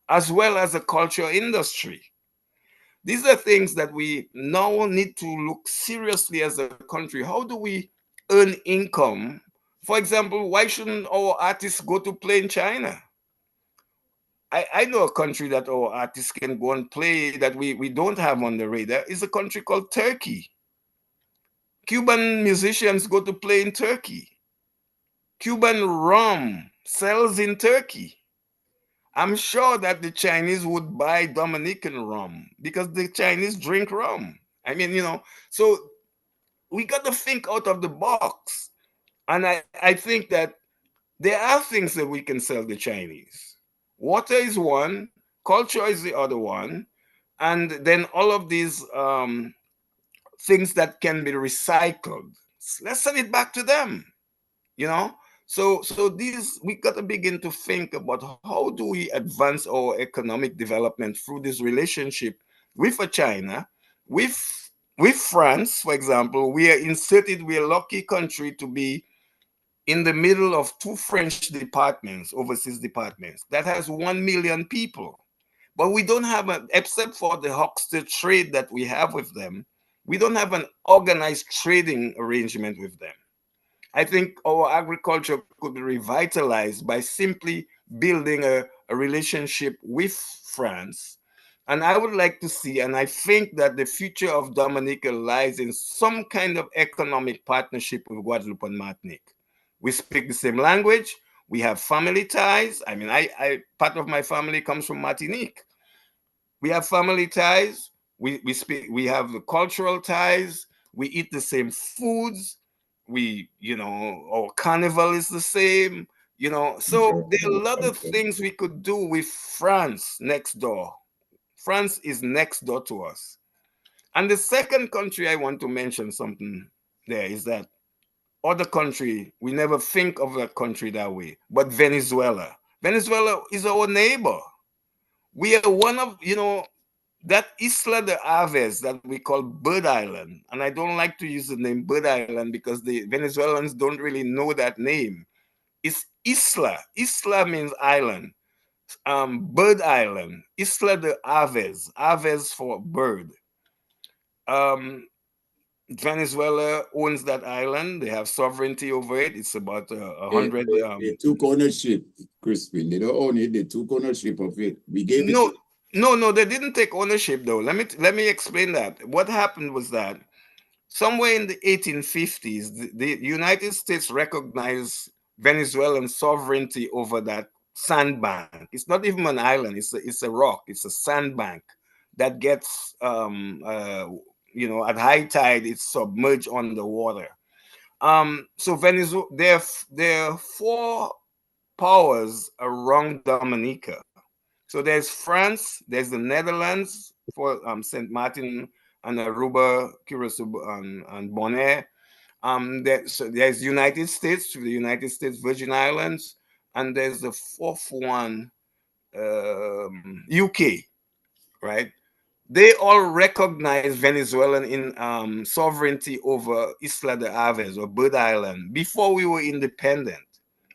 as well as a culture industry. These are things that we now need to look seriously as a country. How do we earn income? For example, why shouldn't our artists go to play in China? I know a country that our artists can go and play that we don't have on the radar. Is a country called Turkey. Cuban musicians go to play in Turkey. Cuban rum sells in Turkey. I'm sure that the Chinese would buy Dominican rum because the Chinese drink rum. I mean, so we got to think out of the box. And I think that there are things that we can sell the Chinese. Water is one, culture is the other one, and then all of these things that can be recycled. Let's send it back to them, So these, we got to begin to think about how do we advance our economic development through this relationship with China, with France, for example. We are a lucky country to be in the middle of 2 French departments, overseas departments, that has 1 million people. But we don't have, except for the huckster trade that we have with them, we don't have an organized trading arrangement with them. I think our agriculture could be revitalized by simply building a relationship with France. And I would like to see, and I think that the future of Dominica lies in some kind of economic partnership with Guadeloupe and Martinique. We speak the same language. We have family ties. I mean, part of my family comes from Martinique. We have family ties. We have the cultural ties. We eat the same foods. Our carnival is the same. So there are a lot of things we could do with France next door. France is next door to us. And the second country I want to mention something there is that other country, we never think of that country that way, but Venezuela. Venezuela is our neighbor. We are one of, that Isla de Aves that we call Bird Island. And I don't like to use the name Bird Island because the Venezuelans don't really know that name. It's Isla. Isla means island. Bird Island. Isla de Aves. Aves for bird. Venezuela owns that island. They have sovereignty over it. It's about 100. They took ownership, Crispin. They don't own it. They took ownership of it. We gave it. No, they didn't take ownership though. Let me explain that. What happened was that somewhere in the 1850s, the United States recognized Venezuelan sovereignty over that sandbank. It's not even an island. It's a rock. It's a sandbank that gets, you know, at high tide, it's submerged underwater. So Venezuela, there are four powers around Dominica. So there's France, there's the Netherlands for Saint Martin and Aruba, Curacao, and Bonaire. So there's United States, the United States Virgin Islands, and there's the fourth one, UK, right? They all recognize Venezuelan in sovereignty over Isla de Aves or Bird Island before we were independent.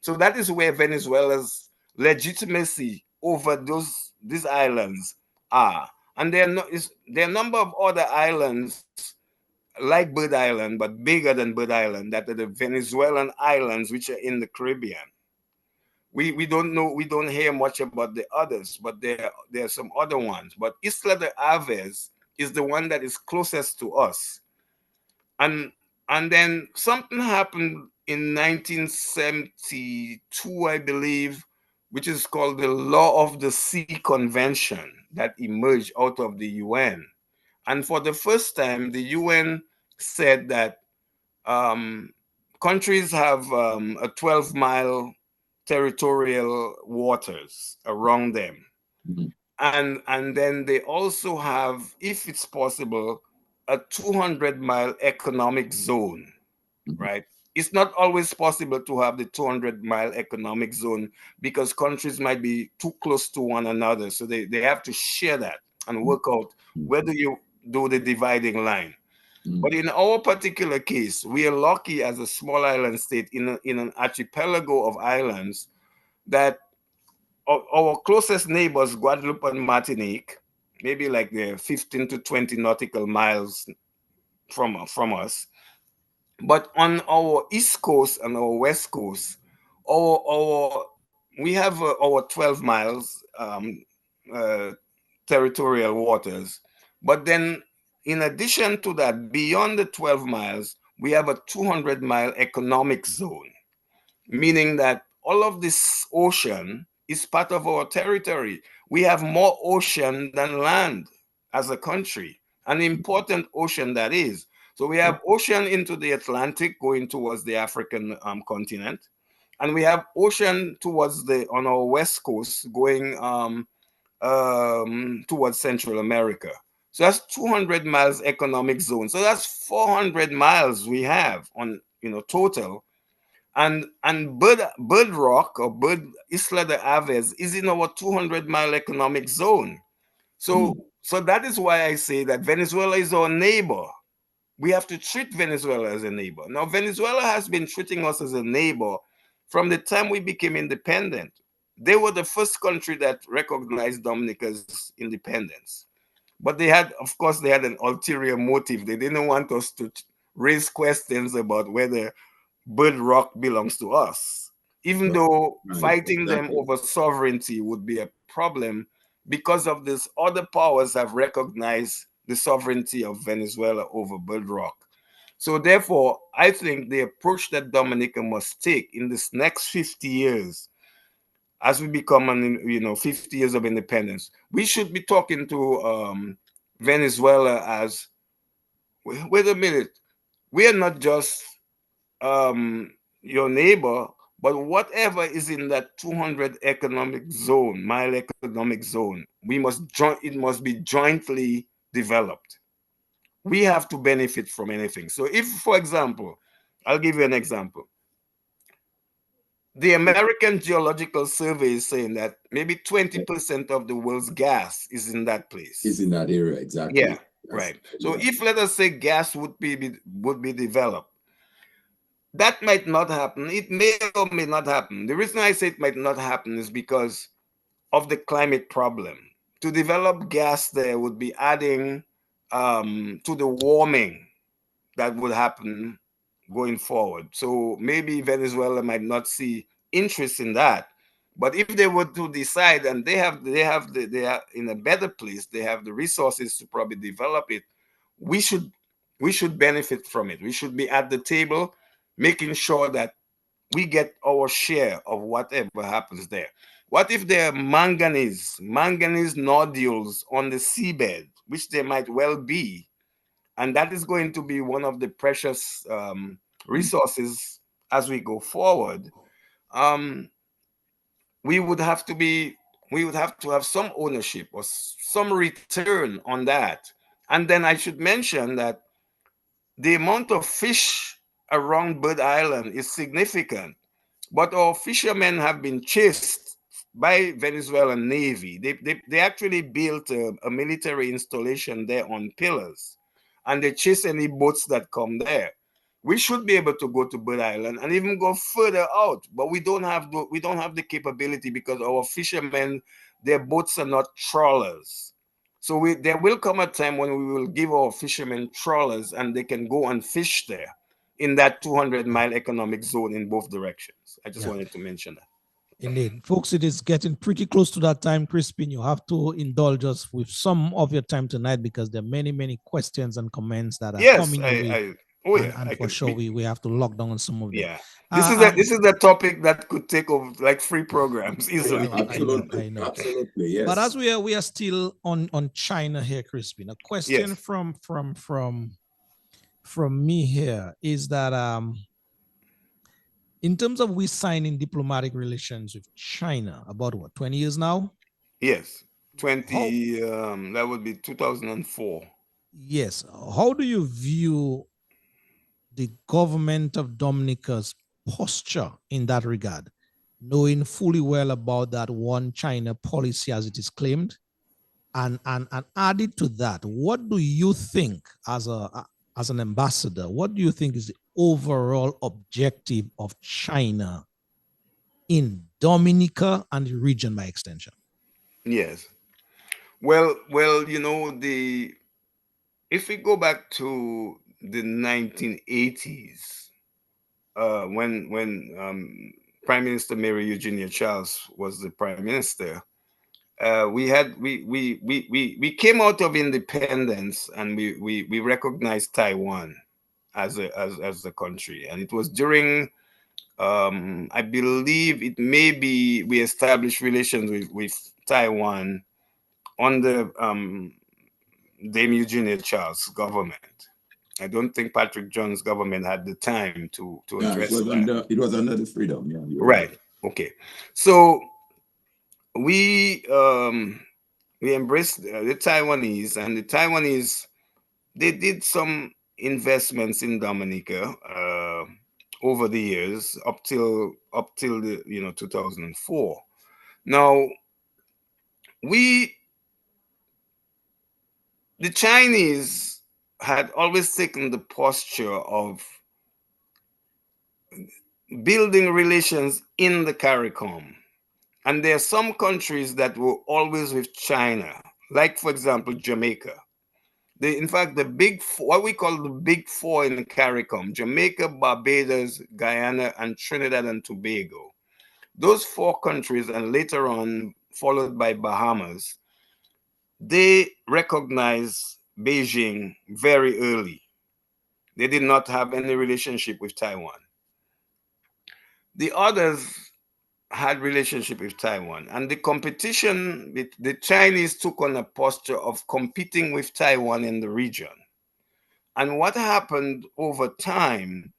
So that is where Venezuela's legitimacy over these islands are. And there are a number of other islands like Bird Island, but bigger than Bird Island, that are the Venezuelan islands which are in the Caribbean. We don't know, we don't hear much about the others, but there are some other ones. But Isla de Aves is the one that is closest to us. And then something happened in 1972, I believe, which is called the Law of the Sea Convention that emerged out of the UN. And for the first time, the UN said that um, countries have a 12-mile territorial waters around them. Mhm. And then they also have, if it's possible, a 200-mile economic zone, Mhm. right? It's not always possible to have the 200-mile economic zone because countries might be too close to one another. So they have to share that and work out where do you do the dividing line. But in our particular case, we are lucky as a small island state in an archipelago of islands that our closest neighbors, Guadeloupe and Martinique, maybe like they're 15 to 20 nautical miles from us. But on our east coast and our west coast, our we have our 12 miles uh, territorial waters. But then, in addition to that, beyond the 12 miles, we have a 200-mile economic zone, meaning that all of this ocean is part of our territory. We have more ocean than land as a country, an important ocean that is. So we have ocean into the Atlantic going towards the African continent, and we have ocean towards on our west coast going towards Central America. So that's 200 miles economic zone. So that's 400 miles we have on, total. And Bird Rock or Bird Isla de Aves is in our 200-mile economic zone. So that is why I say that Venezuela is our neighbor. We have to treat Venezuela as a neighbor. Now, Venezuela has been treating us as a neighbor from the time we became independent. They were the first country that recognized Dominica's independence. But of course, they had an ulterior motive. They didn't want us to raise questions about whether Bird Rock belongs to us, even though Right, fighting them exactly. over sovereignty would be a problem because of this. Other powers have recognized the sovereignty of Venezuela over Bird Rock. So therefore, I think the approach that Dominica must take in this next 50 years, as we become 50 years of independence, we should be talking to Venezuela as, wait a minute, we are not just your neighbor, but whatever is in that 200 economic zone, mile economic zone, we must join. It must be jointly developed. We have to benefit from anything. So, if, for example, I'll give you an example. The American Geological Survey is saying that maybe 20% of the world's gas is in that place. Is in that area, exactly. Yeah, right. So, if let us say gas would be developed, that might not happen. It may or may not happen. The reason I say it might not happen is because of the climate problem. To develop gas there would be adding to the warming that would happen going forward. So maybe Venezuela might not see interest in that. But if they were to decide, and they are in a better place, they have the resources to probably develop it, we should benefit from it. We should be at the table making sure that we get our share of whatever happens there. What if there are manganese nodules on the seabed, which there might well be, and that is going to be one of the precious resources as we go forward. Um, we would have to be, we would have to have some ownership or some return on that. And then I should mention that the amount of fish around Bird Island is significant, but our fishermen have been chased by Venezuelan Navy. They actually built a military installation there on pillars, and they chase any boats that come there. We should be able to go to Bird Island and even go further out, but we don't have the capability because our fishermen, their boats are not trawlers. So there will come a time when we will give our fishermen trawlers and they can go and fish there in that 200-mile economic zone in both directions. I just wanted to mention that. Indeed. Folks, it is getting pretty close to that time. Crispin, you have to indulge us with some of your time tonight because there are many, many questions and comments that are coming your way. And for sure, we have to lock down on some of them. Yeah. This is a topic that could take over like 3 programs easily. Absolutely. I know. Absolutely, yes. But as we are still on China here, Crispin, a question from me here is that in terms of we signing diplomatic relations with China about what, 20 years now? Yes, 20. That would be 2004. Yes. How do you view the government of Dominica's posture in that regard, knowing fully well about that one China policy as it is claimed? And added to that, what do you think as an ambassador, what do you think is the overall objective of China in Dominica and the region by extension? Yes. Well, you know, if we go back to the 1980s, when Prime Minister Mary Eugenia Charles was the Prime Minister, we came out of independence and we recognized Taiwan as a country, and it was during I believe it may be we established relations with Taiwan under Dame Eugenia Charles' government. I don't think Patrick John's government had the time to address that. It was under the freedom, yeah. Right. Okay. So we embraced the Taiwanese, and the Taiwanese, they did some investments in Dominica over the years up till the 2004. Now the Chinese had always taken the posture of building relations in the CARICOM. And there are some countries that were always with China, like, for example, Jamaica. In fact, the big four, what we call the big four in the CARICOM, Jamaica, Barbados, Guyana, and Trinidad and Tobago. Those 4 countries, and later on followed by Bahamas, they recognized Beijing very early. They did not have any relationship with Taiwan. The others had relationship with Taiwan, and the competition with the Chinese took on a posture of competing with Taiwan in the region. And what happened over time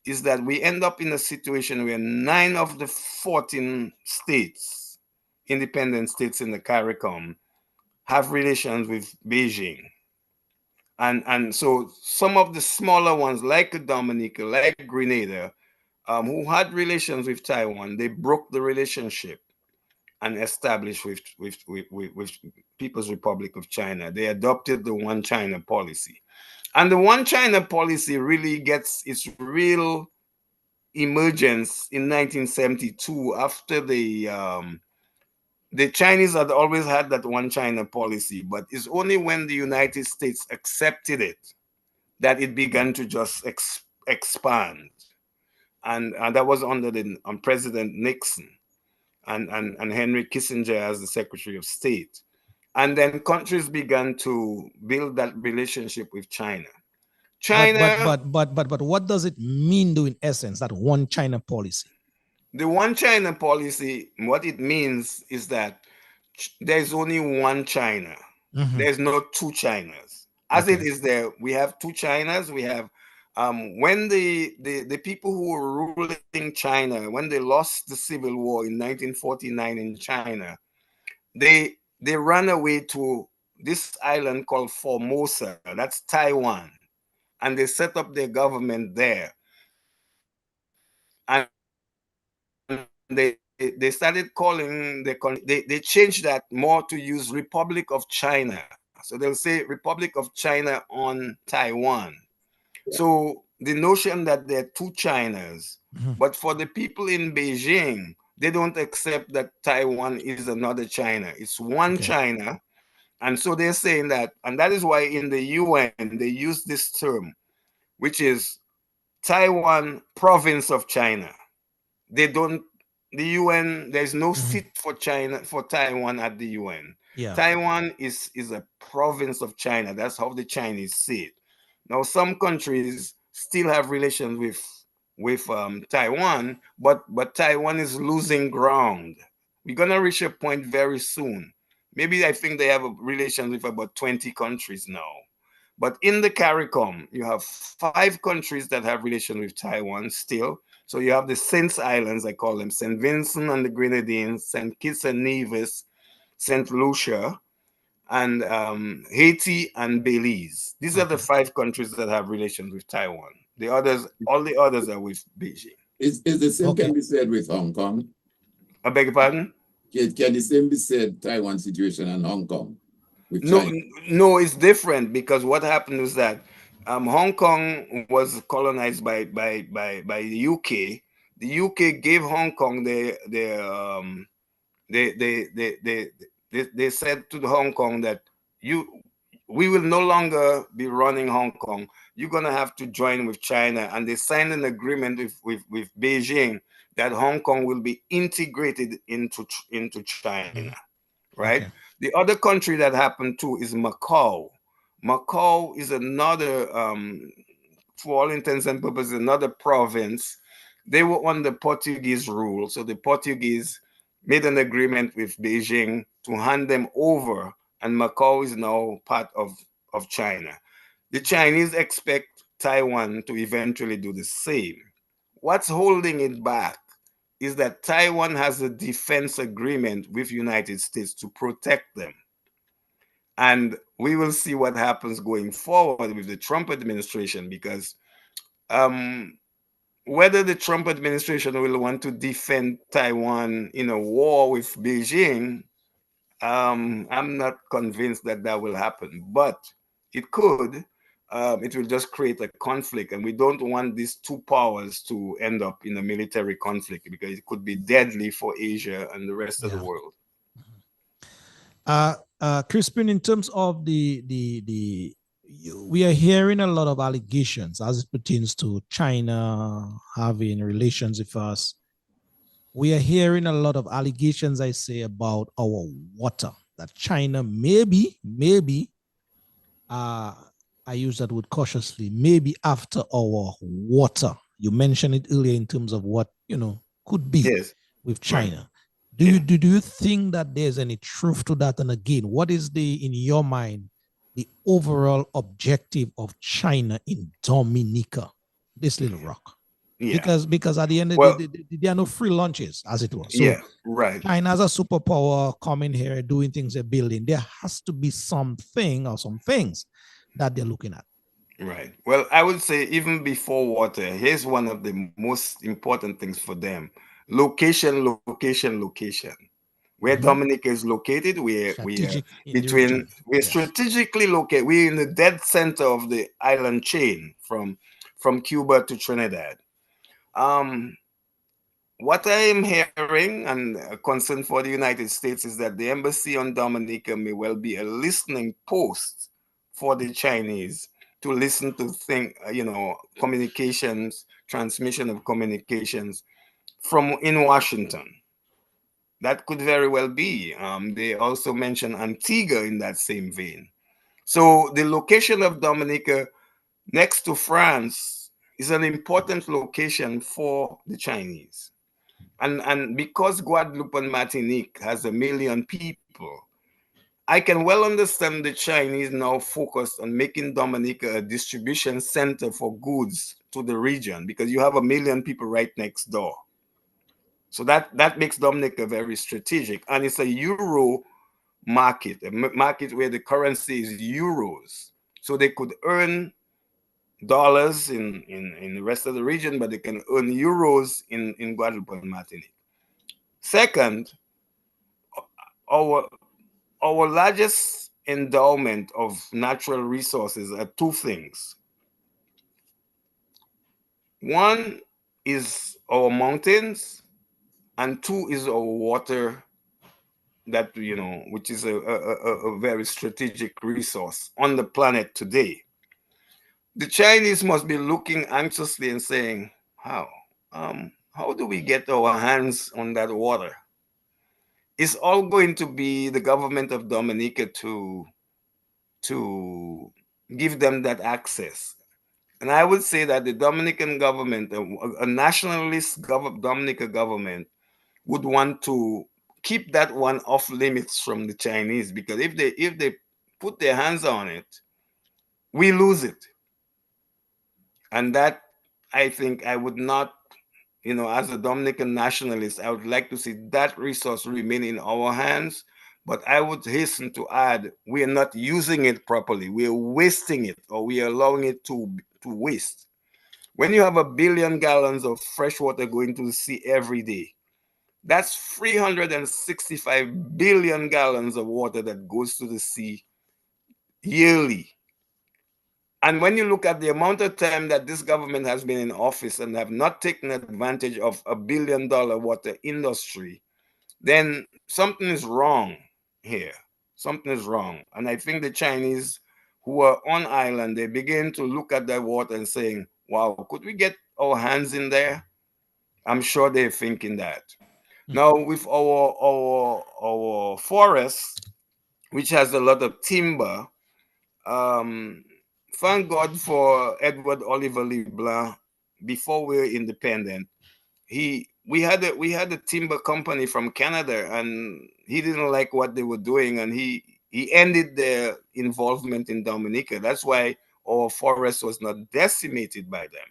is that we end up in a situation where 9 of the 14 states, independent states in the CARICOM, have relations with Beijing. And so some of the smaller ones, like Dominica, like Grenada, who had relations with Taiwan, they broke the relationship and established with People's Republic of China. They adopted the One China policy. And the One China policy really gets its real emergence in 1972 after the Chinese had always had that One China policy, but it's only when the United States accepted it that it began to just expand. And that was under President Nixon and Henry Kissinger as the Secretary of State. And then countries began to build that relationship with China. But what does it mean, though, in essence, that One China policy? The one China policy, what it means is that there's only one China. Mhm. There's no two Chinas. As it Okay. is there, we have two Chinas. We have when the people who were ruling China, when they lost the civil war in 1949 in China, they ran away to this island called Formosa, that's Taiwan, and they set up their government there. And they started calling they changed that more to use Republic of China. So they'll say Republic of China on Taiwan. So the notion that there are two Chinas, Mhm. but for the people in Beijing, they don't accept that Taiwan is another China. It's one Okay. China. And so they're saying that, and that is why in the UN they use this term, which is Taiwan province of China. They don't, the UN, there's no Mhm. seat for China, for Taiwan at the UN. Yeah. Taiwan is a province of China. That's how the Chinese see it. Now some countries still have relations with Taiwan, but Taiwan is losing ground. We're gonna reach a point very soon. Maybe I think they have a relation with about 20 countries now. But in the CARICOM, you have 5 countries that have relation with Taiwan still. So you have the Saint Islands, I call them St. Vincent and the Grenadines, St. Kitts and Nevis, St. Lucia, and Haiti and Belize. These are the Okay. 5 countries that have relations with Taiwan. The others, all the others are with Beijing. Is the same Okay. can be said with Hong Kong? I beg your pardon? Can the same be said Taiwan situation and Hong Kong with No, China? no, it's different because what happened was that Hong Kong was colonized by the UK. The UK gave Hong Kong they said to the Hong Kong that you we will no longer be running Hong Kong. You're gonna have to join with China, and they signed an agreement with Beijing that Hong Kong will be integrated into China, Mhm. right? Okay. The other country that happened too is Macau. Macau is another, for all intents and purposes, another province. They were under Portuguese rule, so the Portuguese made an agreement with Beijing to hand them over, and Macau is now part of China. The Chinese expect Taiwan to eventually do the same. What's holding it back is that Taiwan has a defense agreement with United States to protect them. And we will see what happens going forward with the Trump administration because um, whether the Trump administration will want to defend Taiwan in a war with Beijing, I'm not convinced that that will happen, but it could. It will just create a conflict, and we don't want these two powers to end up in a military conflict because it could be deadly for Asia and the rest of the Yeah. world. Crispin, in terms of we are hearing a lot of allegations as it pertains to China having relations with us. We are hearing a lot of allegations, I say, about our water, that China maybe, uh, I use that word cautiously, maybe after our water. You mentioned it earlier in terms of what, could be Yes, with right. China. Do Yeah. you think that there's any truth to that? And again, what is in your mind, the overall objective of China in Dominica, this little rock? Yeah. Because at the end of the Well, day, there are no free lunches, as it was. So yeah, right. China as a superpower coming here, doing things they're building, there has to be something or some things that they're looking at. Right. Well, I would say even before water, here's one of the most important things for them. Location, location, location. Where Mhm. Dominica is located, Strategic in the region. we're Yes. strategically located. We're in the dead center of the island chain from Cuba to Trinidad. Um, what I am hearing and a concern for the United States is that the embassy on Dominica may well be a listening post for the Chinese to listen to communications, transmission of communications from in Washington. That could very well be. They also mention Antigua in that same vein. So the location of Dominica next to France is an important location for the Chinese. And because Guadeloupe and Martinique has 1 million people, I can well understand the Chinese now focused on making Dominica a distribution center for goods to the region, because you have 1 million people right next door. So that makes Dominica very strategic. And it's a euro market, a market where the currency is euros. So they could earn dollars in the rest of the region, but they can earn euros in Guadeloupe and Martinique. Second, our largest endowment of natural resources are two things. One is our mountains, and two is our water, that, you know, which is a very strategic resource on the planet today. The Chinese must be looking anxiously and saying, how do we get our hands on that water? It's all going to be the government of Dominica to give them that access. And I would say that the Dominican government, a nationalist Dominica government, would want to keep that one off limits from the Chinese, because if they put their hands on it, we lose it. And that, I think, I would not, you know, as a Dominican nationalist, I would like to see that resource remain in our hands. But I would hasten to add, we are not using it properly. We are wasting it, or we are allowing it to waste. When you have 1 billion gallons of fresh water going to the sea every day, that's 365 billion gallons of water that goes to the sea yearly. And when you look at the amount of time that this government has been in office and have not taken advantage of $1 billion water industry, then something is wrong here. Something is wrong. And I think the Chinese who are on island, they begin to look at that water and saying, wow, could we get our hands in there? I'm sure they're thinking that. Now, with our forest, which has a lot of timber, thank God for Edward Oliver LeBlanc. Before we were independent, we had a timber company from Canada, and he didn't like what they were doing, and he ended their involvement in Dominica. That's why our forest was not decimated by them.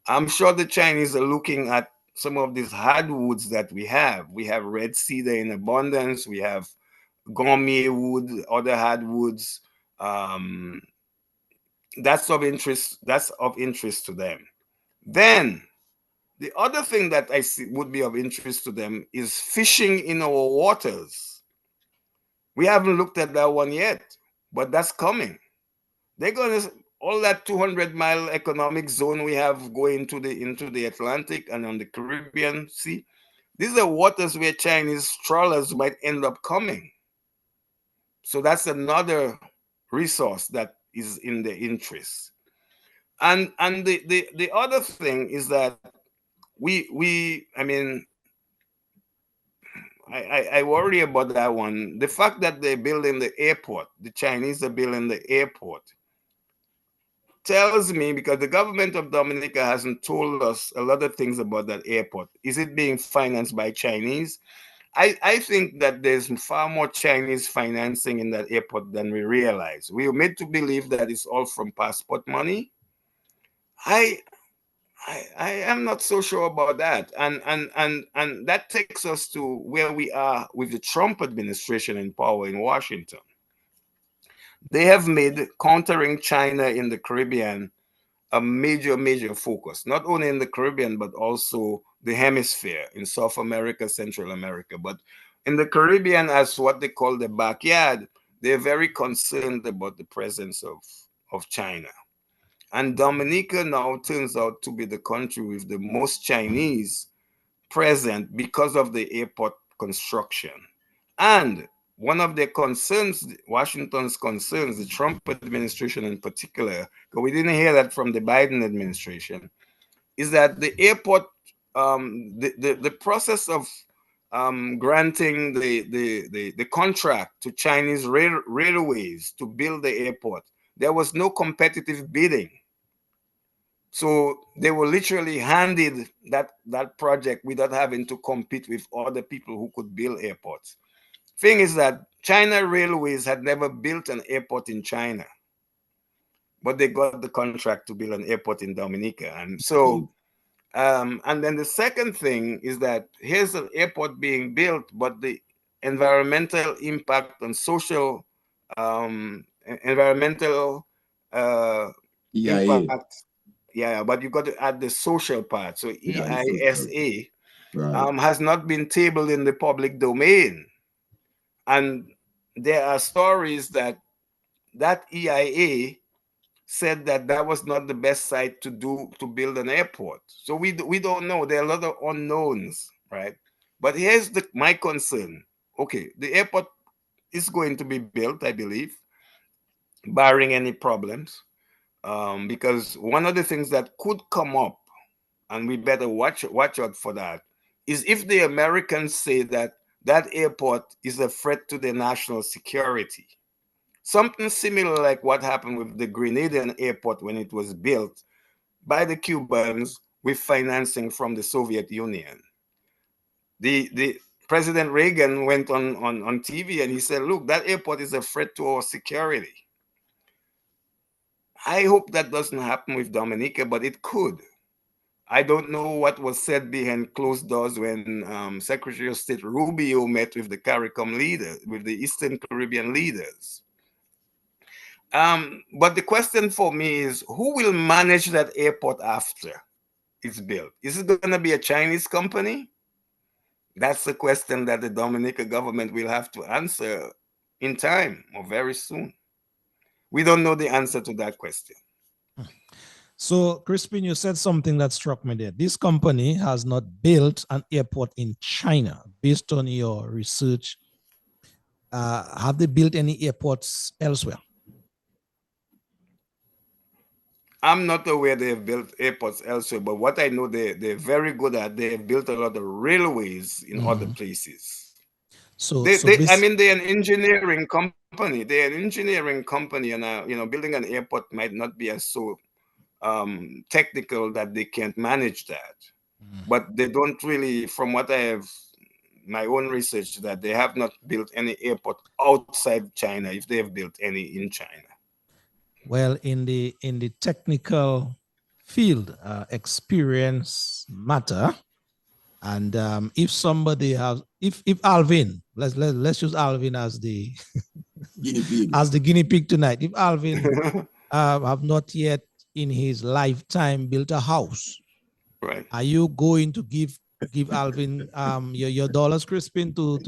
I'm sure the Chinese are looking at some of these hardwoods that we have. We have red cedar in abundance. We have gourmet wood, other hardwoods. That's of interest. That's of interest to them. Then the other thing that I see would be of interest to them is fishing in our waters. We haven't looked at that one yet, but that's coming. They're going to, all that 200-mile economic zone we have going into the Atlantic and on the Caribbean Sea. These are waters where Chinese trawlers might end up coming. So that's another resource that is in their interest. And the other thing is that I worry about that one. The fact that they're building the airport, the Chinese are building the airport, tells me, because the government of Dominica hasn't told us a lot of things about that airport. Is it being financed by Chinese? I think that there's far more Chinese financing in that airport than we realize. We are made to believe that it's all from passport money. I am not so sure about that. And that takes us to where we are with the Trump administration in power in Washington. They have made countering China in the Caribbean a major focus, not only in the Caribbean, but also the hemisphere in South America, Central America. But in the Caribbean, as what they call the backyard, they're very concerned about the presence of China. And Dominica now turns out to be the country with the most Chinese present because of the airport construction. And one of their concerns, Washington's concerns, the Trump administration in particular, because we didn't hear that from the Biden administration, is that the airport, the process of granting the contract to Chinese railways to build the airport, there was no competitive bidding. So they were literally handed that project without having to compete with other people who could build airports. Thing is that China Railways had never built an airport in China, but they got the contract to build an airport in Dominica. And so, and then the second thing is that here's an airport being built, but the environmental impact on social, environmental EIA. impact. Yeah, but you got to add the social part. So Yeah, the social. EISA Right. has not been tabled in the public domain. And there are stories that EIA said that that was not the best site to build an airport. So we don't know. There are a lot of unknowns, right? But here's my concern. Okay, the airport is going to be built, I believe, barring any problems, because one of the things that could come up, and we better watch out for that, is if the Americans say that that airport is a threat to their national security. Something similar like what happened with the Grenadian airport when it was built by the Cubans with financing from the Soviet Union. The President Reagan went on TV and he said, look, that airport is a threat to our security. I hope that doesn't happen with Dominica, but it could. I don't know what was said behind closed doors when Secretary of State Rubio met with the CARICOM leaders, with the Eastern Caribbean leaders. But the question for me is, who will manage that airport after it's built? Is it going to be a Chinese company? That's the question that the Dominica government will have to answer in time or very soon. We don't know the answer to that question. So, Crispin, you said something that struck me there. This company has not built an airport in China. Based on your research, have they built any airports elsewhere? I'm not aware they've built airports elsewhere, but what I know they're very good at, they've built a lot of railways in other places. So, I mean, they're an engineering company. They're an engineering company, and building an airport might not be as so technical that they can't manage that. But they don't really, from what I have, my own research, that they have not built any airport outside China, if they have built any in China. Well, in the technical field, experience matter. And if somebody has, if Alvin, let's use Alvin as the guinea pig. as the guinea pig tonight. If Alvin have not yet in his lifetime built a house, right? Are you going to give Alvin your dollars, Crispin, to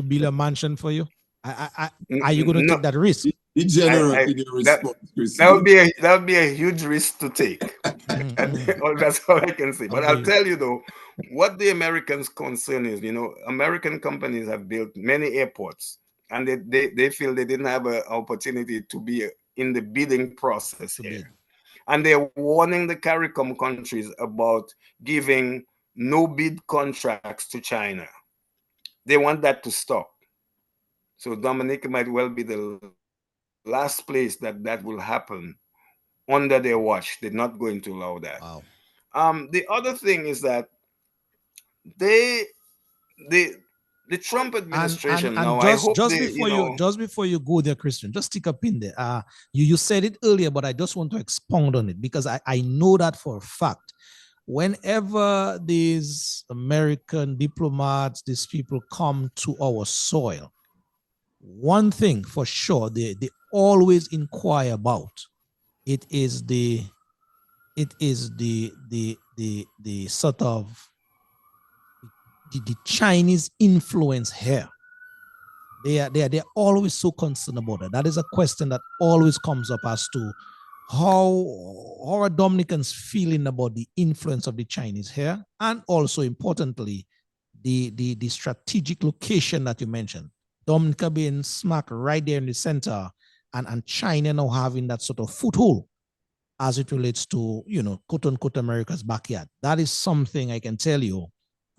build a mansion for you? Are you going to take that risk? Be generous in your response, That would be a huge risk to take. That's all I can say. But I'll tell you though, what the Americans' concern is, American companies have built many airports, and they feel they didn't have an opportunity to be in the bidding process here. And they're warning the CARICOM countries about giving no bid contracts to China. They want that to stop. So Dominica might well be the last place that will happen under their watch. They're not going to allow that. Wow. The other thing is that the Trump administration and now, just, I hope just before you go there, Christian, just stick up in there. You said it earlier, but I just want to expound on it because I know that for a fact. Whenever these American diplomats, these people come to our soil, one thing for sure they always inquire about it is the sort of the Chinese influence here. They're always so concerned about it. That is a question that always comes up as to how are Dominicans feeling about the influence of the Chinese here, and also importantly, the strategic location that you mentioned. Dominica being smack right there in the center, and China now having that sort of foothold as it relates to, quote unquote, America's backyard. That is something I can tell you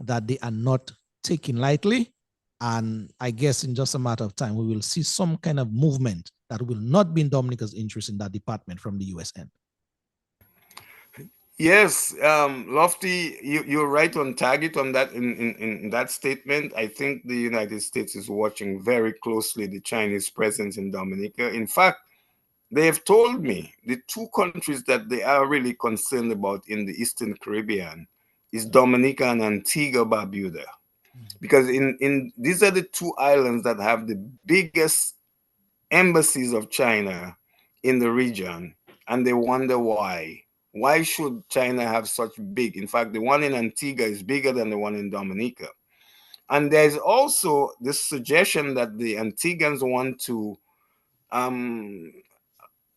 that they are not taking lightly. And I guess in just a matter of time, we will see some kind of movement that will not be in Dominica's interest in that department from the US end. Yes, Lofty, you're right on target on that in that statement. I think the United States is watching very closely the Chinese presence in Dominica. In fact, they have told me the two countries that they are really concerned about in the Eastern Caribbean is Dominica and Antigua Barbuda. Mhm. Because in these are the two islands that have the biggest embassies of China in the region, and they wonder why. Why should China have such big? In fact, the one in Antigua is bigger than the one in Dominica. And there's also this suggestion that the Antiguans want to um,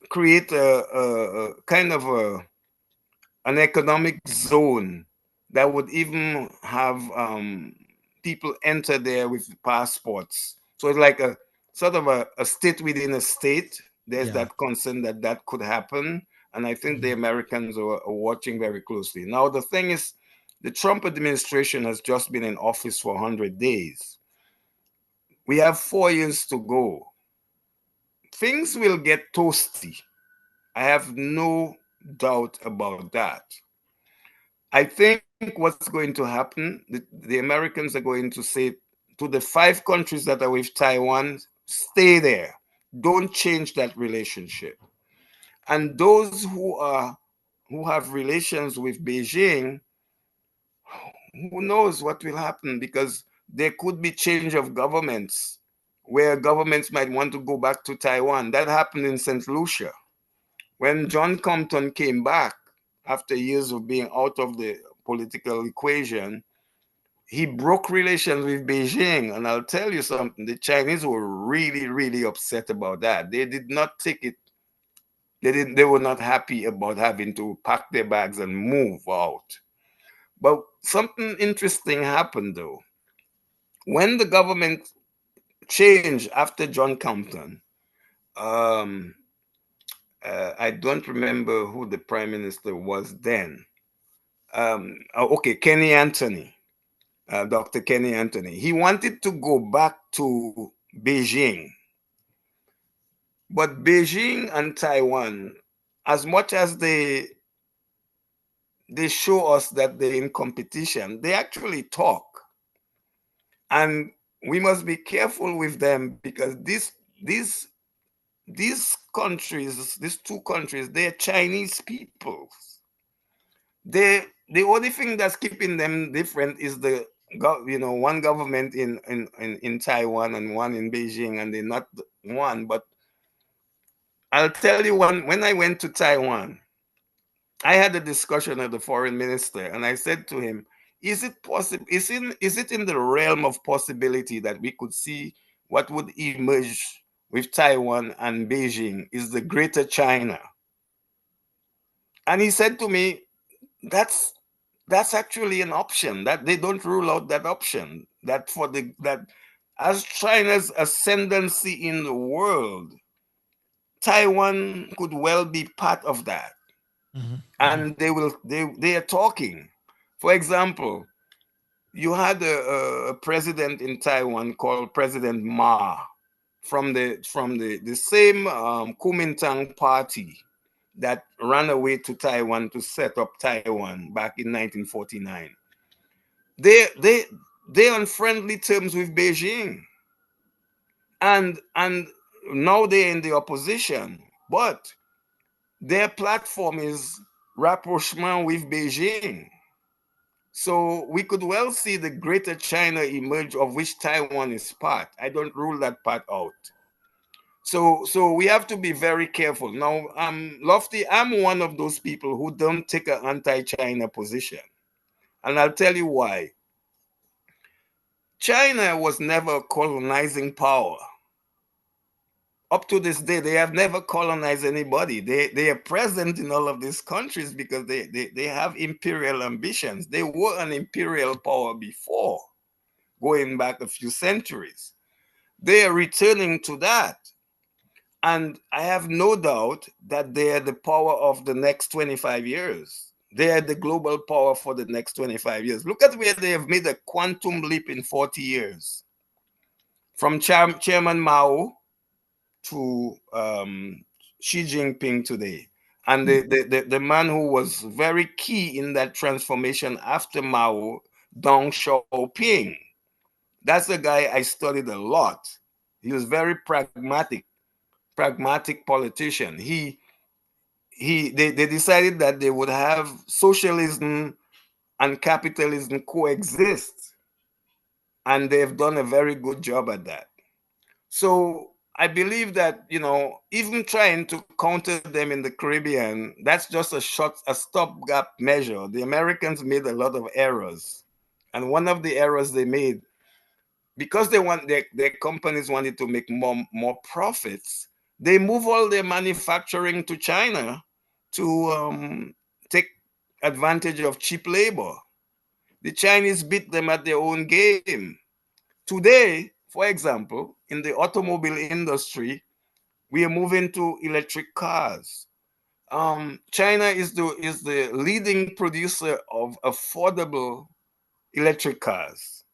create a kind of an economic zone that would even have people enter there with passports. So it's like a sort of a state within a state. There's Yeah. that concern that that could happen. And I think the Mhm. Americans are watching very closely. Now, the thing is, the Trump administration has just been in office for 100 days. We have 4 years to go. Things will get toasty. I have no doubt about that. I think what's going to happen, the Americans are going to say to the 5 countries that are with Taiwan, stay there. Don't change that relationship. And those who have relations with Beijing, who knows what will happen, because there could be change of governments where governments might want to go back to Taiwan. That happened in St. Lucia. When John Compton came back after years of being out of the political equation, he broke relations with Beijing. And I'll tell you something, the Chinese were really, really upset about that. They did not take it, they were not happy about having to pack their bags and move out. But something interesting happened though. When the government changed after John Compton, um, I don't remember who the prime minister was then. Okay, Kenny Anthony, Dr. Kenny Anthony. He wanted to go back to Beijing, but Beijing and Taiwan, as much as they show us that they're in competition, they actually talk, and we must be careful with them because these countries, these 2 countries, they're Chinese peoples. They the only thing that's keeping them different is the one government in Taiwan and one in Beijing, and they're not one. But I'll tell you, when I went to Taiwan, I had a discussion with the foreign minister, and I said to him, "Is it possible? Is it in the realm of possibility that we could see what would emerge with Taiwan and Beijing is the Greater China?" And he said to me, "That's that's actually an option. That they don't rule out that option. That for the that as China's ascendancy in the world, Taiwan could well be part of that." Mhm. Mhm. And they are talking. For example, you had a president in Taiwan called President Ma from the same Kuomintang party that ran away to Taiwan to set up Taiwan back in 1949. They they're on friendly terms with Beijing, and now they're in the opposition, but their platform is rapprochement with Beijing. So we could well see the Greater China emerge, of which Taiwan is part. I don't rule that part out. So we have to be very careful. Now, Lofty, I'm one of those people who don't take an anti-China position, and I'll tell you why. China was never a colonizing power. Up to this day, they have never colonized anybody. They are present in all of these countries because they have imperial ambitions. They were an imperial power before, going back a few centuries. They are returning to that. And I have no doubt that they are the power of the next 25 years. They are the global power for the next 25 years. Look at where they have made a quantum leap in 40 years. From Chairman Mao to Xi Jinping today. And the man who was very key in that transformation after Mao, Deng Xiaoping. That's a guy I studied a lot. He was very pragmatic politician. They decided that they would have socialism and capitalism coexist, and they've done a very good job at that. So I believe that, you know, even trying to counter them in the Caribbean, that's just a stopgap measure. The Americans made a lot of errors, and one of the errors they made, because they want their companies wanted to make more profits, they move all their manufacturing to China to take advantage of cheap labor. The Chinese beat them at their own game. Today, for example, in the automobile industry, we are moving to electric cars. China is the leading producer of affordable electric cars.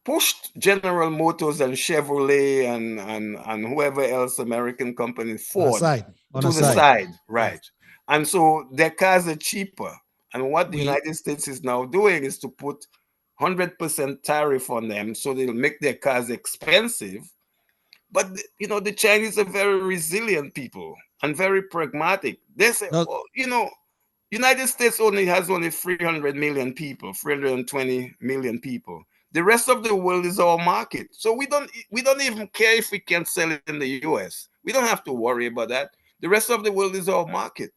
Pushed General Motors and Chevrolet and whoever else, American company, On the Ford, side. On to the the side. side, Yes. right? And so their cars are cheaper. And what the We United States is now doing is to put 100% tariff on them, so they'll make their cars expensive. But you know, the Chinese are very resilient people and very pragmatic. They say, no, oh, you know, United States only 300 million people, 320 million people. The rest of the world is our market. So we don't even care if we can sell it in the US. We don't have to worry about that. The rest of the world is our market.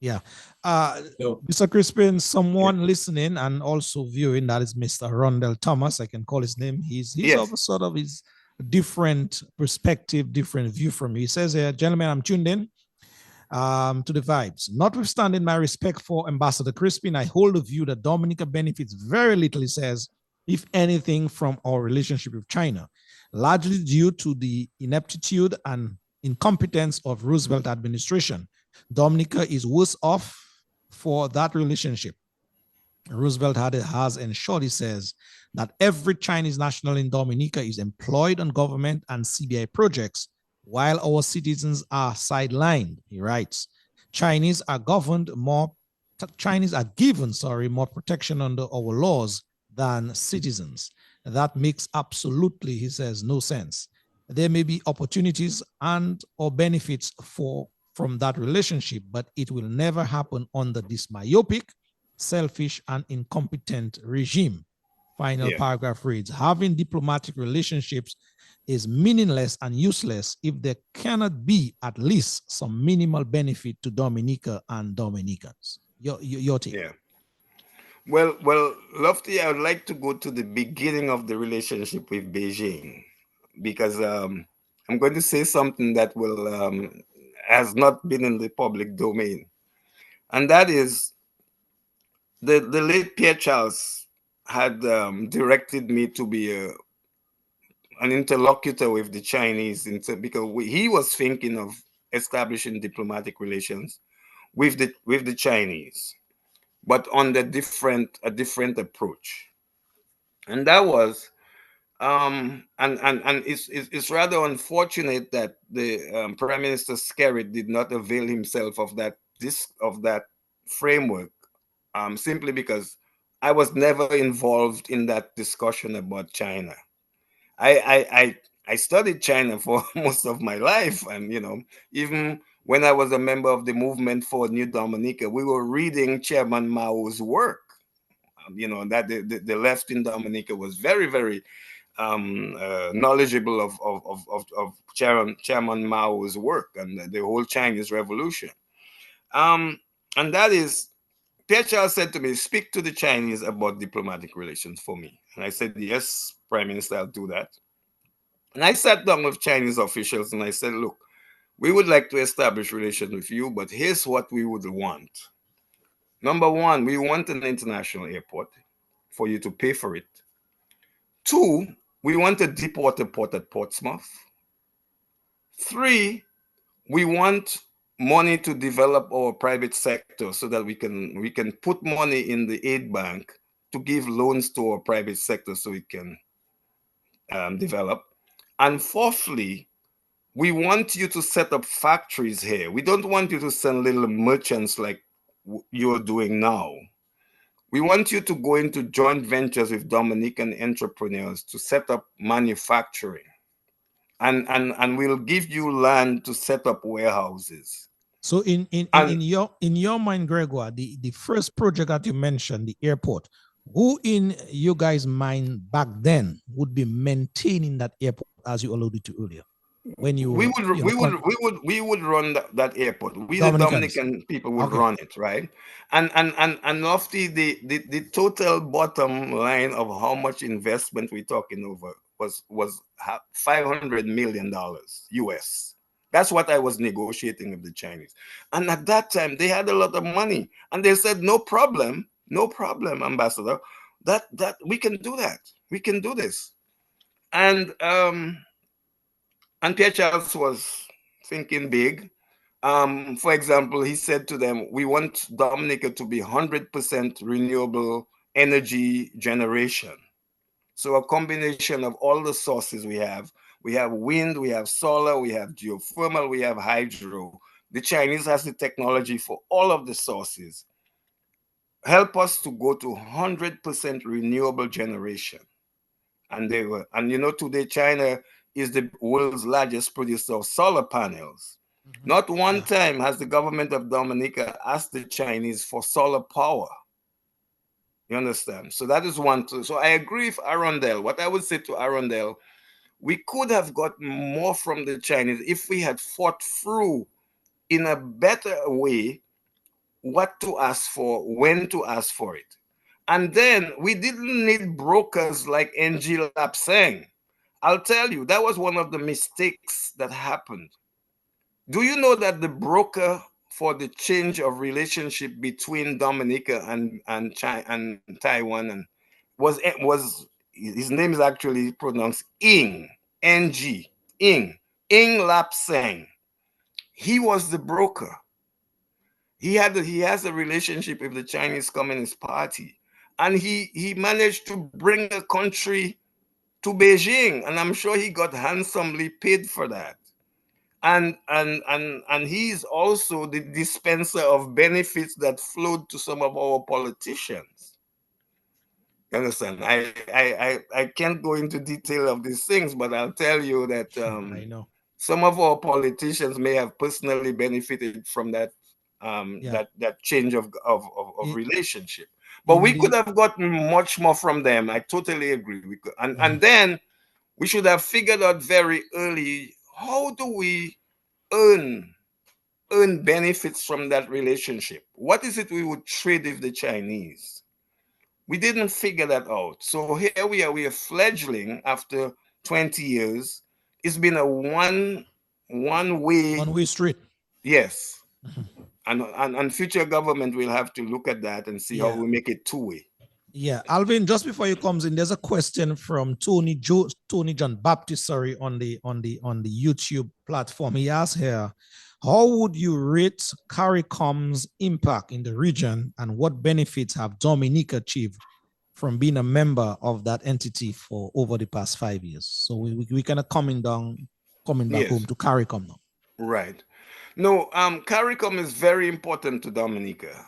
yeah. Uh, So, Mr. Crispin, someone listening and also viewing, that is Mr. Rondell Thomas. I can call his name. He's of Yes. a sort of his different perspective, different view from me. He says here, gentlemen, I'm tuned in to the vibes. Notwithstanding my respect for Ambassador Crispin, I hold the view that Dominica benefits very little, he says, if anything, from our relationship with China, largely due to the ineptitude and incompetence of Roosevelt administration. Dominica is worse off for that relationship. Roosevelt has ensured, he says, that every Chinese national in Dominica is employed on government and CBI projects, while our citizens are sidelined, he writes. Chinese are given more protection under our laws than citizens. That makes absolutely, he says, no sense. There may be opportunities and or benefits from that relationship, but it will never happen under this myopic, selfish, and incompetent regime. Final paragraph reads, having diplomatic relationships is meaningless and useless if there cannot be at least some minimal benefit to Dominica and Dominicans. Your take. Yeah. Well, Lofty, I would like to go to the beginning of the relationship with Beijing, because I'm going to say something that will has not been in the public domain, and that is the late Pierre Charles had directed me to be an interlocutor with the Chinese, because he was thinking of establishing diplomatic relations with the Chinese, but on a different approach, and that was and it's rather unfortunate that the Prime Minister Skerrit did not avail himself of that framework, simply because I was never involved in that discussion about China. I studied China for most of my life, and you know, even when I was a member of the movement for New Dominica, we were reading Chairman Mao's work. You know, that the left in Dominica was very knowledgeable of Chairman Mao's work and the whole Chinese Revolution. And that is, Pierre Charles said to me, speak to the Chinese about diplomatic relations for me. And I said, yes, Prime Minister, I'll do that. And I sat down with Chinese officials and I said, look, we would like to establish relations with you, but here's what we would want. Number one, we want an international airport for you to pay for it. Two, we want a deep water port at Portsmouth. Three, we want money to develop our private sector so that we can put money in the aid bank to give loans to our private sector so it can develop. And fourthly, We want you to set up factories here. We don't want you to send little merchants like you're doing now. We want you to go into joint ventures with Dominican entrepreneurs to set up manufacturing. And we'll give you land to set up warehouses. So And in your mind, Gregoire, the first project that you mentioned, the airport, who in you guys' mind back then would be maintaining that airport, as you alluded to earlier? When you we were, would you we know, would we would we would run that airport. We the Dominicans. Dominican people would Okay. run it, right? And of the total bottom line of how much investment we're talking over was $500 million US. That's what I was negotiating with the Chinese. And at that time they had a lot of money, and they said no problem, ambassador, that we can do that, we can do this. And Pierre Charles was thinking big. For example, he said to them, we want Dominica to be 100% renewable energy generation. So a combination of all the sources we have. We have wind, we have solar, we have geothermal, we have hydro. The Chinese has the technology for all of the sources. Help us to go to 100% renewable generation. And they were, and today China is the world's largest producer of solar panels. Not one time has the government of Dominica asked the Chinese for solar power. You understand? So that is one. So I agree with Arundel. What I would say to Arundel, we could have got more from the Chinese if we had fought through in a better way what to ask for, when to ask for it. And then we didn't need brokers like NG Lapsang. I'll tell you, that was one of the mistakes that happened. Do you know that the broker for the change of relationship between Dominica and China and Taiwan and was his name is actually pronounced NG Ing Lapsang. He was the broker. He has a relationship with the Chinese Communist Party, and he managed to bring a country to Beijing, and I'm sure he got handsomely paid for that. And he's also the dispenser of benefits that flowed to some of our politicians. You understand? I can't go into detail of these things, but I'll tell you that I know. some of our politicians may have personally benefited from that that change of relationship. But we could have gotten much more from them. I totally agree. We could, and then we should have figured out very early, how do we earn benefits from that relationship? What is it we would trade with the Chinese? We didn't figure that out. So here we are fledgling after 20 years. It's been a one way street. Yes. And future government will have to look at that and see how we make it two-way. Yeah, Alvin, just before you comes in, there's a question from Tony John Baptist, sorry, on the YouTube platform. He asks here, how would you rate CARICOM's impact in the region, and what benefits have Dominica achieved from being a member of that entity for over the past 5 years? So we kind of coming back home to CARICOM now. Right. No, CARICOM is very important to Dominica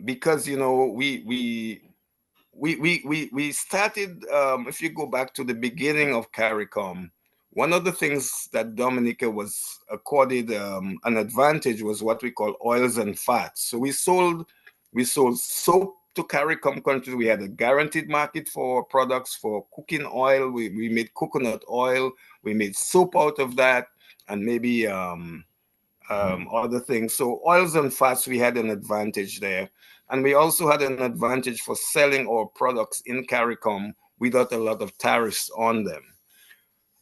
because we started. If you go back to the beginning of CARICOM, one of the things that Dominica was accorded an advantage was what we call oils and fats. So we sold soap to CARICOM countries. We had a guaranteed market for products for cooking oil. We made coconut oil. We made soap out of that, and maybe other things. So oils and fats, we had an advantage there. And we also had an advantage for selling our products in CARICOM without a lot of tariffs on them.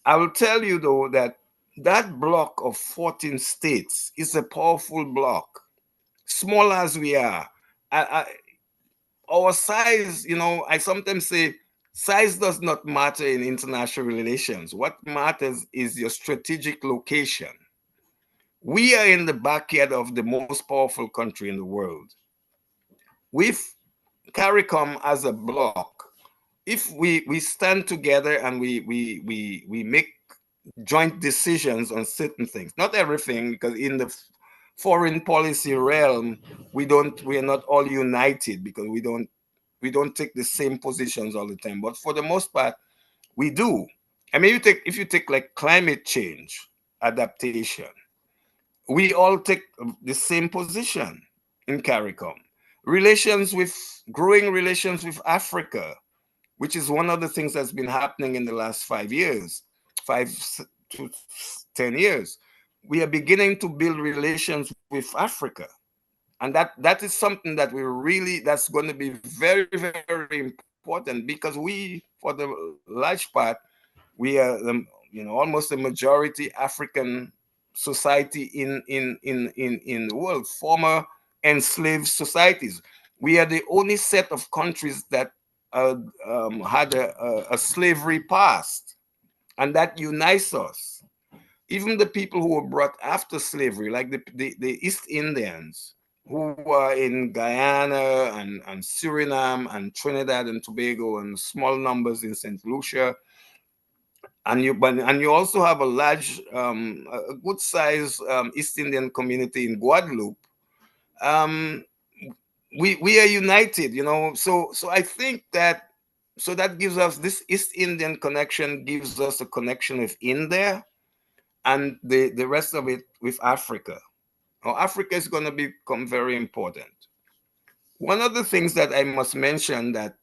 I will tell you, though, that that block of 14 states is a powerful block. Small as we are, our size, I sometimes say size does not matter in international relations. What matters is your strategic location. We are in the backyard of the most powerful country in the world. With CARICOM as a bloc, if we stand together and we make joint decisions on certain things. Not everything, because in the foreign policy realm, we are not all united, because we don't take the same positions all the time. But for the most part, we do. I mean, if you take like climate change adaptation, we all take the same position in CARICOM. Growing relations with Africa, which is one of the things that's been happening in the last 5 years, 5 to 10 years. We are beginning to build relations with Africa. And that is something that that's going to be very, very important, because for the large part, we are, almost a majority African society in the world, former enslaved societies. We are the only set of countries that had a slavery past, and that unites us. Even the people who were brought after slavery, like the East Indians, who were in Guyana and Suriname and Trinidad and Tobago, and small numbers in St. Lucia. And you also have a large, a good size East Indian community in Guadeloupe. We are united, So I think that gives us this East Indian connection, gives us a connection with India, and the rest of it with Africa. Now, Africa is going to become very important. One of the things that I must mention that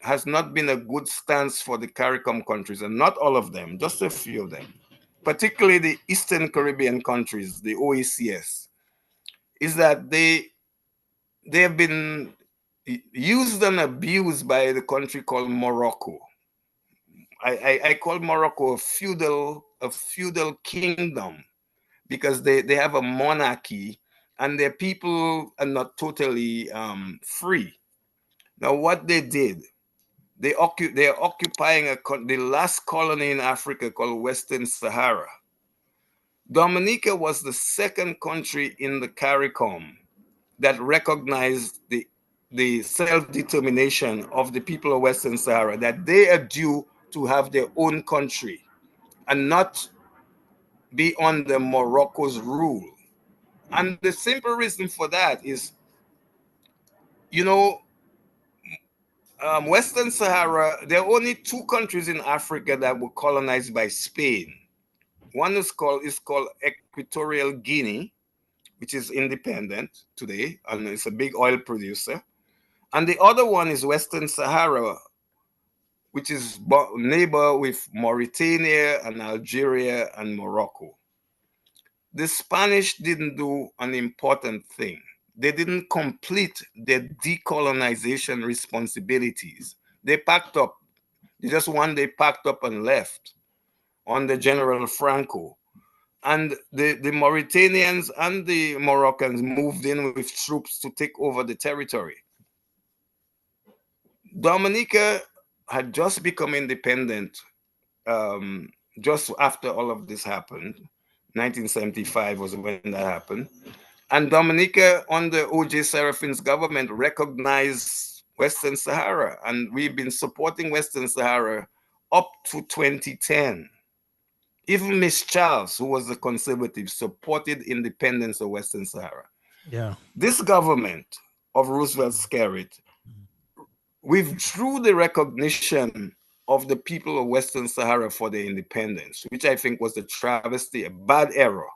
has not been a good stance for the CARICOM countries, and not all of them, just a few of them, particularly the Eastern Caribbean countries, the OECS, is that they have been used and abused by the country called Morocco. I call Morocco a feudal kingdom, because they have a monarchy and their people are not totally free. Now, what they did, they are occupying the last colony in Africa called Western Sahara. Dominica was the second country in the CARICOM that recognized the self-determination of the people of Western Sahara, that they are due to have their own country and not be under Morocco's rule. And the simple reason for that is, Western Sahara, there are only two countries in Africa that were colonized by Spain. One is called Equatorial Guinea, which is independent today, and it's a big oil producer. And the other one is Western Sahara, which is neighbor with Mauritania and Algeria and Morocco. The Spanish didn't do an important thing. They didn't complete their decolonization responsibilities. They packed up. Just one day packed up and left under General Franco. And the Mauritanians and the Moroccans moved in with troops to take over the territory. Dominica had just become independent just after all of this happened. 1975 was when that happened. And Dominica, under O.J. Serafin's government, recognized Western Sahara. And we've been supporting Western Sahara up to 2010. Even Miss Charles, who was a conservative, supported independence of Western Sahara. Yeah. This government of Roosevelt Skerrit withdrew the recognition of the people of Western Sahara for their independence, which I think was a travesty, a bad error.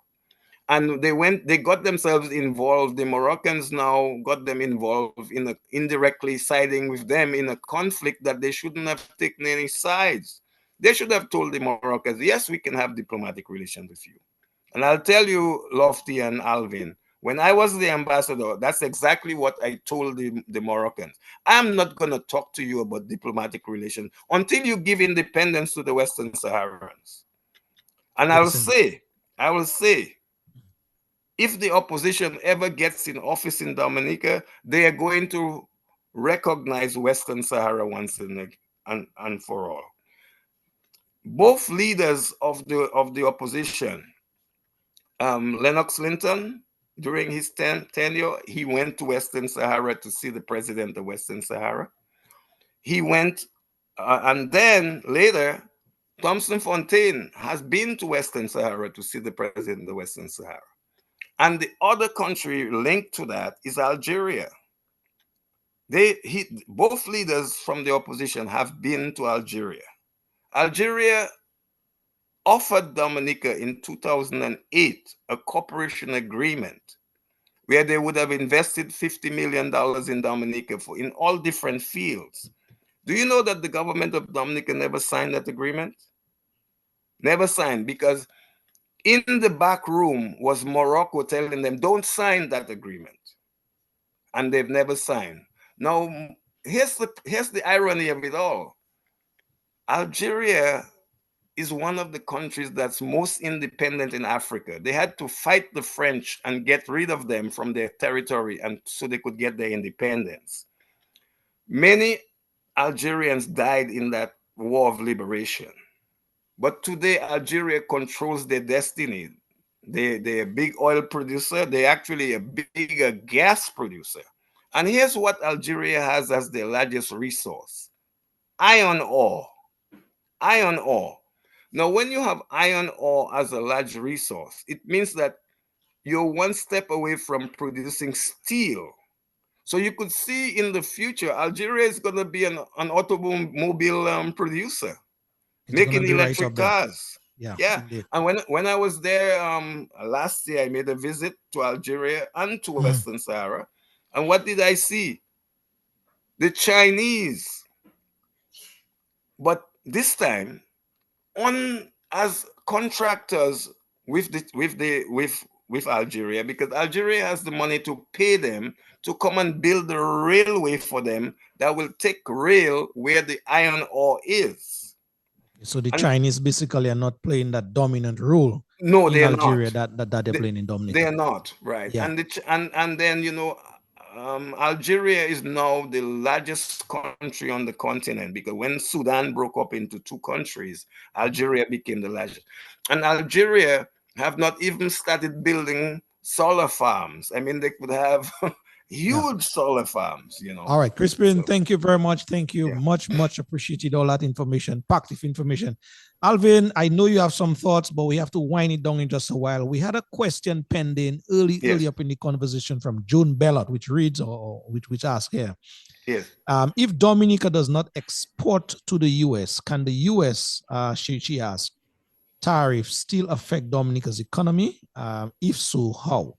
And they got themselves involved. The Moroccans now got them involved in indirectly siding with them in a conflict that they shouldn't have taken any sides. They should have told the Moroccans, yes, we can have diplomatic relations with you. And I'll tell you, Lofty and Alvin, when I was the ambassador, that's exactly what I told the Moroccans. I'm not going to talk to you about diplomatic relations until you give independence to the Western Saharans. And I will say, if the opposition ever gets in office in Dominica, they are going to recognize Western Sahara once and for all. Both leaders of the opposition, Lennox Linton, during his tenure, he went to Western Sahara to see the president of Western Sahara. He went, and then later, Thompson Fontaine has been to Western Sahara to see the president of the Western Sahara. And the other country linked to that is Algeria. Both leaders from the opposition have been to Algeria. Algeria offered Dominica in 2008 a cooperation agreement where they would have invested $50 million in Dominica in all different fields. Do you know that the government of Dominica never signed that agreement? Never signed, because in the back room was Morocco telling them, don't sign that agreement. And they've never signed. Now, here's the irony of it all. Algeria is one of the countries that's most independent in Africa. They had to fight the French and get rid of them from their territory, and so they could get their independence. Many Algerians died in that war of liberation. But today, Algeria controls their destiny. They're a big oil producer. They're actually a bigger gas producer. And here's what Algeria has as their largest resource: iron ore. Iron ore. Now, when you have iron ore as a large resource, it means that you're one step away from producing steel. So you could see in the future, Algeria is going to be an automobile producer, It's gonna making be right electric up there. cars. Yeah, Yeah. indeed. And when I was there last year, I made a visit to Algeria and to Western Sahara. And what did I see? The Chinese. But this time, on as contractors with Algeria, because Algeria has the money to pay them to come and build the railway for them that will take rail where the iron ore is. So the And Chinese basically are not playing that dominant role no, in they are Algeria not. that they're playing in They Dominica. are not, right. Yeah. And then Algeria is now the largest country on the continent, because when Sudan broke up into two countries, Algeria became the largest. And Algeria have not even started building solar farms. I mean, they could have Yeah. huge solar farms, All right, Crispin, So, thank you very much. Thank you. yeah. Much appreciated all that information, packed with information. Alvin, I know you have some thoughts, but we have to wind it down in just a while. We had a question pending early Yes. up in the conversation from June Bellot, which reads, or which asks here. Yes. If Dominica does not export to the US, can the US, she asked, tariffs still affect Dominica's economy? If so, how?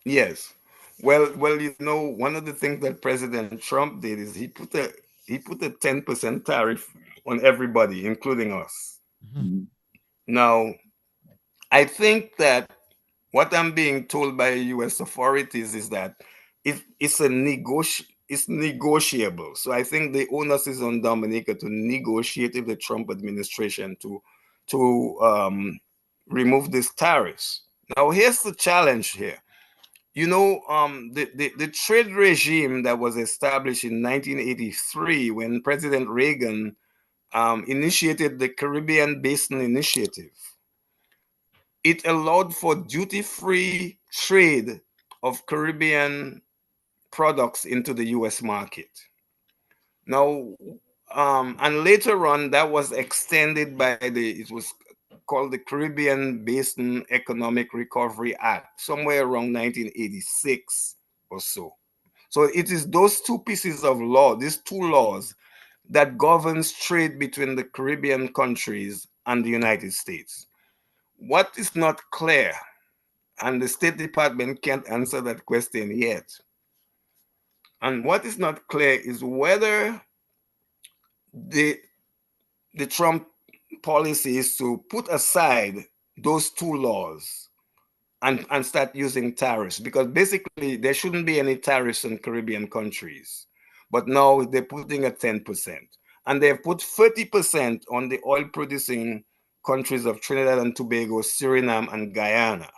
Yes. Well, one of the things that President Trump did is he put a 10% tariff on everybody, including us. Mhm. Now, I think that what I'm being told by US authorities is that it's negotiable. So I think the onus is on Dominica to negotiate with the Trump administration to remove these tariffs. Now, here's the challenge here. The trade regime that was established in 1983 when President Reagan initiated the Caribbean Basin Initiative, it allowed for duty-free trade of Caribbean products into the US market. Now, and later on, that was extended by it was called the Caribbean Basin Economic Recovery Act, somewhere around 1986 or so. So it is those two pieces of law, these two laws, that governs trade between the Caribbean countries and the United States. What is not clear, and the State Department can't answer that question yet, and what is not clear is whether the Trump policy is to put aside those two laws and start using tariffs, because basically there shouldn't be any tariffs on Caribbean countries. But now they're putting a 10%. And they've put 30% on the oil producing countries of Trinidad and Tobago, Suriname, and Guyana.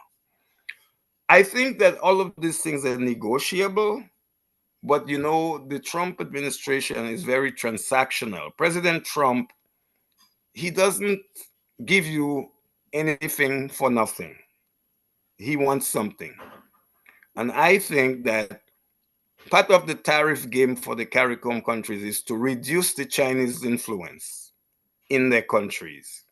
I think that all of these things are negotiable, but the Trump administration is very transactional. President Trump, he doesn't give you anything for nothing. He wants something. And I think that part of the tariff game for the CARICOM countries is to reduce the Chinese influence in their countries.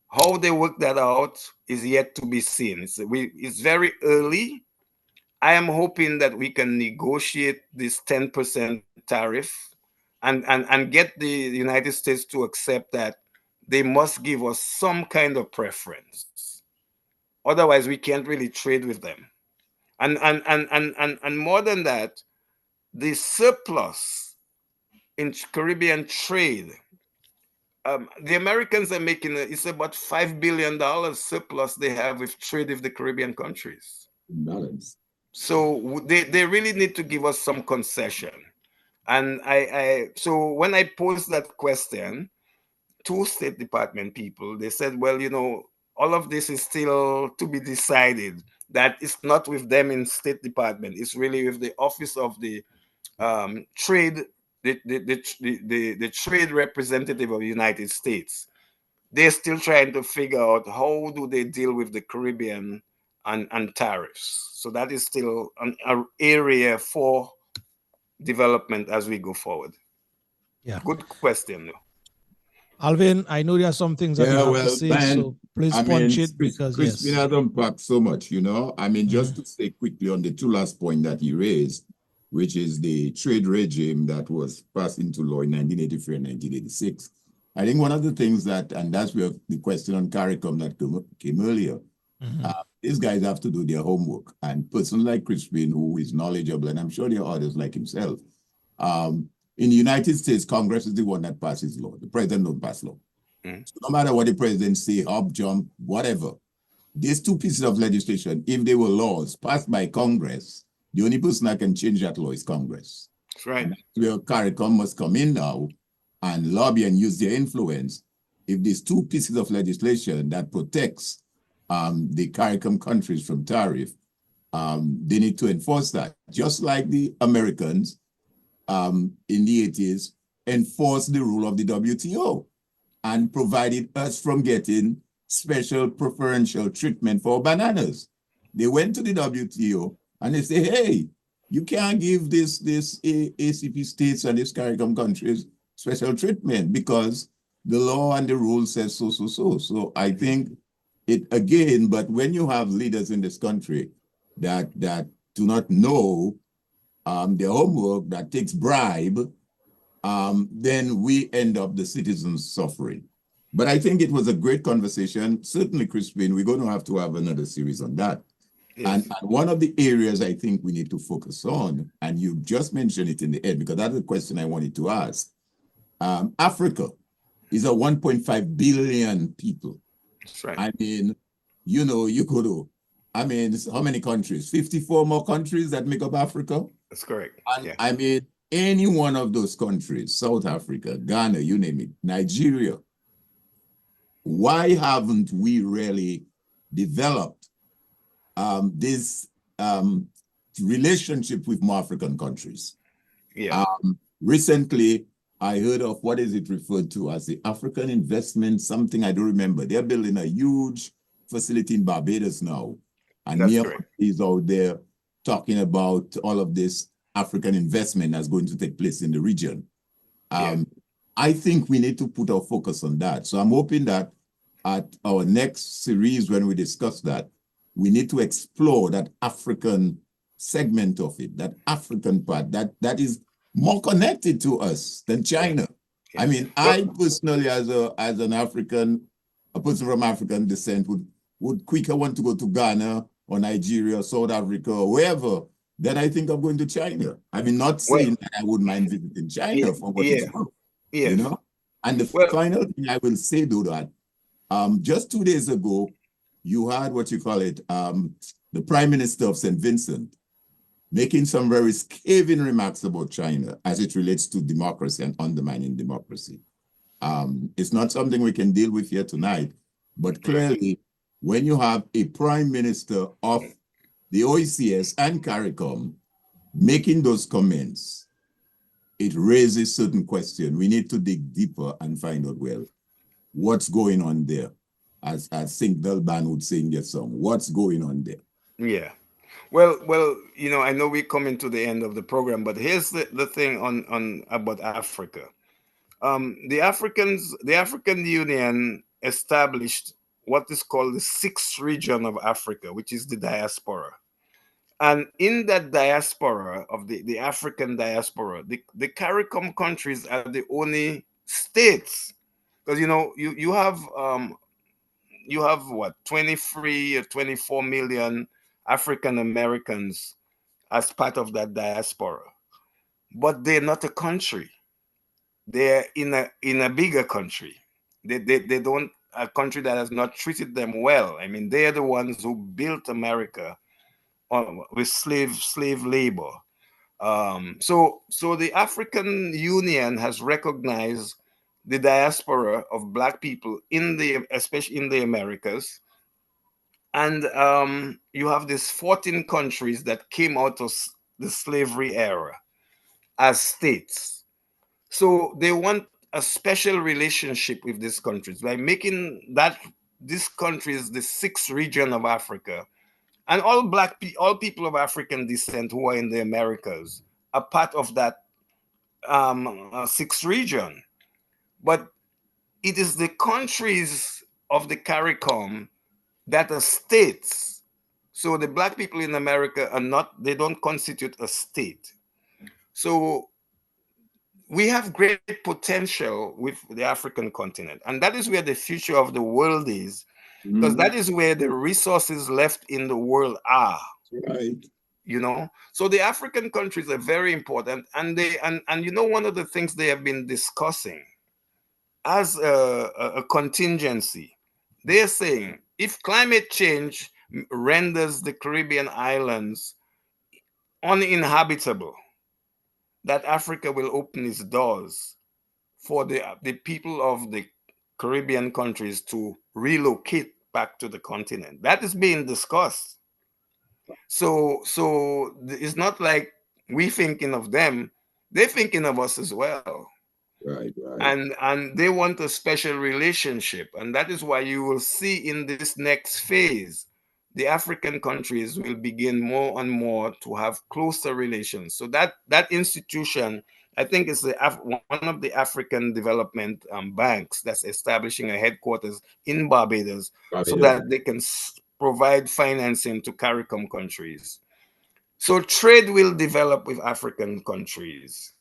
How they work that out is yet to be seen. It's very early. I am hoping that we can negotiate this 10% tariff and get the United States to accept that they must give us some kind of preference. Otherwise, we can't really trade with them. And more than that, the surplus in Caribbean trade, the Americans are making it's about $5 billion surplus they have with trade with the Caribbean countries. Balance. So they really need to give us some concession. And so when I posed that question to State Department people, they said, well, all of this is still to be decided. That it's not with them in State Department. It's really with the Office of the Trade, the trade representative of the United States. They're still trying to figure out how do they deal with the Caribbean and tariffs. So that is still an area for development as we go forward. Yeah. Good question. Alvin, I know there are some things that you have to say, man, so please punch it because Crispin yes. has unpacked so much, I mean, just to say quickly on the two last point that he raised, which is the trade regime that was passed into law in 1983 and 1986. I think one of the things and that's where the question on CARICOM that came earlier, these guys have to do their homework. And person like Crispin, who is knowledgeable, and I'm sure there are others like himself, in the United States, Congress is the one that passes law. The president don't pass law. So no matter what the president say, hop, jump, whatever, these two pieces of legislation, if they were laws passed by Congress, the only person that can change that law is Congress. That's right. And that's where CARICOM must come in now and lobby and use their influence. If these two pieces of legislation that protects the CARICOM countries from tariff, they need to enforce that. Just like the Americans in the 80s enforced the rule of the WTO and provided us from getting special preferential treatment for bananas. They went to the WTO and they say, hey, you can't give this ACP states and these CARICOM countries special treatment because the law and the rule says so. So I think it again, but when you have leaders in this country that do not know their homework, that takes bribe, then we end up the citizens suffering. But I think it was a great conversation. Certainly, Crispin, we're going to have another series on that. Yes. And one of the areas I think we need to focus on, and you just mentioned it in the end, because that's the question I wanted to ask. Africa is a 1.5 billion people. That's right. I mean, you could do, how many countries? 54 more countries that make up Africa? That's correct. And yeah. I mean, any one of those countries, South Africa, Ghana, you name it, Nigeria, why haven't we really developed this relationship with more African countries? Yeah. Recently, I heard of what is it referred to as the African investment, something I don't remember. They're building a huge facility in Barbados now. And Mia is out there talking about all of this African investment that's going to take place in the region. I think we need to put our focus on that. So I'm hoping that at our next series, when we discuss that, we need to explore that African segment of it, that African part, that is more connected to us than China. I mean, I personally, as an African, a person from African descent, would quicker want to go to Ghana or Nigeria, South Africa, or wherever, than I think I'm going to China. I mean, not saying that I wouldn't mind visiting China for what it's worth, And the final thing I will say, though, that just 2 days ago, you had what you call it, the Prime Minister of St. Vincent, making some very scathing remarks about China as it relates to democracy and undermining democracy. It's not something we can deal with here tonight, but clearly, when you have a prime minister of the OECS and CARICOM making those comments, it raises certain questions. We need to dig deeper and find out, well, what's going on there? As Sink Delban would say in their song, what's going on there? Yeah. Well, I know we're coming to the end of the program, but here's the thing on about Africa. The African Union established what is called the sixth region of Africa, which is the diaspora. And in that diaspora of the African diaspora, the CARICOM countries are the only states, because you have what, 23 or 24 million African Americans as part of that diaspora, but they're not a country. They're in a bigger country. They don't, a country that has not treated them well. I mean, they're the ones who built America with slave labor. So the African Union has recognized the diaspora of Black people especially in the Americas, and you have these 14 countries that came out of the slavery era as states. So they want a special relationship with these countries by making these countries the sixth region of Africa, and all people of African descent who are in the Americas are part of that sixth region. But it is the countries of the CARICOM that are states. So the Black people in America they don't constitute a state. So we have great potential with the African continent, and that is where the future of the world is, because that is where the resources left in the world are. Right. So the African countries are very important, and one of the things they have been discussing as a contingency, they're saying if climate change renders the Caribbean islands uninhabitable, that Africa will open its doors for the people of the Caribbean countries to relocate back to the continent. That is being discussed. So it's not like we thinking of them; they're thinking of us as well. Right. And they want a special relationship, and that is why you will see in this next phase, the African countries will begin more and more to have closer relations. So that institution, I think, is one of the African development banks that's establishing a headquarters in Barbados, so that they can provide financing to CARICOM countries. So trade will develop with African countries.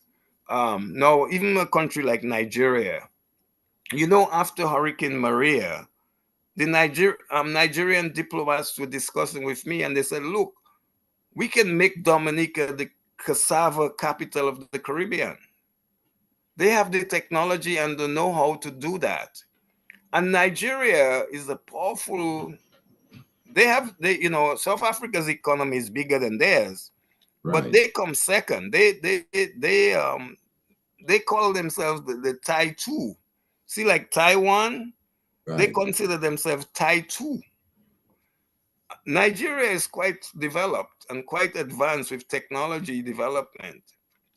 Now, even a country like Nigeria, after Hurricane Maria, the Nigerian diplomats were discussing with me, and they said, look, we can make Dominica the cassava capital of the Caribbean. They have the technology and the know-how to do that. And Nigeria is a powerful, South Africa's economy is bigger than theirs, but they come second. They call themselves the Tai 2. See, like Taiwan, they consider themselves Tai 2. Nigeria is quite developed and quite advanced with technology development.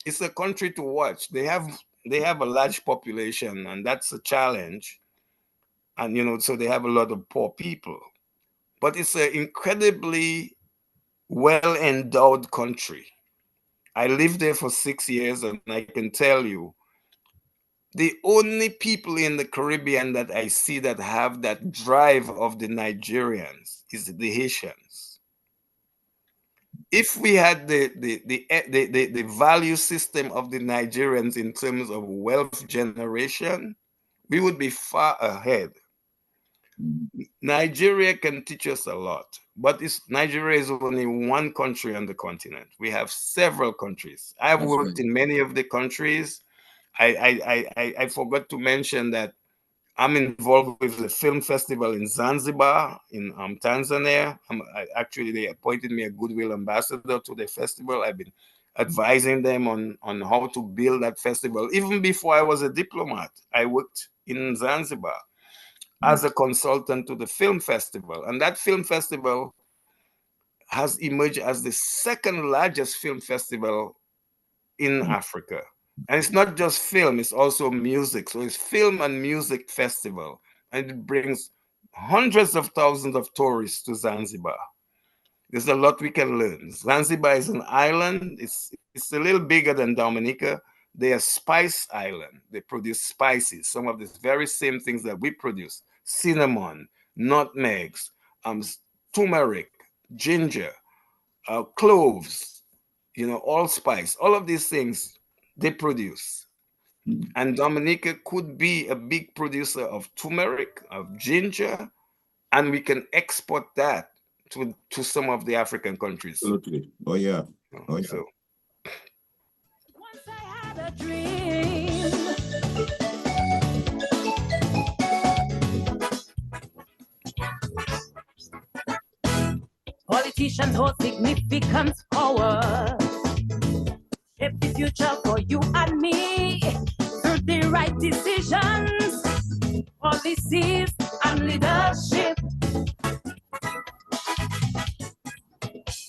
It's a country to watch. They have a large population, and that's a challenge. And so they have a lot of poor people. But it's an incredibly well-endowed country. I lived there for 6 years, and I can tell you, the only people in the Caribbean that I see that have that drive of the Nigerians is the Haitians. If we had the value system of the Nigerians in terms of wealth generation, we would be far ahead. Nigeria can teach us a lot, but Nigeria is only one country on the continent. We have several countries. I've worked in many of the countries. I forgot to mention that I'm involved with the film festival in Zanzibar, in Tanzania. Actually, they appointed me a goodwill ambassador to the festival. I've been advising them on how to build that festival. Even before I was a diplomat, I worked in Zanzibar as a consultant to the film festival. And that film festival has emerged as the second largest film festival in Africa. And it's not just film, it's also music. So it's film and music festival. And it brings hundreds of thousands of tourists to Zanzibar. There's a lot we can learn. Zanzibar is an island. It's a little bigger than Dominica. They are spice island. They produce spices, some of the very same things that we produce: cinnamon, nutmegs, turmeric, ginger, cloves, allspice. All of these things they produce. And Dominica could be a big producer of turmeric, of ginger, and we can export that to some of the African countries. Absolutely. Oh yeah. Oh yeah. So Once I had a dream. Politicians hold significant power. Shape the future for you and me through the right decisions, policies, and leadership.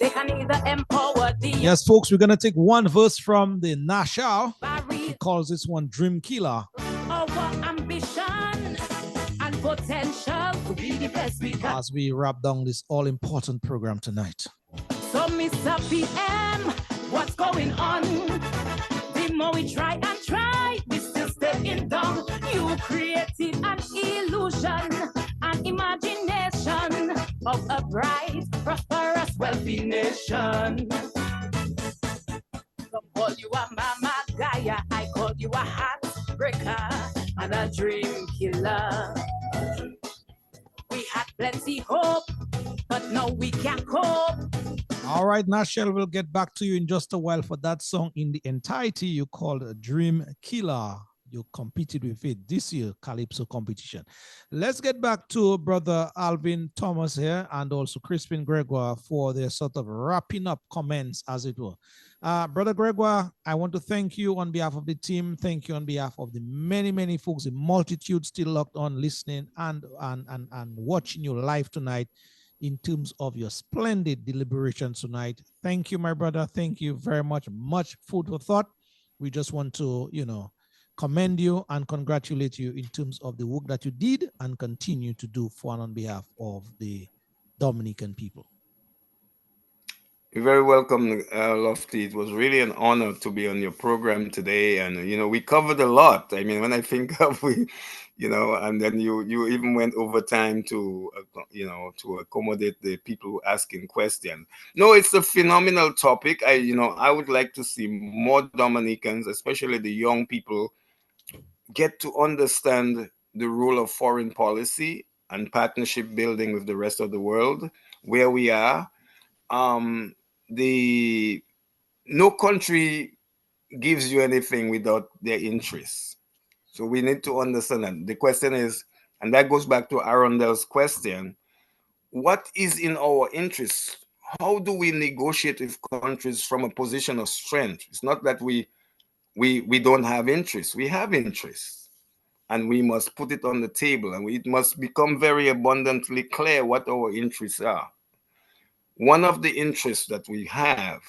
They can either empower the Yes, folks, we're going to take one verse from the Nashal. barrier He calls this one Dream Killer. our ambition and potential to be the best we can. As we wrap down this all-important program tonight. So, Mr. PM, what's going on? The more we try and try, we still staying down. You created an illusion, an imagination of a bright, prosperous, wealthy nation. Some call you a mama Gaia, I call you a heartbreaker and a dream killer. We had plenty hope, but now we can't cope. All right, Nashel, we'll get back to you in just a while for that song in the entirety you called Dream Killer. You competed with it this year, Calypso competition. Let's get back to Brother Alvin Thomas here and also Crispin Gregoire for their sort of wrapping up comments, as it were. Brother Gregoire, I want to thank you on behalf of the team. Thank you on behalf of the many, many folks, the multitude still locked on, listening and watching you live tonight in terms of your splendid deliberations tonight. Thank you, my brother. Thank you very much. Much food for thought. We just want to, commend you and congratulate you in terms of the work that you did and continue to do for and on behalf of the Dominican people. you're very welcome, Lofty. It was really an honor to be on your program today, and we covered a lot. I mean, when I think of and then you even went over time to to accommodate the people asking questions. No, it's a phenomenal topic. I would like to see more Dominicans, especially the young people, get to understand the role of foreign policy and partnership building with the rest of the world, where we are. No country gives you anything without their interests. So we need to understand that. The question is, and that goes back to Arundel's question, what is in our interest? How do we negotiate with countries from a position of strength? It's not that we don't have interests. We have interests, and we must put it on the table, and it must become very abundantly clear what our interests are. One of the interests that we have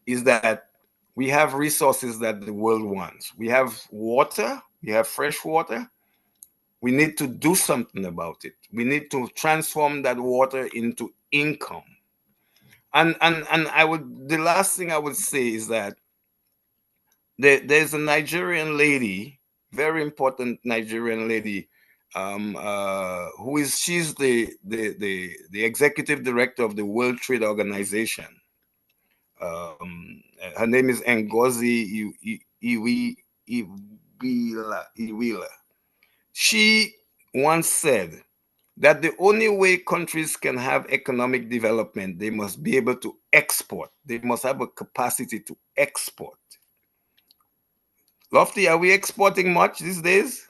is that we have resources that the world wants. We have water, we have fresh water. We need to do something about it. We need to transform that water into income. And the last thing I would say is that there's a Nigerian lady, very important Nigerian lady, she's the executive director of the World Trade Organization. Her name is Ngozi Iweala. She once said that the only way countries can have economic development, they must be able to export. They must have a capacity to export. Lofty, are we exporting much these days?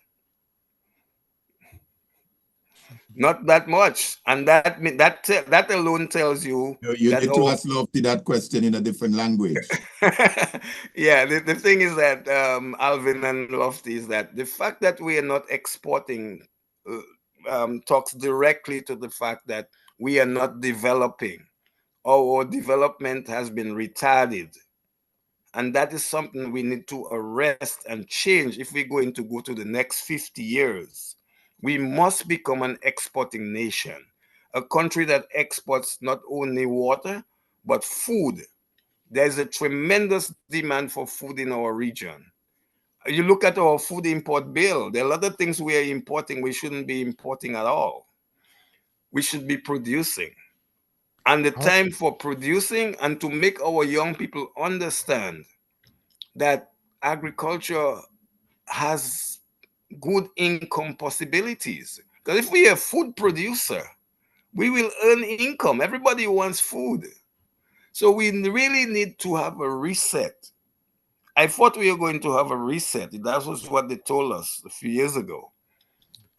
Not that much, and that alone tells you. You need to ask Lofty that question in a different language. Yeah, the thing is that Alvin and Lofty, is that the fact that we are not exporting talks directly to the fact that we are not developing. Our development has been retarded, and that is something we need to arrest and change if we're going to go to the next 50 years. We must become an exporting nation, a country that exports not only water, but food. There's a tremendous demand for food in our region. You look at our food import bill, there are a lot of things we are importing we shouldn't be importing at all. We should be producing. And the time for producing and to make our young people understand that agriculture has good income possibilities. Because if we are a food producer, we will earn income. Everybody wants food. So we really need to have a reset. I thought we were going to have a reset. That was what they told us a few years ago.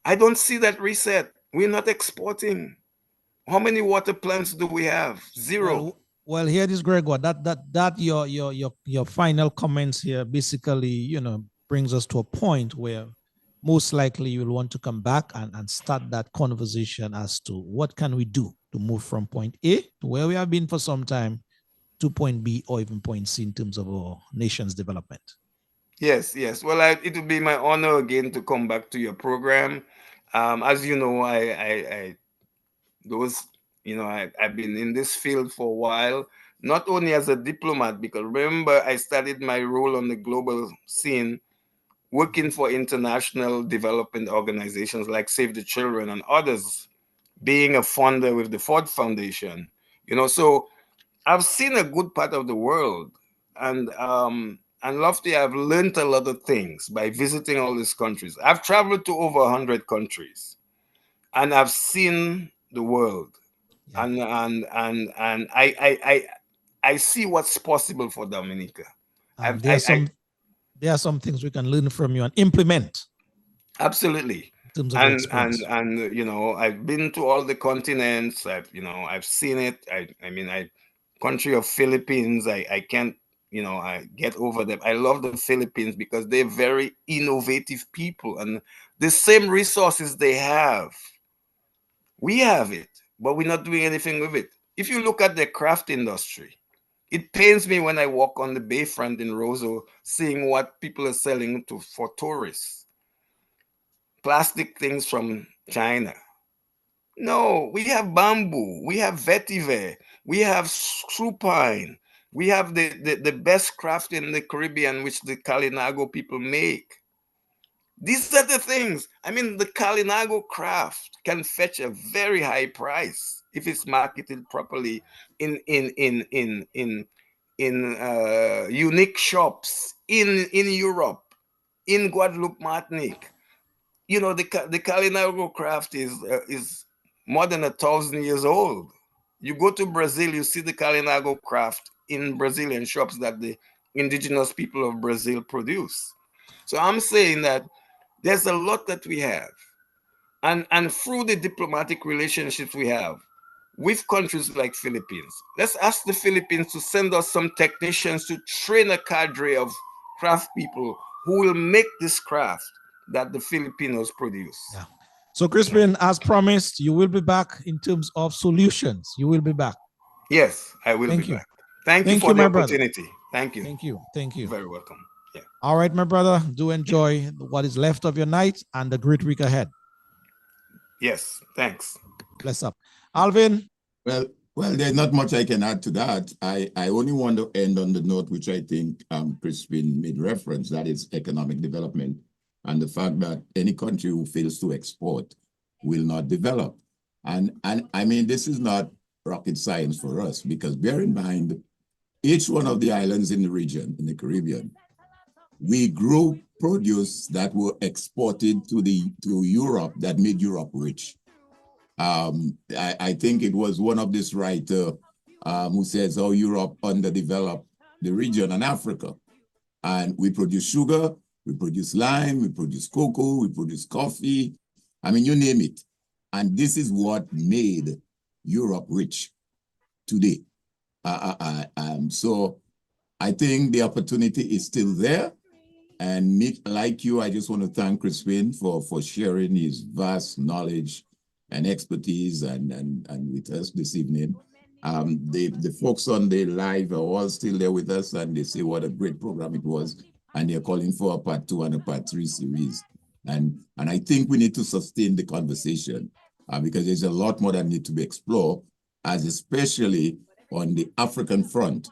I don't see that reset. We're not exporting. How many water plants do we have? Zero. Well, here is Gregor. That your final comments here basically, brings us to a point where most likely you'll want to come back and start that conversation as to what can we do to move from point A to where we have been for some time to point B or even point C in terms of our nation's development. Yes, yes. Well, it will be my honor again to come back to your program. As you know, I've been in this field for a while, not only as a diplomat, because remember, I started my role on the global scene working for international development organizations like Save the Children and others, being a funder with the Ford Foundation. So I've seen a good part of the world, and Lofty, I've learned a lot of things by visiting all these countries. I've traveled to over 100 countries, and I've seen the world, and I see what's possible for Dominica. There are some things we can learn from you and implement. Absolutely. In terms of your experience. And I've been to all the continents. I've seen it. Country of Philippines, I can't, I get over them. I love the Philippines because they're very innovative people, and the same resources they have, we have it, but we're not doing anything with it. If you look at the craft industry, it pains me when I walk on the bayfront in Roseau, seeing what people are selling for tourists. Plastic things from China. No, we have bamboo, we have vetiver, we have supine, we have the best craft in the Caribbean, which the Kalinago people make. These are the things. The Kalinago craft can fetch a very high price if it's marketed properly in unique shops in Europe, in Guadeloupe, Martinique. The Kalinago craft is more than 1,000 years old. You go to Brazil, you see the Kalinago craft in Brazilian shops that the indigenous people of Brazil produce. So I'm saying that there's a lot that we have. And through the diplomatic relationships we have with countries like Philippines, let's ask the Philippines to send us some technicians to train a cadre of craft people who will make this craft that the Filipinos produce. Yeah. So Crispin, as promised, you will be back in terms of solutions. You will be back. Yes, I will be back. Thank you for the opportunity. Thank you. Thank you. Thank you. You're very welcome. Yeah. All right, my brother. Do enjoy what is left of your night and the great week ahead. Yes, thanks. Bless up. Alvin. Well, there's not much I can add to that. I only want to end on the note which I think Crispin made reference, that is economic development, and the fact that any country who fails to export will not develop. And this is not rocket science for us, because bear in mind, each one of the islands in the region, in the Caribbean, we grew produce that were exported to Europe that made Europe rich. I think it was one of this writer who says, "Oh, Europe underdeveloped the region and Africa." And we produce sugar, we produce lime, we produce cocoa, we produce coffee. You name it. And this is what made Europe rich today. So I think the opportunity is still there. And like you, I just want to thank Crispin for sharing his vast knowledge and expertise and with us this evening. The folks on the live are all still there with us, and they say what a great program it was, and they're calling for a part 2 and a part 3 series. And I think we need to sustain the conversation because there's a lot more that need to be explored, as especially on the African front.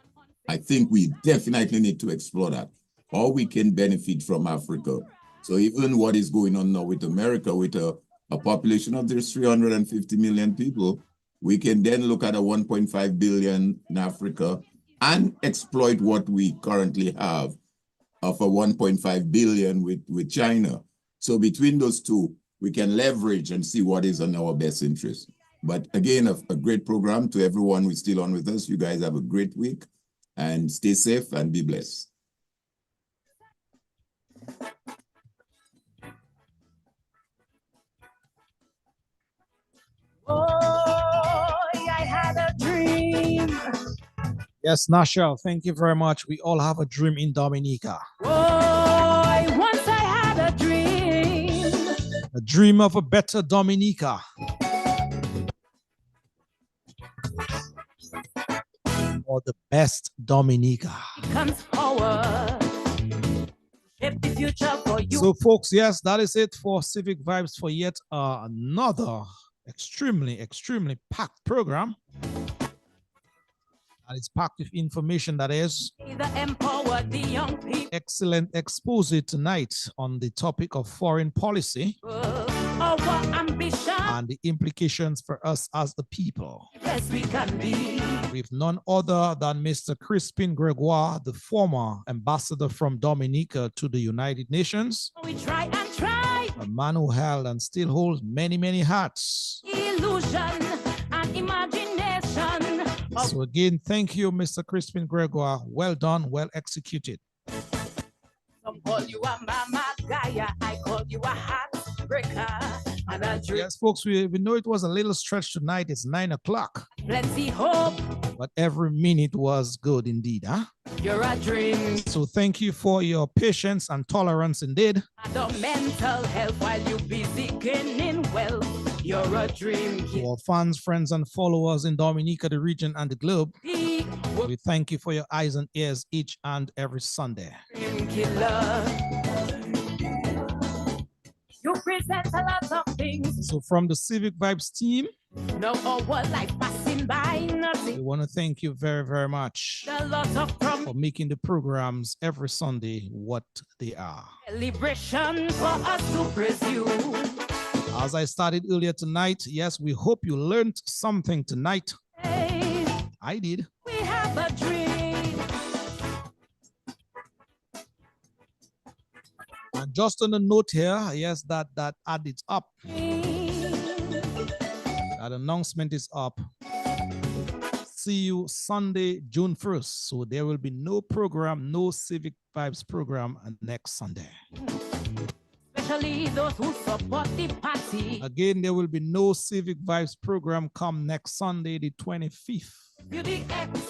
I think we definitely need to explore that. or we can benefit from Africa. So even what is going on now with America, with a population of just 350 million people, we can then look at a 1.5 billion in Africa and exploit what we currently have of a 1.5 billion with China. So between those two, we can leverage and see what is in our best interest. But again, a great program to everyone who's still on with us. You guys have a great week and stay safe and be blessed. I had a dream. Yes, Nashel, thank you very much. We all have a dream in Dominica. Once I had a dream. A dream of a better Dominica. Or the best Dominica. Comes forward. Shape the future for you. So, folks, yes, that is it for Civic Vibes for yet another extremely packed program. And it's packed with information that is Empower the young people. excellent expose tonight on the topic of foreign policy Our ambition. and the implications for us as the people. Yes, we can be. With none other than Mr. Crispin Gregoire, the former ambassador from Dominica to the United Nations. We try and try. A man who held and still holds many hats. Illusion and imagination. So again, thank you, Mr. Crispin Gregoire. Well done, well executed. Some call you a mama Gaia, I call you a heartbreaker. And a dream. Yes, folks, we know it was a little stretch tonight. It's 9 o'clock. Plenty hope. But every minute was good indeed, huh? You're a dream. So thank you for your patience and tolerance indeed. The mental health while you busy gaining wealth. You're a dream. To our fans, friends, and followers in Dominica, the region, and the globe, we thank you for your eyes and ears each and every Sunday. Dream killer. You present a lot of things. So from the Civic Vibes team, No our life passing by, we nothing. want to thank you very much A lot of for making the programs every Sunday what they are. celebration for us to praise you. As I started earlier tonight, yes, we hope you learned something tonight. Hey, I did. we have a dream. And just on a note here, yes, that added up. That announcement is up. See you Sunday, June 1st. So there will be no program, no Civic Vibes program next Sunday. Especially those who support the party. Again, there will be no Civic Vibes program come next Sunday, the 25th. Beauty X.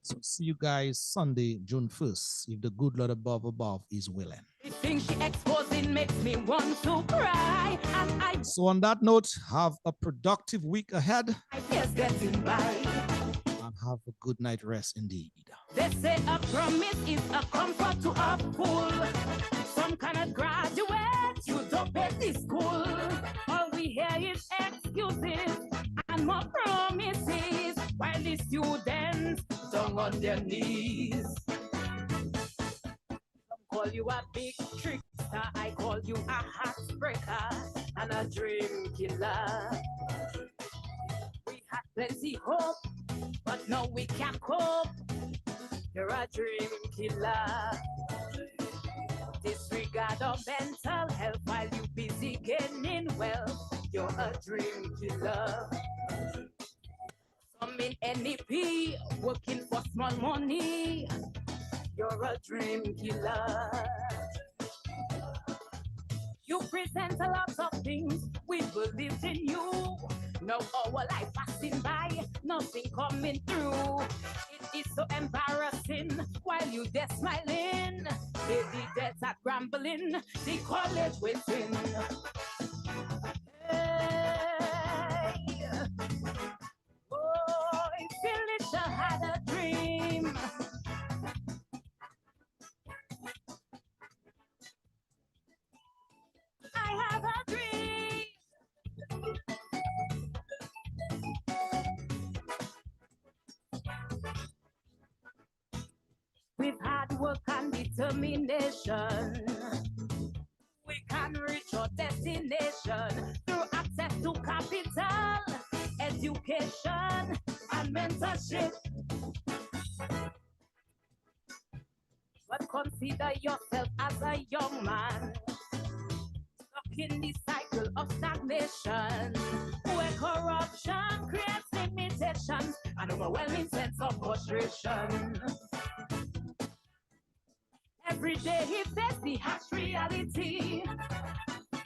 So see you guys Sunday, June 1st, if the good Lord above is willing. The thing she exposing makes me want to cry. And I So on that note, have a productive week ahead just getting by. and have a good night rest indeed. They say a promise is a comfort to a fool. Some kind of graduate, you don't pay the school. All we hear is excuses and more promises while the students down on their knees. Some call you a big trickster, I call you a heartbreaker and a dream killer. We had plenty hope, but now we can't cope. You're a dream killer. Disregard of mental health while you busy gaining wealth. You're a dream killer. Some in NEP working for small money. You're a dream killer. You present a lot of things. We believed in you. Now our life passing by, nothing coming through. It is so embarrassing while you there smiling. Baby debts are grumbling, the college waiting. Hey. Oh, Felicia had a dream. I have a dream. hard work and determination, we can reach our destination through access to capital, education, and mentorship. But consider yourself as a young man stuck in the cycle of stagnation, where corruption creates limitations and overwhelming sense of frustration. Every day he faces the harsh reality.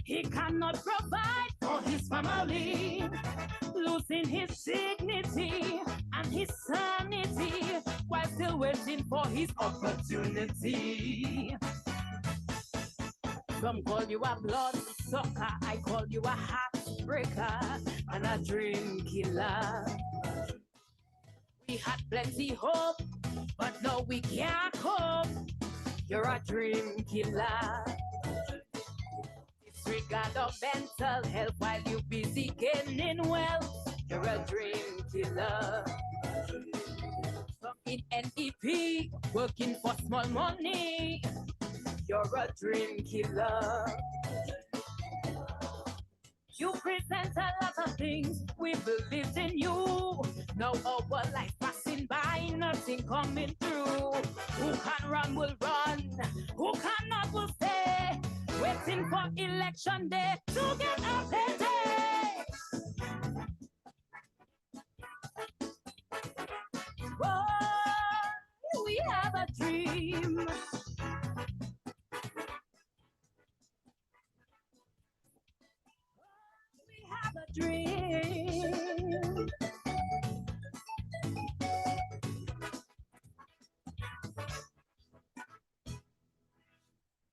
He cannot provide for his family, losing his dignity and his sanity while still waiting for his opportunity. Some call you a blood sucker, I call you a heartbreaker and a dream killer. We had plenty hope, but now we can't cope. You're a dream killer. Disregard of mental health while you busy gaining wealth. You're a dream killer. Some in NEP, working for small money. You're a dream killer. You present a lot of things, we believed in you. Now our life passing by, nothing coming through. Who can run will run, who cannot will stay. Waiting for election day to get a payday. Oh, we have a dream. We have a dream.